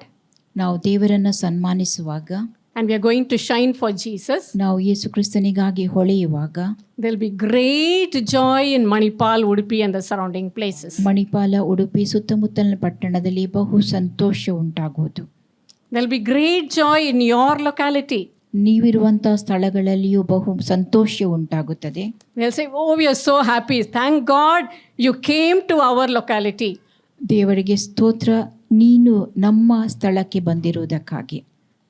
ನಾವು ದೇವರನ್ನ ಸನ್ಮಾನಿಸುವಾಗ, and we are going to shine for Jesus, ನಾವು ಯೇಸು ಕ್ರಿಸ್ತನಿಗಾಗಿ ಹೊಳೆಯುವಾಗ, there will be great joy in Manipal, Udupi and the surrounding places. Manipal, Udupi ಸುತ್ತಮುತ್ತಲಿನ ಪಟ್ಟಣದಲ್ಲಿ ಬಹು ಸಂತೋಷ ಉಂಟಾಗುವುದು. There will be great joy in your locality. ನೀವಿರುವಂತಹ ಸ್ಥಳಗಳಲ್ಲಿಯೂ ಬಹು ಸಂತೋಷ ಉಂಟಾಗುತ್ತದೆ. They'll say, oh, we are so happy. Thank God you came to our locality. ದೇವರಿಗೆ ಸ್ತೋತ್ರ, ನೀನು ನಮ್ಮ ಸ್ಥಳಕ್ಕೆ ಬಂದಿರುವುದಕ್ಕಾಗಿ.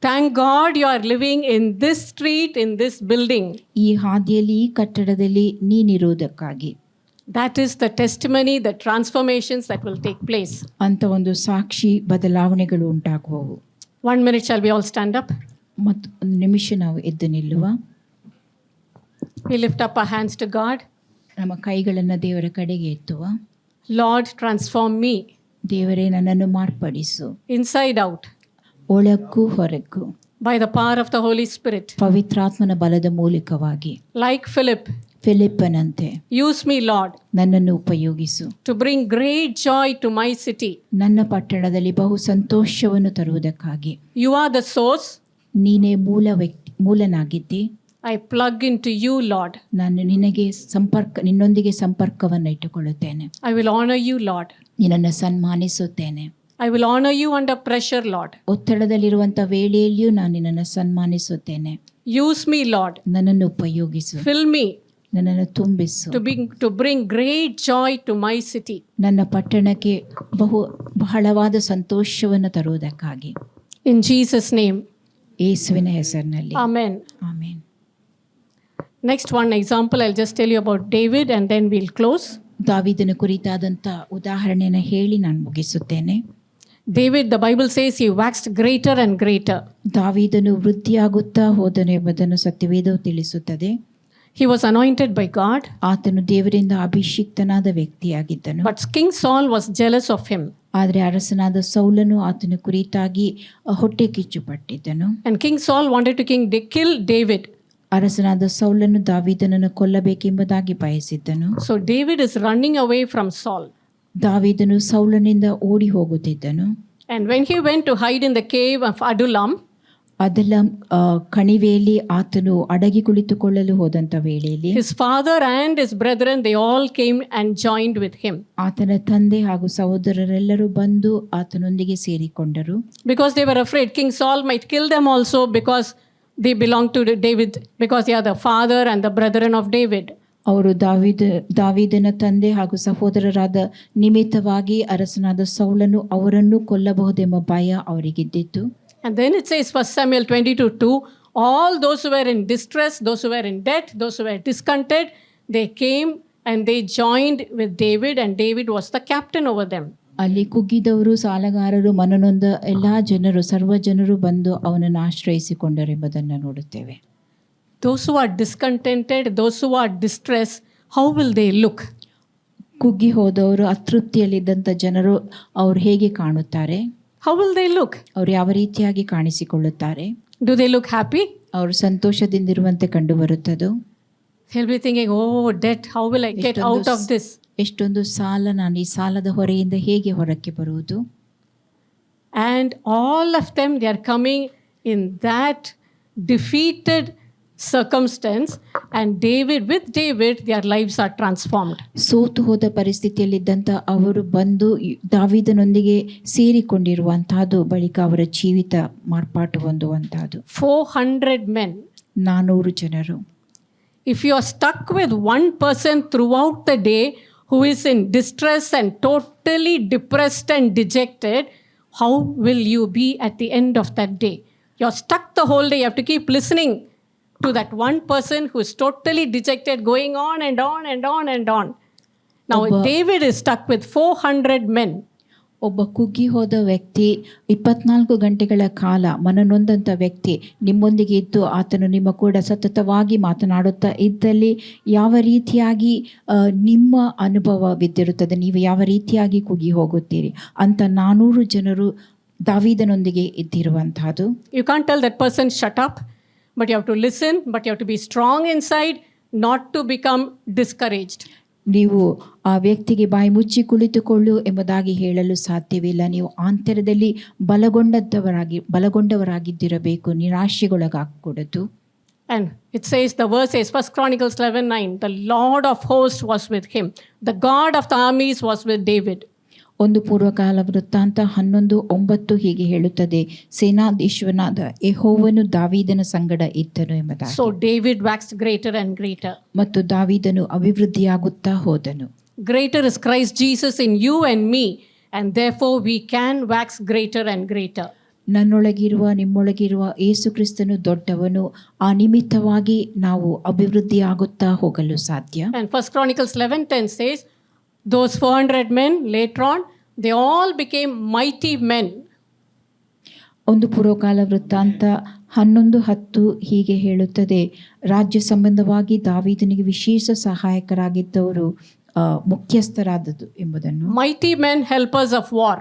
Thank God you are living in this street, in this building. ಈ ಹಾದಿಯಲ್ಲಿ, ಈ ಕಟ್ಟಡದಲ್ಲಿ ನೀನಿರುವುದಕ್ಕಾಗಿ. That is the testimony, the transformations that will take place. ಅಂತ ಒಂದು ಸಾಕ್ಷಿ ಬದಲಾವಣೆಗಳು ಉಂಟಾಗುವವು. 1 minute, shall we all stand up? ಮತ್ತು ಒಂದು ನಿಮಿಷ ನಾವು ಎದ್ದು ನಿಲ್ಲುವ. We lift up our hands to God. ನಮ್ಮ ಕೈಗಳನ್ನು ದೇವರ ಕಡೆಗೆ ಎತ್ತುವ. Lord, transform me. ದೇವರೇ, ನನ್ನನ್ನು ಮಾರ್ಪಡಿಸು, inside out, ಒಳಕ್ಕೂ ಹೊರಕ್ಕೂ, by the power of the Holy Spirit. ಪವಿತ್ರಾತ್ಮನ ಬಲದ ಮೂಲಕವಾಗಿ. Like Philip, ಫಿಲಿಪ್ಪನಂತೆ use me, Lord, ನನ್ನನ್ನು ಉಪಯೋಗಿಸು, to bring great joy to my city. ನನ್ನ ಪಟ್ಟಣದಲ್ಲಿ ಬಹು ಸಂತೋಷವನ್ನು ತರುವುದಕ್ಕಾಗಿ. You are the source. ನೀನೇ ಮೂಲನಾಗಿದ್ದಿ. I plug into you, Lord. ನಾನು ನಿನ್ನೊಂದಿಗೆ ಸಂಪರ್ಕವನ್ನು ಇಟ್ಟುಕೊಳ್ಳುತ್ತೇನೆ. I will honor you, Lord. ನಿನ್ನನ್ನು ಸನ್ಮಾನಿಸುತ್ತೇನೆ. I will honor you under pressure, Lord. ಒತ್ತಡದಲ್ಲಿರುವಂಥ ವೇಳೆಯಲ್ಲಿಯೂ ನಾನು ನಿನ್ನನ್ನು ಸನ್ಮಾನಿಸುತ್ತೇನೆ. Use me, Lord. ನನ್ನನ್ನು ಉಪಯೋಗಿಸು, Fill me ನನ್ನನ್ನು ತುಂಬಿಸು, to bring great joy to my city. ನನ್ನ ಪಟ್ಟಣಕ್ಕೆ ಬಹಳವಾದ ಸಂತೋಷವನ್ನು ತರುವುದಕ್ಕಾಗಿ. In Jesus' name. ಯೇಸುವಿನ ಹೆಸರಿನಲ್ಲಿ. Amen. Amen. Next one example, I'll just tell you about David and then we'll close. ದಾವೀದನ ಕುರಿತಾದಂಥ ಉದಾಹರಣೆಯನ್ನು ಹೇಳಿ ನಾನು ಮುಗಿಸುತ್ತೇನೆ. David, the Bible says he waxed greater and greater. ದಾವೀದನು ವೃದ್ಧಿಯಾಗುತ್ತಾ ಹೋದನು ಎಂಬುದನ್ನು ಸತ್ಯವೇದವು ತಿಳಿಸುತ್ತದೆ. He was anointed by God. ಆತನು ದೇವರಿಂದ ಅಭಿಷಿಕ್ತನಾದ ವ್ಯಕ್ತಿಯಾಗಿದ್ದನು. But King Saul was jealous of him. ಆದರೆ ಅರಸನಾದ ಸೌಲನು ಆತನ ಕುರಿತಾಗಿ ಹೊಟ್ಟೆ ಕಿಚ್ಚು ಪಟ್ಟಿದ್ದನು. And King Saul wanted to kill David. ಅರಸನಾದ ಸೌಲನು ದಾವೀದನನ್ನು ಕೊಲ್ಲಬೇಕೆಂಬುದಾಗಿ ಬಯಸಿದ್ದನು. So David is running away from Saul. ದಾವೀದನು ಸೌಲನಿಂದ ಓಡಿ ಹೋಗುತ್ತಿದ್ದನು. And when he went to hide in the cave of Adullam, ಅದೆಲ್ಲ ಕಣಿವೆಯಲ್ಲಿ ಆತನು ಅಡಗಿ ಕುಳಿತುಕೊಳ್ಳಲು ಹೋದಂತ ವೇಳೆಯಲ್ಲಿ his father and his brethren, they all came and joined with him. ಆತನ ತಂದೆ ಹಾಗೂ ಸಹೋದರರೆಲ್ಲರೂ ಬಂದು ಆತನೊಂದಿಗೆ ಸೇರಿಕೊಂಡರು. Because they were afraid King Saul might kill them also, because they belong to David, because they are the father and the brethren of David. ಅವರು ದಾವೀದನ ತಂದೆ ಹಾಗೂ ಸಹೋದರರಾದ ನಿಮಿತ್ತವಾಗಿ ಅರಸನಾದ ಸೌಲನು ಅವರನ್ನು ಕೊಲ್ಲಬಹುದೆಂಬ ಭಯ ಅವರಿಗಿದ್ದಿತ್ತು. And then it says, 1 Samuel 22:2, All those who were in distress, those who were in debt, those who were discontented, they came and they joined with David, and David was the captain over them. ಅಲ್ಲಿ ಕುಗ್ಗಿದವರು, ಸಾಲಗಾರರು, ಮನನೊಂದ ಎಲ್ಲ ಜನರು, ಸರ್ವ ಜನರು ಬಂದು ಅವನನ್ನು ಆಶ್ರಯಿಸಿಕೊಂಡರೆಂಬುದನ್ನು ನೋಡುತ್ತೇವೆ. Those who are discontented, those who are distressed, how will they look? ಕುಗ್ಗಿ ಹೋದವರು, ಅತೃಪ್ತಿಯಲ್ಲಿದ್ದಂಥ ಜನರು ಅವ್ರು ಹೇಗೆ ಕಾಣುತ್ತಾರೆ? How will they look? ಅವ್ರು ಯಾವ ರೀತಿಯಾಗಿ ಕಾಣಿಸಿಕೊಳ್ಳುತ್ತಾರೆ? Do they look happy? ಅವರು ಸಂತೋಷದಿಂದಿರುವಂತೆ ಕಂಡು ಬರುತ್ತದೋ? He'll be thinking, oh, debt, how will I get out of this? ಎಷ್ಟೊಂದು ಸಾಲ, ನಾನು ಈ ಸಾಲದ ಹೊರೆಯಿಂದ ಹೇಗೆ ಹೊರಕ್ಕೆ ಬರುವುದು? And all of them, they are coming in that defeated circumstance, and with David, their lives are transformed. ಸೋತು ಹೋದ ಪರಿಸ್ಥಿತಿಯಲ್ಲಿದ್ದಂಥ ಅವರು ಬಂದು ದಾವೀದನೊಂದಿಗೆ ಸೇರಿಕೊಂಡಿರುವಂತಹದ್ದು, ಬಳಿಕ ಅವರ ಜೀವಿತ ಮಾರ್ಪಾಟು ಹೊಂದುವಂತಹದ್ದು. 400 men. 400 ಜನರು. If you are stuck with one person throughout the day who is in distress and totally depressed and dejected, how will you be at the end of that day? You're stuck the whole day. You have to keep listening to that one person who is totally dejected, going on and on and on and on. Now, David is stuck with 400 men. ಒಬ್ಬ ಕುಗ್ಗಿ ಹೋದ ವ್ಯಕ್ತಿ 24 ಗಂಟೆಗಳ ಕಾಲ ಮನನೊಂದಂಥ ವ್ಯಕ್ತಿ ನಿಮ್ಮೊಂದಿಗೆ ಇದ್ದು ಆತನು ನಿಮ್ಮ ಕೂಡ ಸತತವಾಗಿ ಮಾತನಾಡುತ್ತಾ ಇದ್ದಲ್ಲಿ ಯಾವ ರೀತಿಯಾಗಿ ನಿಮ್ಮ ಅನುಭವವಿದ್ದಿರುತ್ತದೆ, ನೀವು ಯಾವ ರೀತಿಯಾಗಿ ಕುಗ್ಗಿ ಹೋಗುತ್ತೀರಿ ಅಂತ 400 ಜನರು ದಾವೀದನೊಂದಿಗೆ ಇದ್ದಿರುವಂತಹದ್ದು. You can't tell that person shut up, but you have to listen, but you have to be strong inside, not to become discouraged. ನೀವು ಆ ವ್ಯಕ್ತಿಗೆ ಬಾಯಿ ಮುಚ್ಚಿ ಕುಳಿತುಕೊಳ್ಳು ಎಂಬುದಾಗಿ ಹೇಳಲು ಸಾಧ್ಯವಿಲ್ಲ. ನೀವು ಆಂತರ್ಯದಲ್ಲಿ ಬಲಗೊಂಡವರಾಗಿದ್ದಿರಬೇಕು, ನಿರಾಶೆಗೊಳಗಾಗಕೂಡದು. And it says, the verse says, 1 Chronicles 11:9, the Lord of hosts was with him. The God of the armies was with David. ಒಂದು ಪೂರ್ವಕಾಲ ವೃತ್ತಾಂತ 11:9 ಹೀಗೆ ಹೇಳುತ್ತದೆ, ಸೇನಾಧೀಶ್ವರನಾದ ಯೆಹೋವನು ದಾವೀದನ ಸಂಗಡ ಇದ್ದನು ಎಂಬುದಾಗಿ. So David waxed greater and greater. ಮತ್ತು ದಾವೀದನು ಅಭಿವೃದ್ಧಿಯಾಗುತ್ತಾ ಹೋದನು. Greater is Christ Jesus in you and me, and therefore we can wax greater and greater. ನನ್ನೊಳಗಿರುವ ನಿಮ್ಮೊಳಗಿರುವ ಯೇಸು ಕ್ರಿಸ್ತನು ದೊಡ್ಡವನು, ಆ ನಿಮಿತ್ತವಾಗಿ ನಾವು ಅಭಿವೃದ್ಧಿಯಾಗುತ್ತಾ ಹೋಗಲು ಸಾಧ್ಯ. And 1 Chronicles 11:10 says, those 400 men later on, they all became mighty men. ಒಂದು ಪೂರ್ವಕಾಲ ವೃತ್ತಾಂತ 11:10 ಹೀಗೆ ಹೇಳುತ್ತದೆ, ರಾಜ್ಯ ಸಂಬಂಧವಾಗಿ ದಾವೀದನಿಗೆ ವಿಶೇಷ ಸಹಾಯಕರಾಗಿದ್ದವರು ಮುಖ್ಯಸ್ಥರಾದದ್ದು ಎಂಬುದನ್ನು. Mighty men, helpers of war.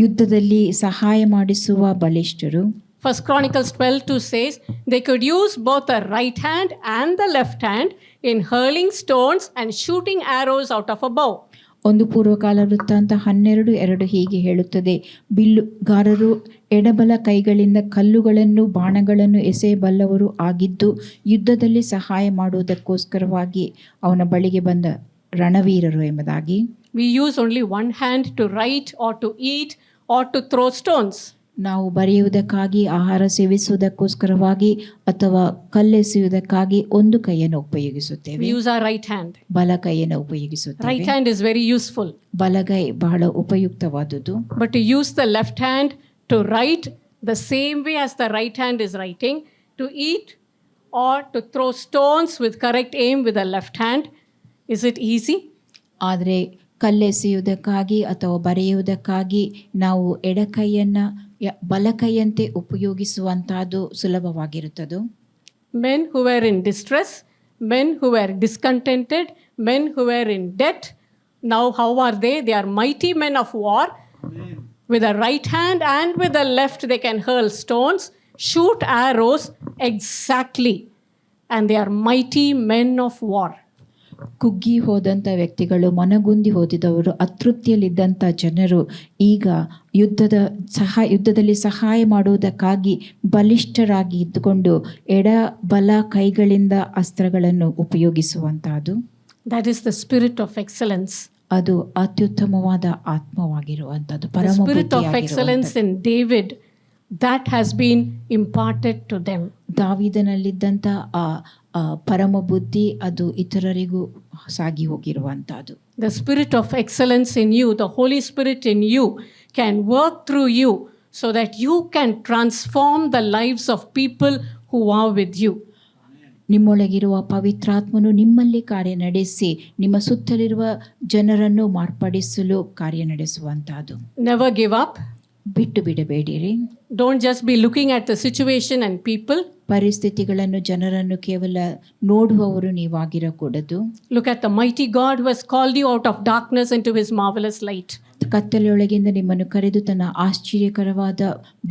ಯುದ್ಧದಲ್ಲಿ ಸಹಾಯ ಮಾಡಿಸುವ ಬಲಿಷ್ಠರು. 1 Chronicles 12:2 says, they could use both the right hand and the left hand in hurling stones and shooting arrows out of a bow. ಒಂದು ಪೂರ್ವಕಾಲ ವೃತ್ತಾಂತ 12:2 ಹೀಗೆ ಹೇಳುತ್ತದೆ, ಬಿಲ್ಲುಗಾರರು ಎಡಬಲ ಕೈಗಳಿಂದ ಕಲ್ಲುಗಳನ್ನು ಬಾಣಗಳನ್ನು ಎಸೆಯಬಲ್ಲವರು ಆಗಿದ್ದು ಯುದ್ಧದಲ್ಲಿ ಸಹಾಯ ಮಾಡುವುದಕ್ಕೋಸ್ಕರವಾಗಿ ಅವನ ಬಳಿಗೆ ಬಂದ ರಣವೀರರು ಎಂಬುದಾಗಿ. We use only one hand to write or to eat or to throw stones. ನಾವು ಬರೆಯುವುದಕ್ಕಾಗಿ, ಆಹಾರ ಸೇವಿಸುವುದಕ್ಕೋಸ್ಕರವಾಗಿ ಅಥವಾ ಕಲ್ಲೆಸೆಯುವುದಕ್ಕಾಗಿ ಒಂದು ಕೈಯನ್ನು ಉಪಯೋಗಿಸುತ್ತೇವೆ. We use our right hand. ಬಲ ಕೈಯನ್ನು ಉಪಯೋಗಿಸುತ್ತೇವೆ. Right hand is very useful. ಬಲಗೈ ಬಹಳ ಉಪಯುಕ್ತವಾದುದು. But to use the left hand to write the same way as the right hand is writing, to eat or to throw stones with correct aim with the left hand, is it easy? ಆದರೆ ಕಲ್ಲೆಸೆಯುವುದಕ್ಕಾಗಿ ಅಥವಾ ಬರೆಯುವುದಕ್ಕಾಗಿ ನಾವು ಎಡಕೈಯನ್ನು ಬಲಕೈಯಂತೆ ಉಪಯೋಗಿಸುವಂತಹದ್ದು ಸುಲಭವಾಗಿರುತ್ತದೆ. Men who were in distress, men who were discontented, men who were in debt, now how are they? They are mighty men of war. With the right hand and with the left they can hurl stones, shoot arrows exactly, and they are mighty men of war. ಕುಗ್ಗಿ ಹೋದಂಥ ವ್ಯಕ್ತಿಗಳು, ಮನಗುಂದಿ ಹೋದಿದವರು, ಅತೃಪ್ತಿಯಲ್ಲಿದ್ದಂಥ ಜನರು ಈಗ ಯುದ್ಧದಲ್ಲಿ ಸಹಾಯ ಮಾಡುವುದಕ್ಕಾಗಿ ಬಲಿಷ್ಠರಾಗಿ ಇದ್ದುಕೊಂಡು ಎಡ ಬಲ ಕೈಗಳಿಂದ ಅಸ್ತ್ರಗಳನ್ನು ಉಪಯೋಗಿಸುವಂತಹದ್ದು. That is the spirit of excellence. ಅದು ಅತ್ಯುತ್ತಮವಾದ ಆತ್ಮವಾಗಿರುವಂಥದ್ದು, The spirit of excellence in David, that has been imparted to them. ದಾವೀದನಲ್ಲಿದ್ದಂಥ ಆ ಪರಮ ಬುದ್ಧಿ ಅದು ಇತರರಿಗೂ ಸಾಗಿ ಹೋಗಿರುವಂಥದ್ದು. The spirit of excellence in you, the Holy Spirit in you, can work through you so that you can transform the lives of people who are with you. ನಿಮ್ಮೊಳಗಿರುವ ಪವಿತ್ರಾತ್ಮನು ನಿಮ್ಮಲ್ಲಿ ಕಾರ್ಯ ನಡೆಸಿ ನಿಮ್ಮ ಸುತ್ತಲಿರುವ ಜನರನ್ನು ಮಾರ್ಪಡಿಸಲು ಕಾರ್ಯ ನಡೆಸುವಂತಹದ್ದು. Never give up. ಬಿಟ್ಟು ಬಿಡಬೇಡಿರಿ. Don't just be looking at the situation and people. ಪರಿಸ್ಥಿತಿಗಳನ್ನು ಜನರನ್ನು ಕೇವಲ ನೋಡುವವರು ನೀವಾಗಿರಕೂಡದು. Look at the mighty God who has called you out of darkness into his marvelous light. ಕತ್ತಲೆಯೊಳಗಿಂದ ನಿಮ್ಮನ್ನು ಕರೆದು ತನ್ನ ಆಶ್ಚರ್ಯಕರವಾದ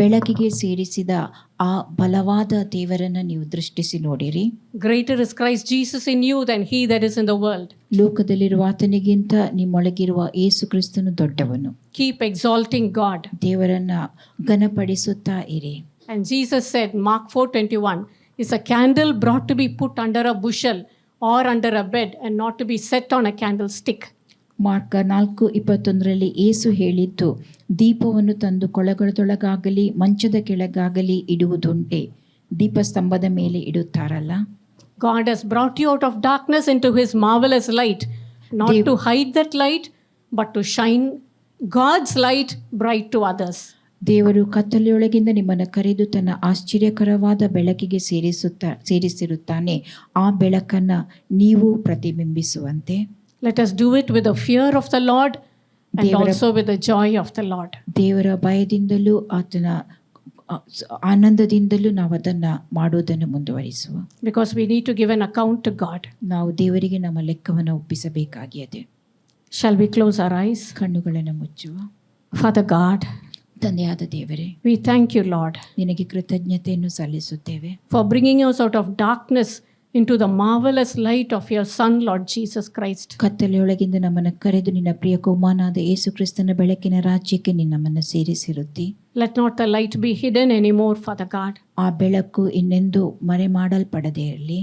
ಬೆಳಕಿಗೆ ಸೇರಿಸಿದ ಆ ಬಲವಾದ ದೇವರನ್ನು ನೀವು ದೃಷ್ಟಿಸಿ ನೋಡಿರಿ. Greater is Christ Jesus in you than he that is in the world. ಲೋಕದಲ್ಲಿರುವ ಆತನಿಗಿಂತ ನಿಮ್ಮೊಳಗಿರುವ ಯೇಸು ಕ್ರಿಸ್ತನು ದೊಡ್ಡವನು. Keep exalting God. ದೇವರನ್ನ ಘನಪಡಿಸುತ್ತಾ ಇರಿ. And Jesus said, Mark 4:21, is a candle brought to be put under a bushel or under a bed and not to be set on a candlestick. Mark 4:21 ಯೇಸು ಹೇಳಿದ್ದು, ದೀಪವನ್ನು ತಂದು ಕೊಳಗಳದೊಳಗಾಗಲಿ ಮಂಚದ ಕೆಳಗಾಗಲಿ ಇಡುವುದುಂಟೆ, ದೀಪಸ್ತಂಭದ ಮೇಲೆ ಇಡುತ್ತಾರಲ್ಲ. God has brought you out of darkness into his marvelous light, not to hide that light, but to shine God's light bright to others. ದೇವರು ಕತ್ತಲೆಯೊಳಗಿಂದ ನಿಮ್ಮನ್ನು ಕರೆದು ತನ್ನ ಆಶ್ಚರ್ಯಕರವಾದ ಬೆಳಕಿಗೆ ಸೇರಿಸಿರುತ್ತಾನೆ. ಆ ಬೆಳಕನ್ನು ನೀವು ಪ್ರತಿಬಿಂಬಿಸುವಂತೆ. Let us do it with the fear of the Lord and also with the joy of the Lord. ದೇವರ ಭಯದಿಂದಲೂ ಆತನ ಆನಂದದಿಂದಲೂ ನಾವು ಅದನ್ನು ಮಾಡುವುದನ್ನು ಮುಂದುವರಿಸುವ. Because we need to give an account to God. ನಾವು ದೇವರಿಗೆ ನಮ್ಮ ಲೆಕ್ಕವನ್ನು ಒಪ್ಪಿಸಬೇಕಾಗಿದೆ. Shall we close our eyes? ಕಣ್ಣುಗಳನ್ನು ಮುಚ್ಚುವ. Father God, ತಂದೆಯಾದ ದೇವರೇ, we thank you, Lord, ನಿನಗೆ ಕೃತಜ್ಞತೆಯನ್ನು ಸಲ್ಲಿಸುತ್ತೇವೆ. for bringing us out of darkness into the marvelous light of your Son, Lord Jesus Christ. ಕತ್ತಲೆಯೊಳಗಿಂದ ನಮ್ಮನ್ನು ಕರೆದು ನಿನ್ನ ಪ್ರಿಯ ಕುಮಾರನಾದ ಯೇಸು ಕ್ರಿಸ್ತನ ಬೆಳಕಿನ ರಾಜ್ಯಕ್ಕೆ ನಮ್ಮನ್ನು ಸೇರಿಸಿರುತ್ತಿ. Let not the light be hidden anymore, Father God. ಆ ಬೆಳಕು ಇನ್ನೆಂದೂ ಮರೆಮಾಡಲ್ಪಡದೇ ಇರಲಿ.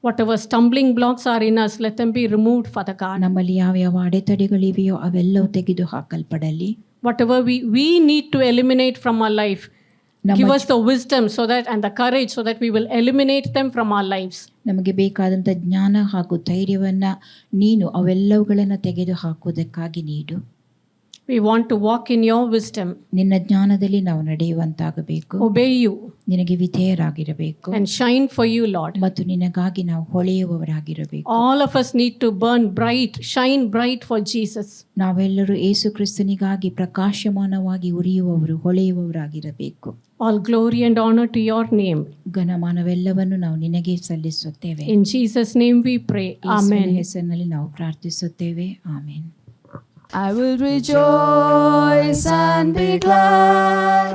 Whatever stumbling blocks are in us, let them be removed, Father God. ನಮ್ಮಲ್ಲಿ ಯಾವ ಅಡೆತಡೆಗಳಿವೆಯೋ ಅವೆಲ್ಲವೂ ತೆಗೆದು ಹಾಕಲ್ಪಡಲಿ. Whatever we need to eliminate from our life, give us the wisdom so that and the courage so that we will eliminate them from our lives. ನಮಗೆ ಬೇಕಾದಂಥ ಜ್ಞಾನ ಹಾಗೂ ಧೈರ್ಯವನ್ನು ನೀನು ಅವೆಲ್ಲವುಗಳನ್ನು ತೆಗೆದು ಹಾಕುವುದಕ್ಕಾಗಿ ನೀಡು. We want to walk in your wisdom, ನಿನ್ನ ಜ್ಞಾನದಲ್ಲಿ ನಾವು ನಡೆಯುವಂತಾಗಬೇಕು. obey you, ನಿನಗೆ ವಿಧೇಯರಾಗಿರಬೇಕು and shine for you, Lord. ಮತ್ತು ನಿನಗಾಗಿ ನಾವು ಹೊಳೆಯುವವರಾಗಿರಬೇಕು. All of us need to burn bright, shine bright for Jesus. ನಾವೆಲ್ಲರೂ ಯೇಸು ಕ್ರಿಸ್ತನಿಗಾಗಿ ಪ್ರಕಾಶಮಾನವಾಗಿ ಉರಿಯುವವರು, ಹೊಳೆಯುವವರಾಗಿರಬೇಕು. All glory and honor to your name. ಘನಮಾನವೆಲ್ಲವನ್ನು ನಾವು ನಿನಗೆ ಸಲ್ಲಿಸುತ್ತೇವೆ. In Jesus' name we pray. ಯೇಸುವಿನ Amen. ಹೆಸರಿನಲ್ಲಿ ನಾವು ಪ್ರಾರ್ಥಿಸುತ್ತೇವೆ. Amen. I will rejoice and be glad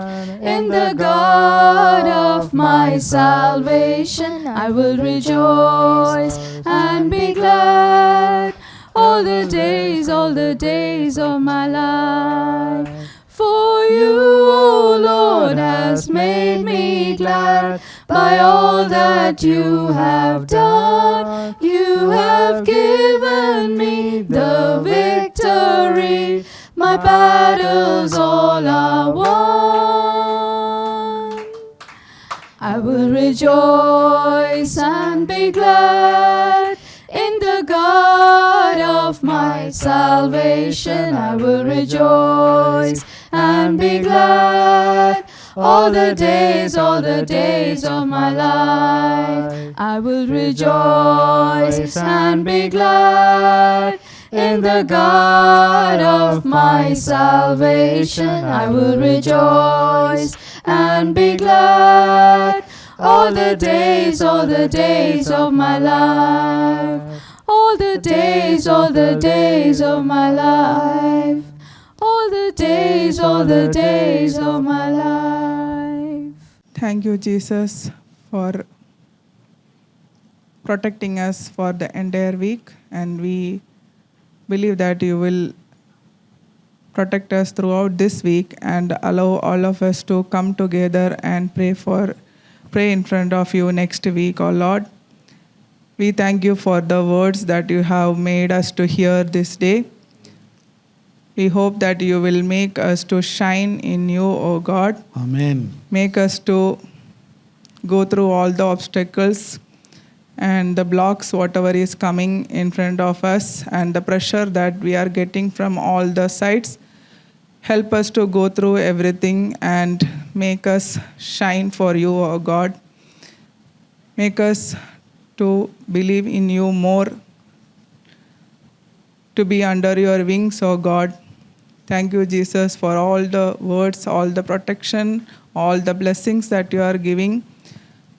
in the God of my salvation. I will rejoice and be glad all the days of my life. For you, O Lord, has made me glad by all that you have done. You have given me the victory. My battles all are won. I will rejoice and be glad in the God of my salvation. I will rejoice and be glad all the days of my life. I will rejoice and be glad in the God of my salvation. I will rejoice and be glad all the days of my life. All the days of my life. All the days of my life. Thank you, Jesus, for protecting us for the entire week, and we believe that you will protect us throughout this week and allow all of us to come together and pray in front of you next week, oh Lord. We thank you for the words that you have made us to hear this day. We hope that you will make us to shine in you, O God. Amen. Make us to go through all the obstacles and the blocks, whatever is coming in front of us, and the pressure that we are getting from all the sides. Help us to go through everything and make us shine for you, O God. Make us to believe in you more, to be under your wings, O God. Thank you, Jesus, for all the words, all the protection, all the blessings that you are giving.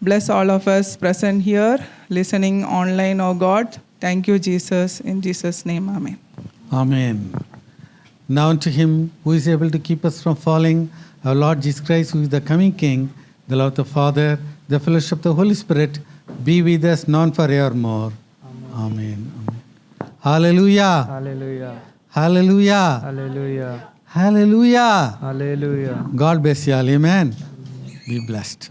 Bless all of us present here, listening online, O God. Thank you, Jesus. In Jesus' name, amen. Amen. Now unto him who is able to keep us from falling, our Lord Jesus Christ, who is the coming King, the love of the Father, the fellowship of the Holy Spirit, be with us now and forevermore. Amen. Amen. Hallelujah. Hallelujah. Hallelujah. Hallelujah. Hallelujah. Hallelujah. God bless you all. Amen. Be blessed.